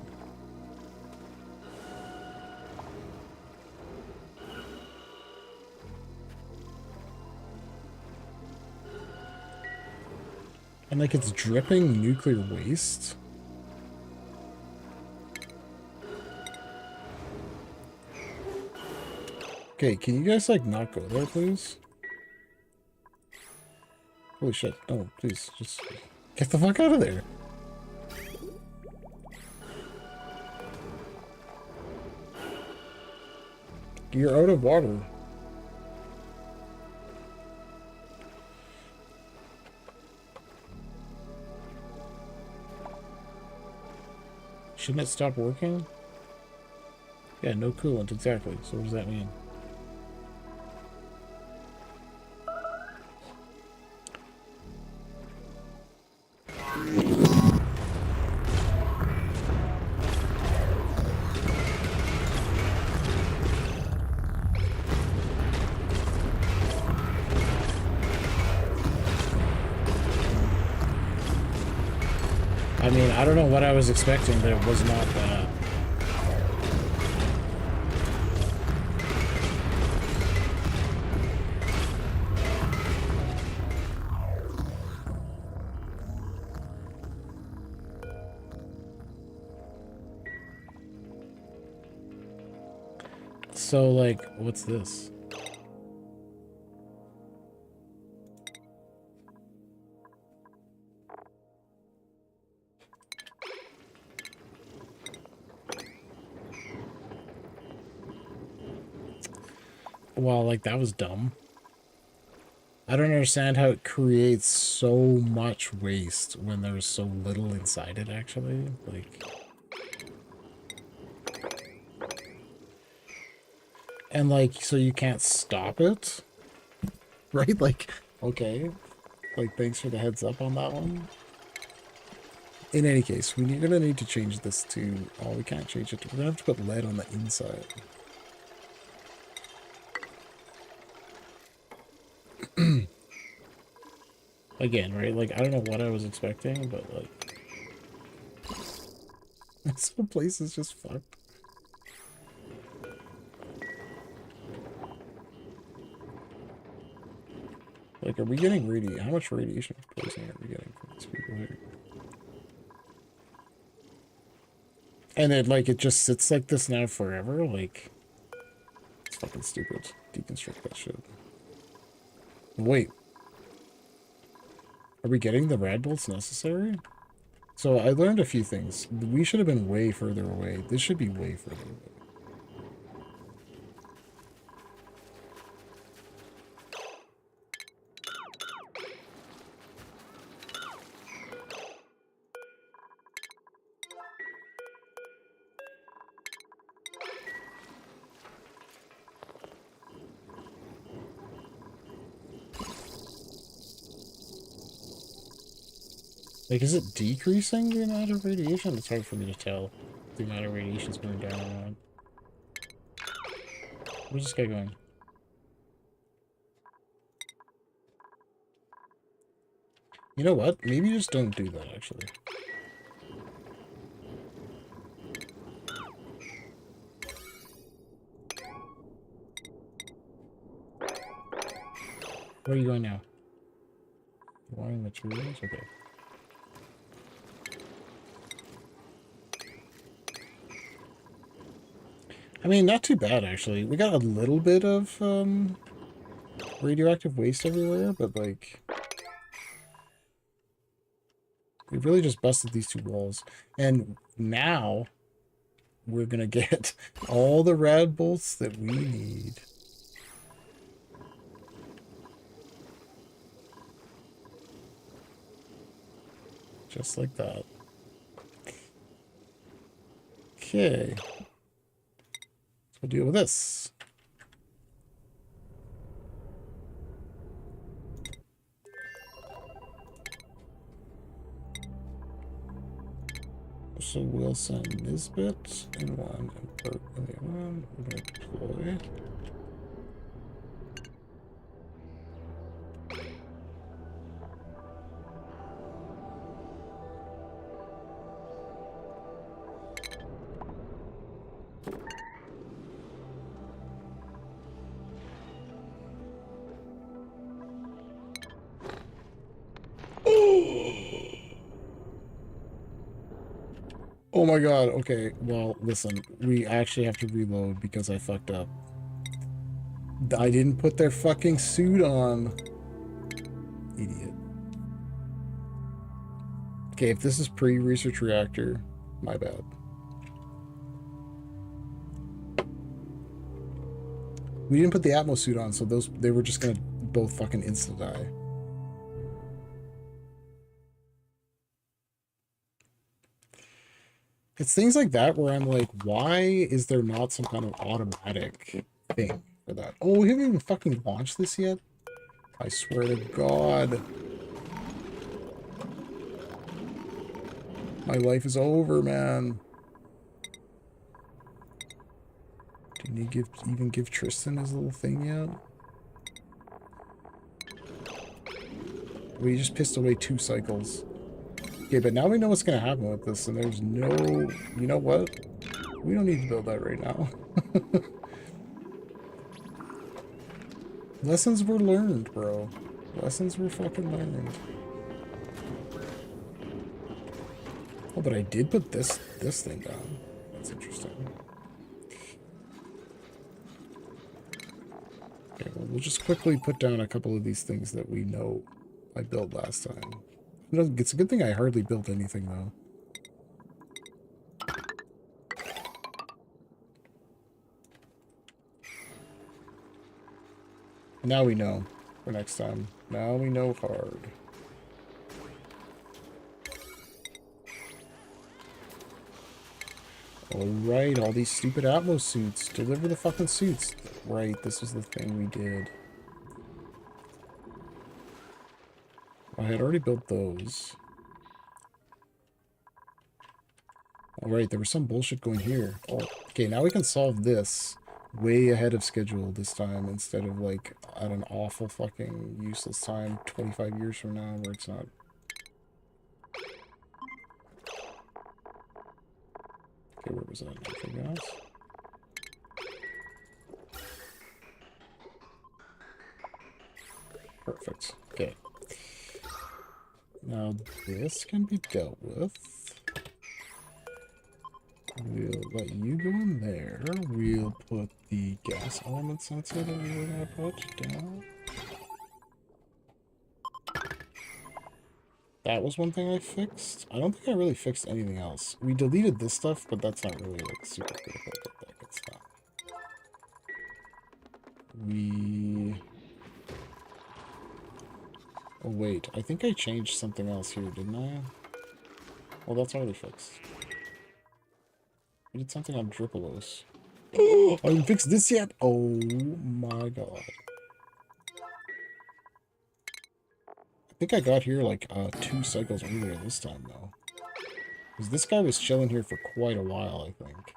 Speaker 1: And like it's dripping nuclear waste. Okay, can you guys like not go there, please? Holy shit. No, please, just get the fuck out of there. You're out of water. Shouldn't it stop working? Yeah, no coolant, exactly. So what does that mean? I mean, I don't know what I was expecting, but it was not that. So, like, what's this? Well, like, that was dumb. I don't understand how it creates so much waste when there's so little inside it, actually. Like... And, like, so you can't stop it? Right? Like, okay. Like, thanks for the heads up on that one. In any case, we're gonna need to change this to... Oh, we can't change it. We're gonna have to put lead on the inside. Again, right? Like, I don't know what I was expecting, but, like... This whole place is just fucked. Like, are we getting radiation? How much radiation poisoning are we getting from these people here? And it, like, it just sits like this now forever? Like, it's fucking stupid. Deconstruct that shit. Wait. Are we getting the rad bolts necessary? So I learned a few things. We should have been way further away. This should be way further away. Like, is it decreasing the amount of radiation? It's hard for me to tell the amount of radiation's going down or not. Where's this guy going? You know what? Maybe just don't do that, actually. Where are you going now? Wiring materials? Okay. I mean, not too bad, actually. We got a little bit of, radioactive waste everywhere, but, like... We really just busted these two walls. And now, we're gonna get all the rad bolts that we need. Just like that. Okay. So we'll deal with this. So we'll send Nisbet in one and Bert in the other one. We're going to deploy. Oh my god, okay. Well, listen, we actually have to reload because I fucked up. I didn't put their fucking suit on. Idiot. Okay, if this is pre-research reactor, my bad. We didn't put the Atmos suit on, so they were just gonna both fucking insta-die. It's things like that where I'm like, why is there not some kind of automatic thing for that? Oh, we haven't even fucking launched this yet? I swear to God. My life is over, man. Didn't you even give Tristan his little thing yet? We just pissed away 2 cycles. Okay, but now we know what's gonna happen with this, and there's no... You know what? We don't need to build that right now. Lessons were learned, bro. Lessons were fucking learned. Oh, but I did put this thing down. That's interesting. Okay, well, we'll just quickly put down a couple of these things that we know I built last time. You know, it's a good thing I hardly built anything, though. Now we know for next time. Now we know hard. Alright, all these stupid Atmos suits. Deliver the fucking suits. Right, this was the thing we did. I had already built those. Alright, there was some bullshit going here. Oh, okay, now we can solve this way ahead of schedule this time instead of like at an awful fucking useless time 25 years from now where it's not. Okay, where was that? Anything else? Perfect. Okay. Now this can be dealt with. We'll let you go in there. We'll put the gas element sensor that we were going to put down. That was one thing I fixed. I don't think I really fixed anything else. We deleted this stuff, but that's not really like super critical, but that good stuff. Oh wait, I think I changed something else here, didn't I? Well, that's already fixed. We did something on Dripolos. Oh, I haven't fixed this yet? Oh my god. I think I got here like 2 cycles earlier this time though. Because this guy was chilling here for quite a while, I think.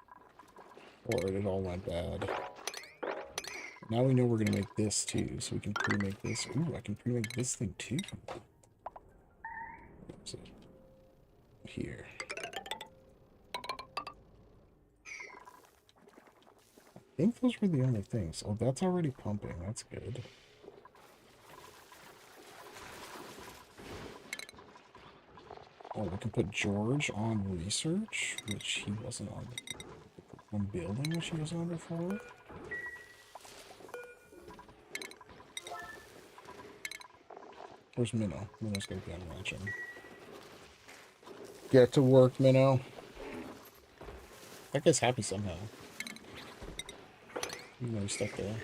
Speaker 1: Or it all went bad. Now we know we're gonna make this too, so we can pre-make this. Ooh, I can pre-make this thing too. What's it? Here. I think those were the only things. Oh, that's already pumping. That's good. Oh, we can put George on research, which he wasn't on. On building, which he was on before. Where's Minnow? Minnow's gonna be on ranching. Get to work, Minnow. That guy's happy somehow. Even though he's stuck there.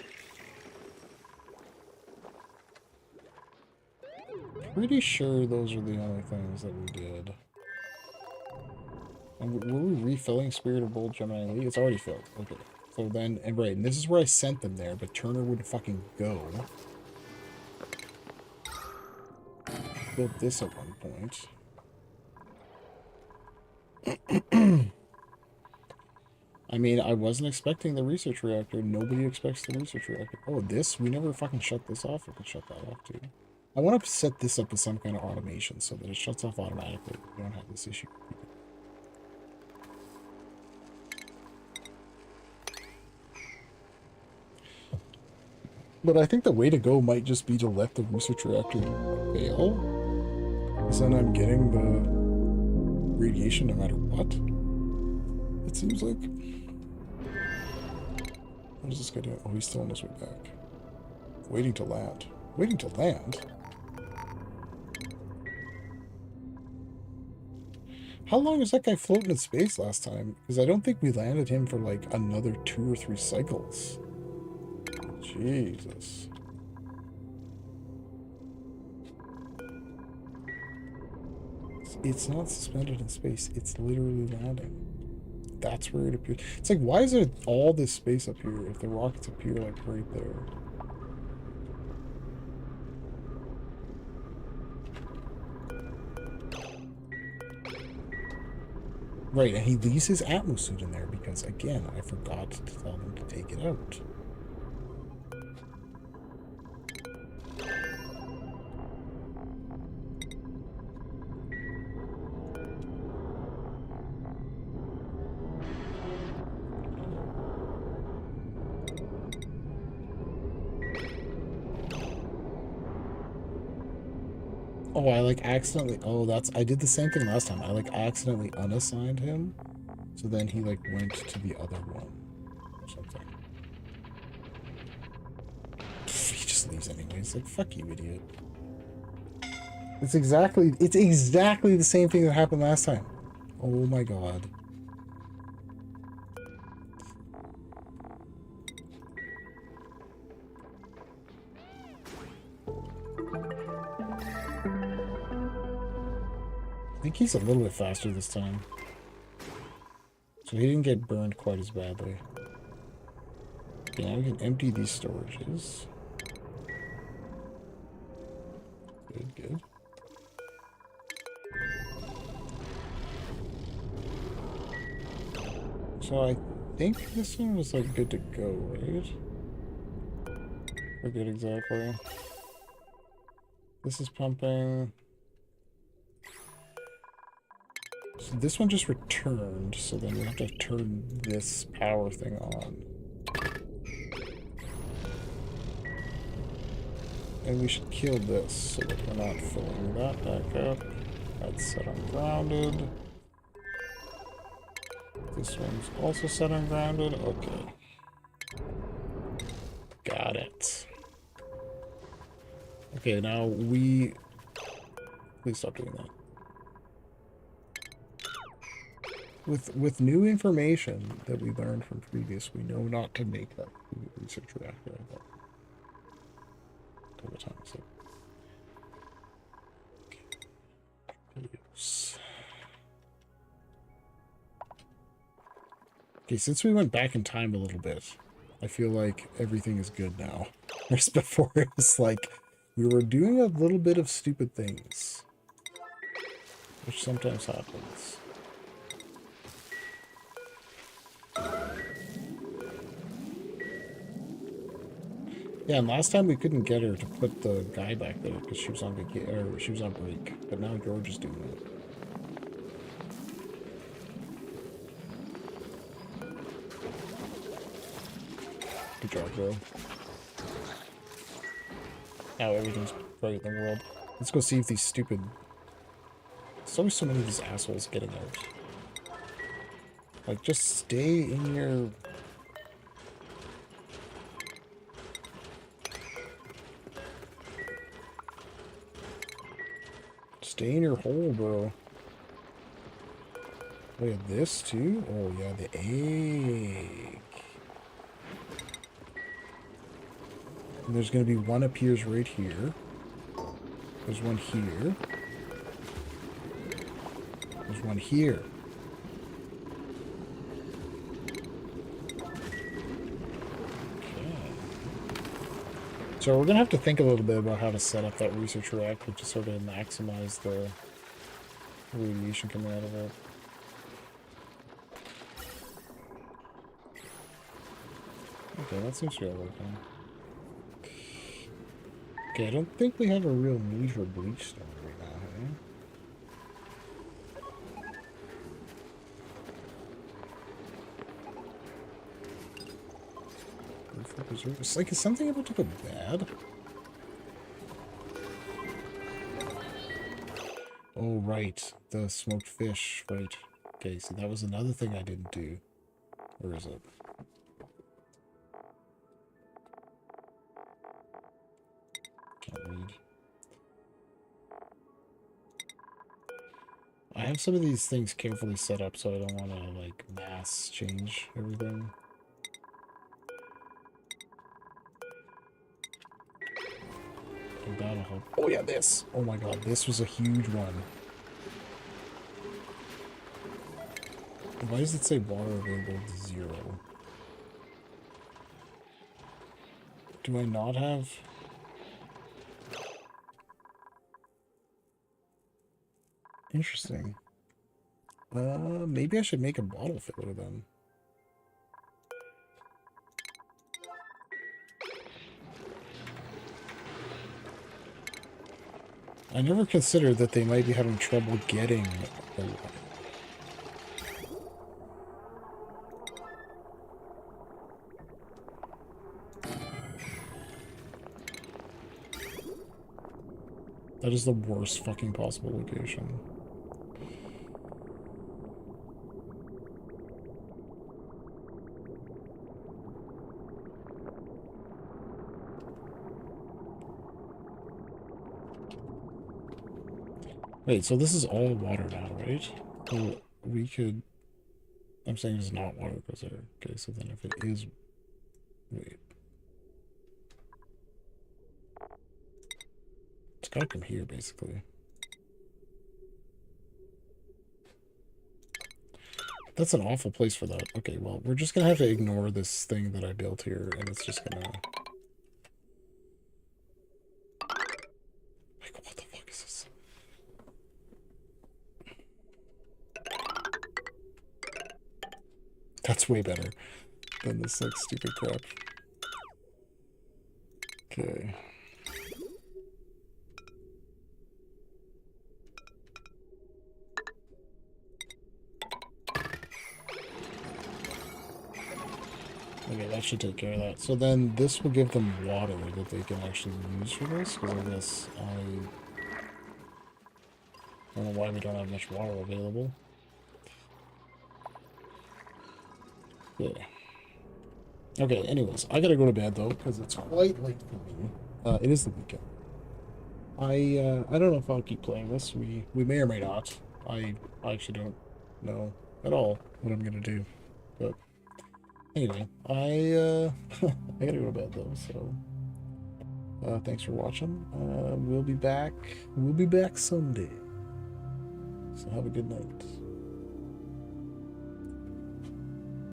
Speaker 1: Pretty sure those are the only things that we did. And were we refilling Spirit of Bold Gemini Lee? It's already filled. Okay. So then, and right, and this is where I sent them there, but Turner wouldn't fucking go. Built this at one point. I mean, I wasn't expecting the research reactor. Nobody expects the research reactor. Oh, this? We never fucking shut this off. We could shut that off, too. I want to set this up with some kind of automation so that it shuts off automatically. We don't have this issue. But I think the way to go might just be to let the research reactor fail. Because then I'm getting the radiation no matter what. It seems like... What is this guy doing? Oh, he's still on his way back. Waiting to land. Waiting to land? How long was that guy floating in space last time? Because I don't think we landed him for like another 2 or 3 cycles. Jesus. It's not suspended in space. It's literally landing. That's where it appears. It's like, why is there all this space up here if the rockets appear like right there? Right, and he leaves his Atmos suit in there because, again, I forgot to tell him to take it out. Oh, I like accidentally... Oh, that's... I did the same thing last time. I like accidentally unassigned him. So then he like went to the other one. Or something. He just leaves anyway. It's like, fuck you, idiot. It's exactly the same thing that happened last time. Oh my god. I think he's a little bit faster this time. So he didn't get burned quite as badly. Okay, now we can empty these storages. Good, good. So I think this one was like good to go, right? We're good exactly. This is pumping. So this one just returned, so then we have to turn this power thing on. And we should kill this so that we're not filling that back up. That's set ungrounded. This one's also set ungrounded. Okay. Got it. Okay, now we... Please stop doing that. With new information that we learned from previous, we know not to make that research reactor. Couple times. Okay, since we went back in time a little bit, I feel like everything is good now. Whereas before it was like we were doing a little bit of stupid things, which sometimes happens. Yeah, and last time we couldn't get her to put the guy back there because she was on vacation, or she was on break. But now George is doing it. Good job, bro. Now everything's right in the world. Let's go see if these stupid... There's always so many of these assholes getting out. Like, just stay in your... Stay in your hole, bro. Wait, this too? Oh, yeah, the egg. And there's going to be one appears right here. There's one here. There's one here. So we're going to have to think a little bit about how to set up that research reactor to sort of maximize the radiation coming out of it. Okay, that seems to be all working. Okay, I don't think we have a real need for bleach stone right now, hey? It's like, is something about to go bad? Oh, right. The smoked fish, right. Okay, so that was another thing I didn't do. Where is it? Can't read. I have some of these things carefully set up so I don't want to, like, mass change everything. And that'll help. Oh yeah, this! Oh my god, this was a huge one. Why does it say water available to 0? Do I not have... Interesting. Maybe I should make a bottle filler then. I never considered that they might be having trouble getting a lot. That is the worst fucking possible location. Wait, so this is all water now, right? So we could... I'm saying it's not water goes there. Okay, so then if it is... Wait. It's gotta come here, basically. That's an awful place for that. Okay, well, we're just gonna have to ignore this thing that I built here, and it's just gonna... Like, what the fuck is this? That's way better than this, like, stupid crap. Okay. Okay, that should take care of that. So then this will give them water that they can actually use for this, because I guess I don't know why we don't have much water available. Yeah. Okay, anyways, I gotta go to bed though, because it's quite late for me. It is the weekend. I don't know if I'll keep playing this. We may or may not. I actually don't know at all what I'm gonna do. But anyway, I gotta go to bed though, so thanks for watching. We'll be back. We'll be back someday. So have a good night.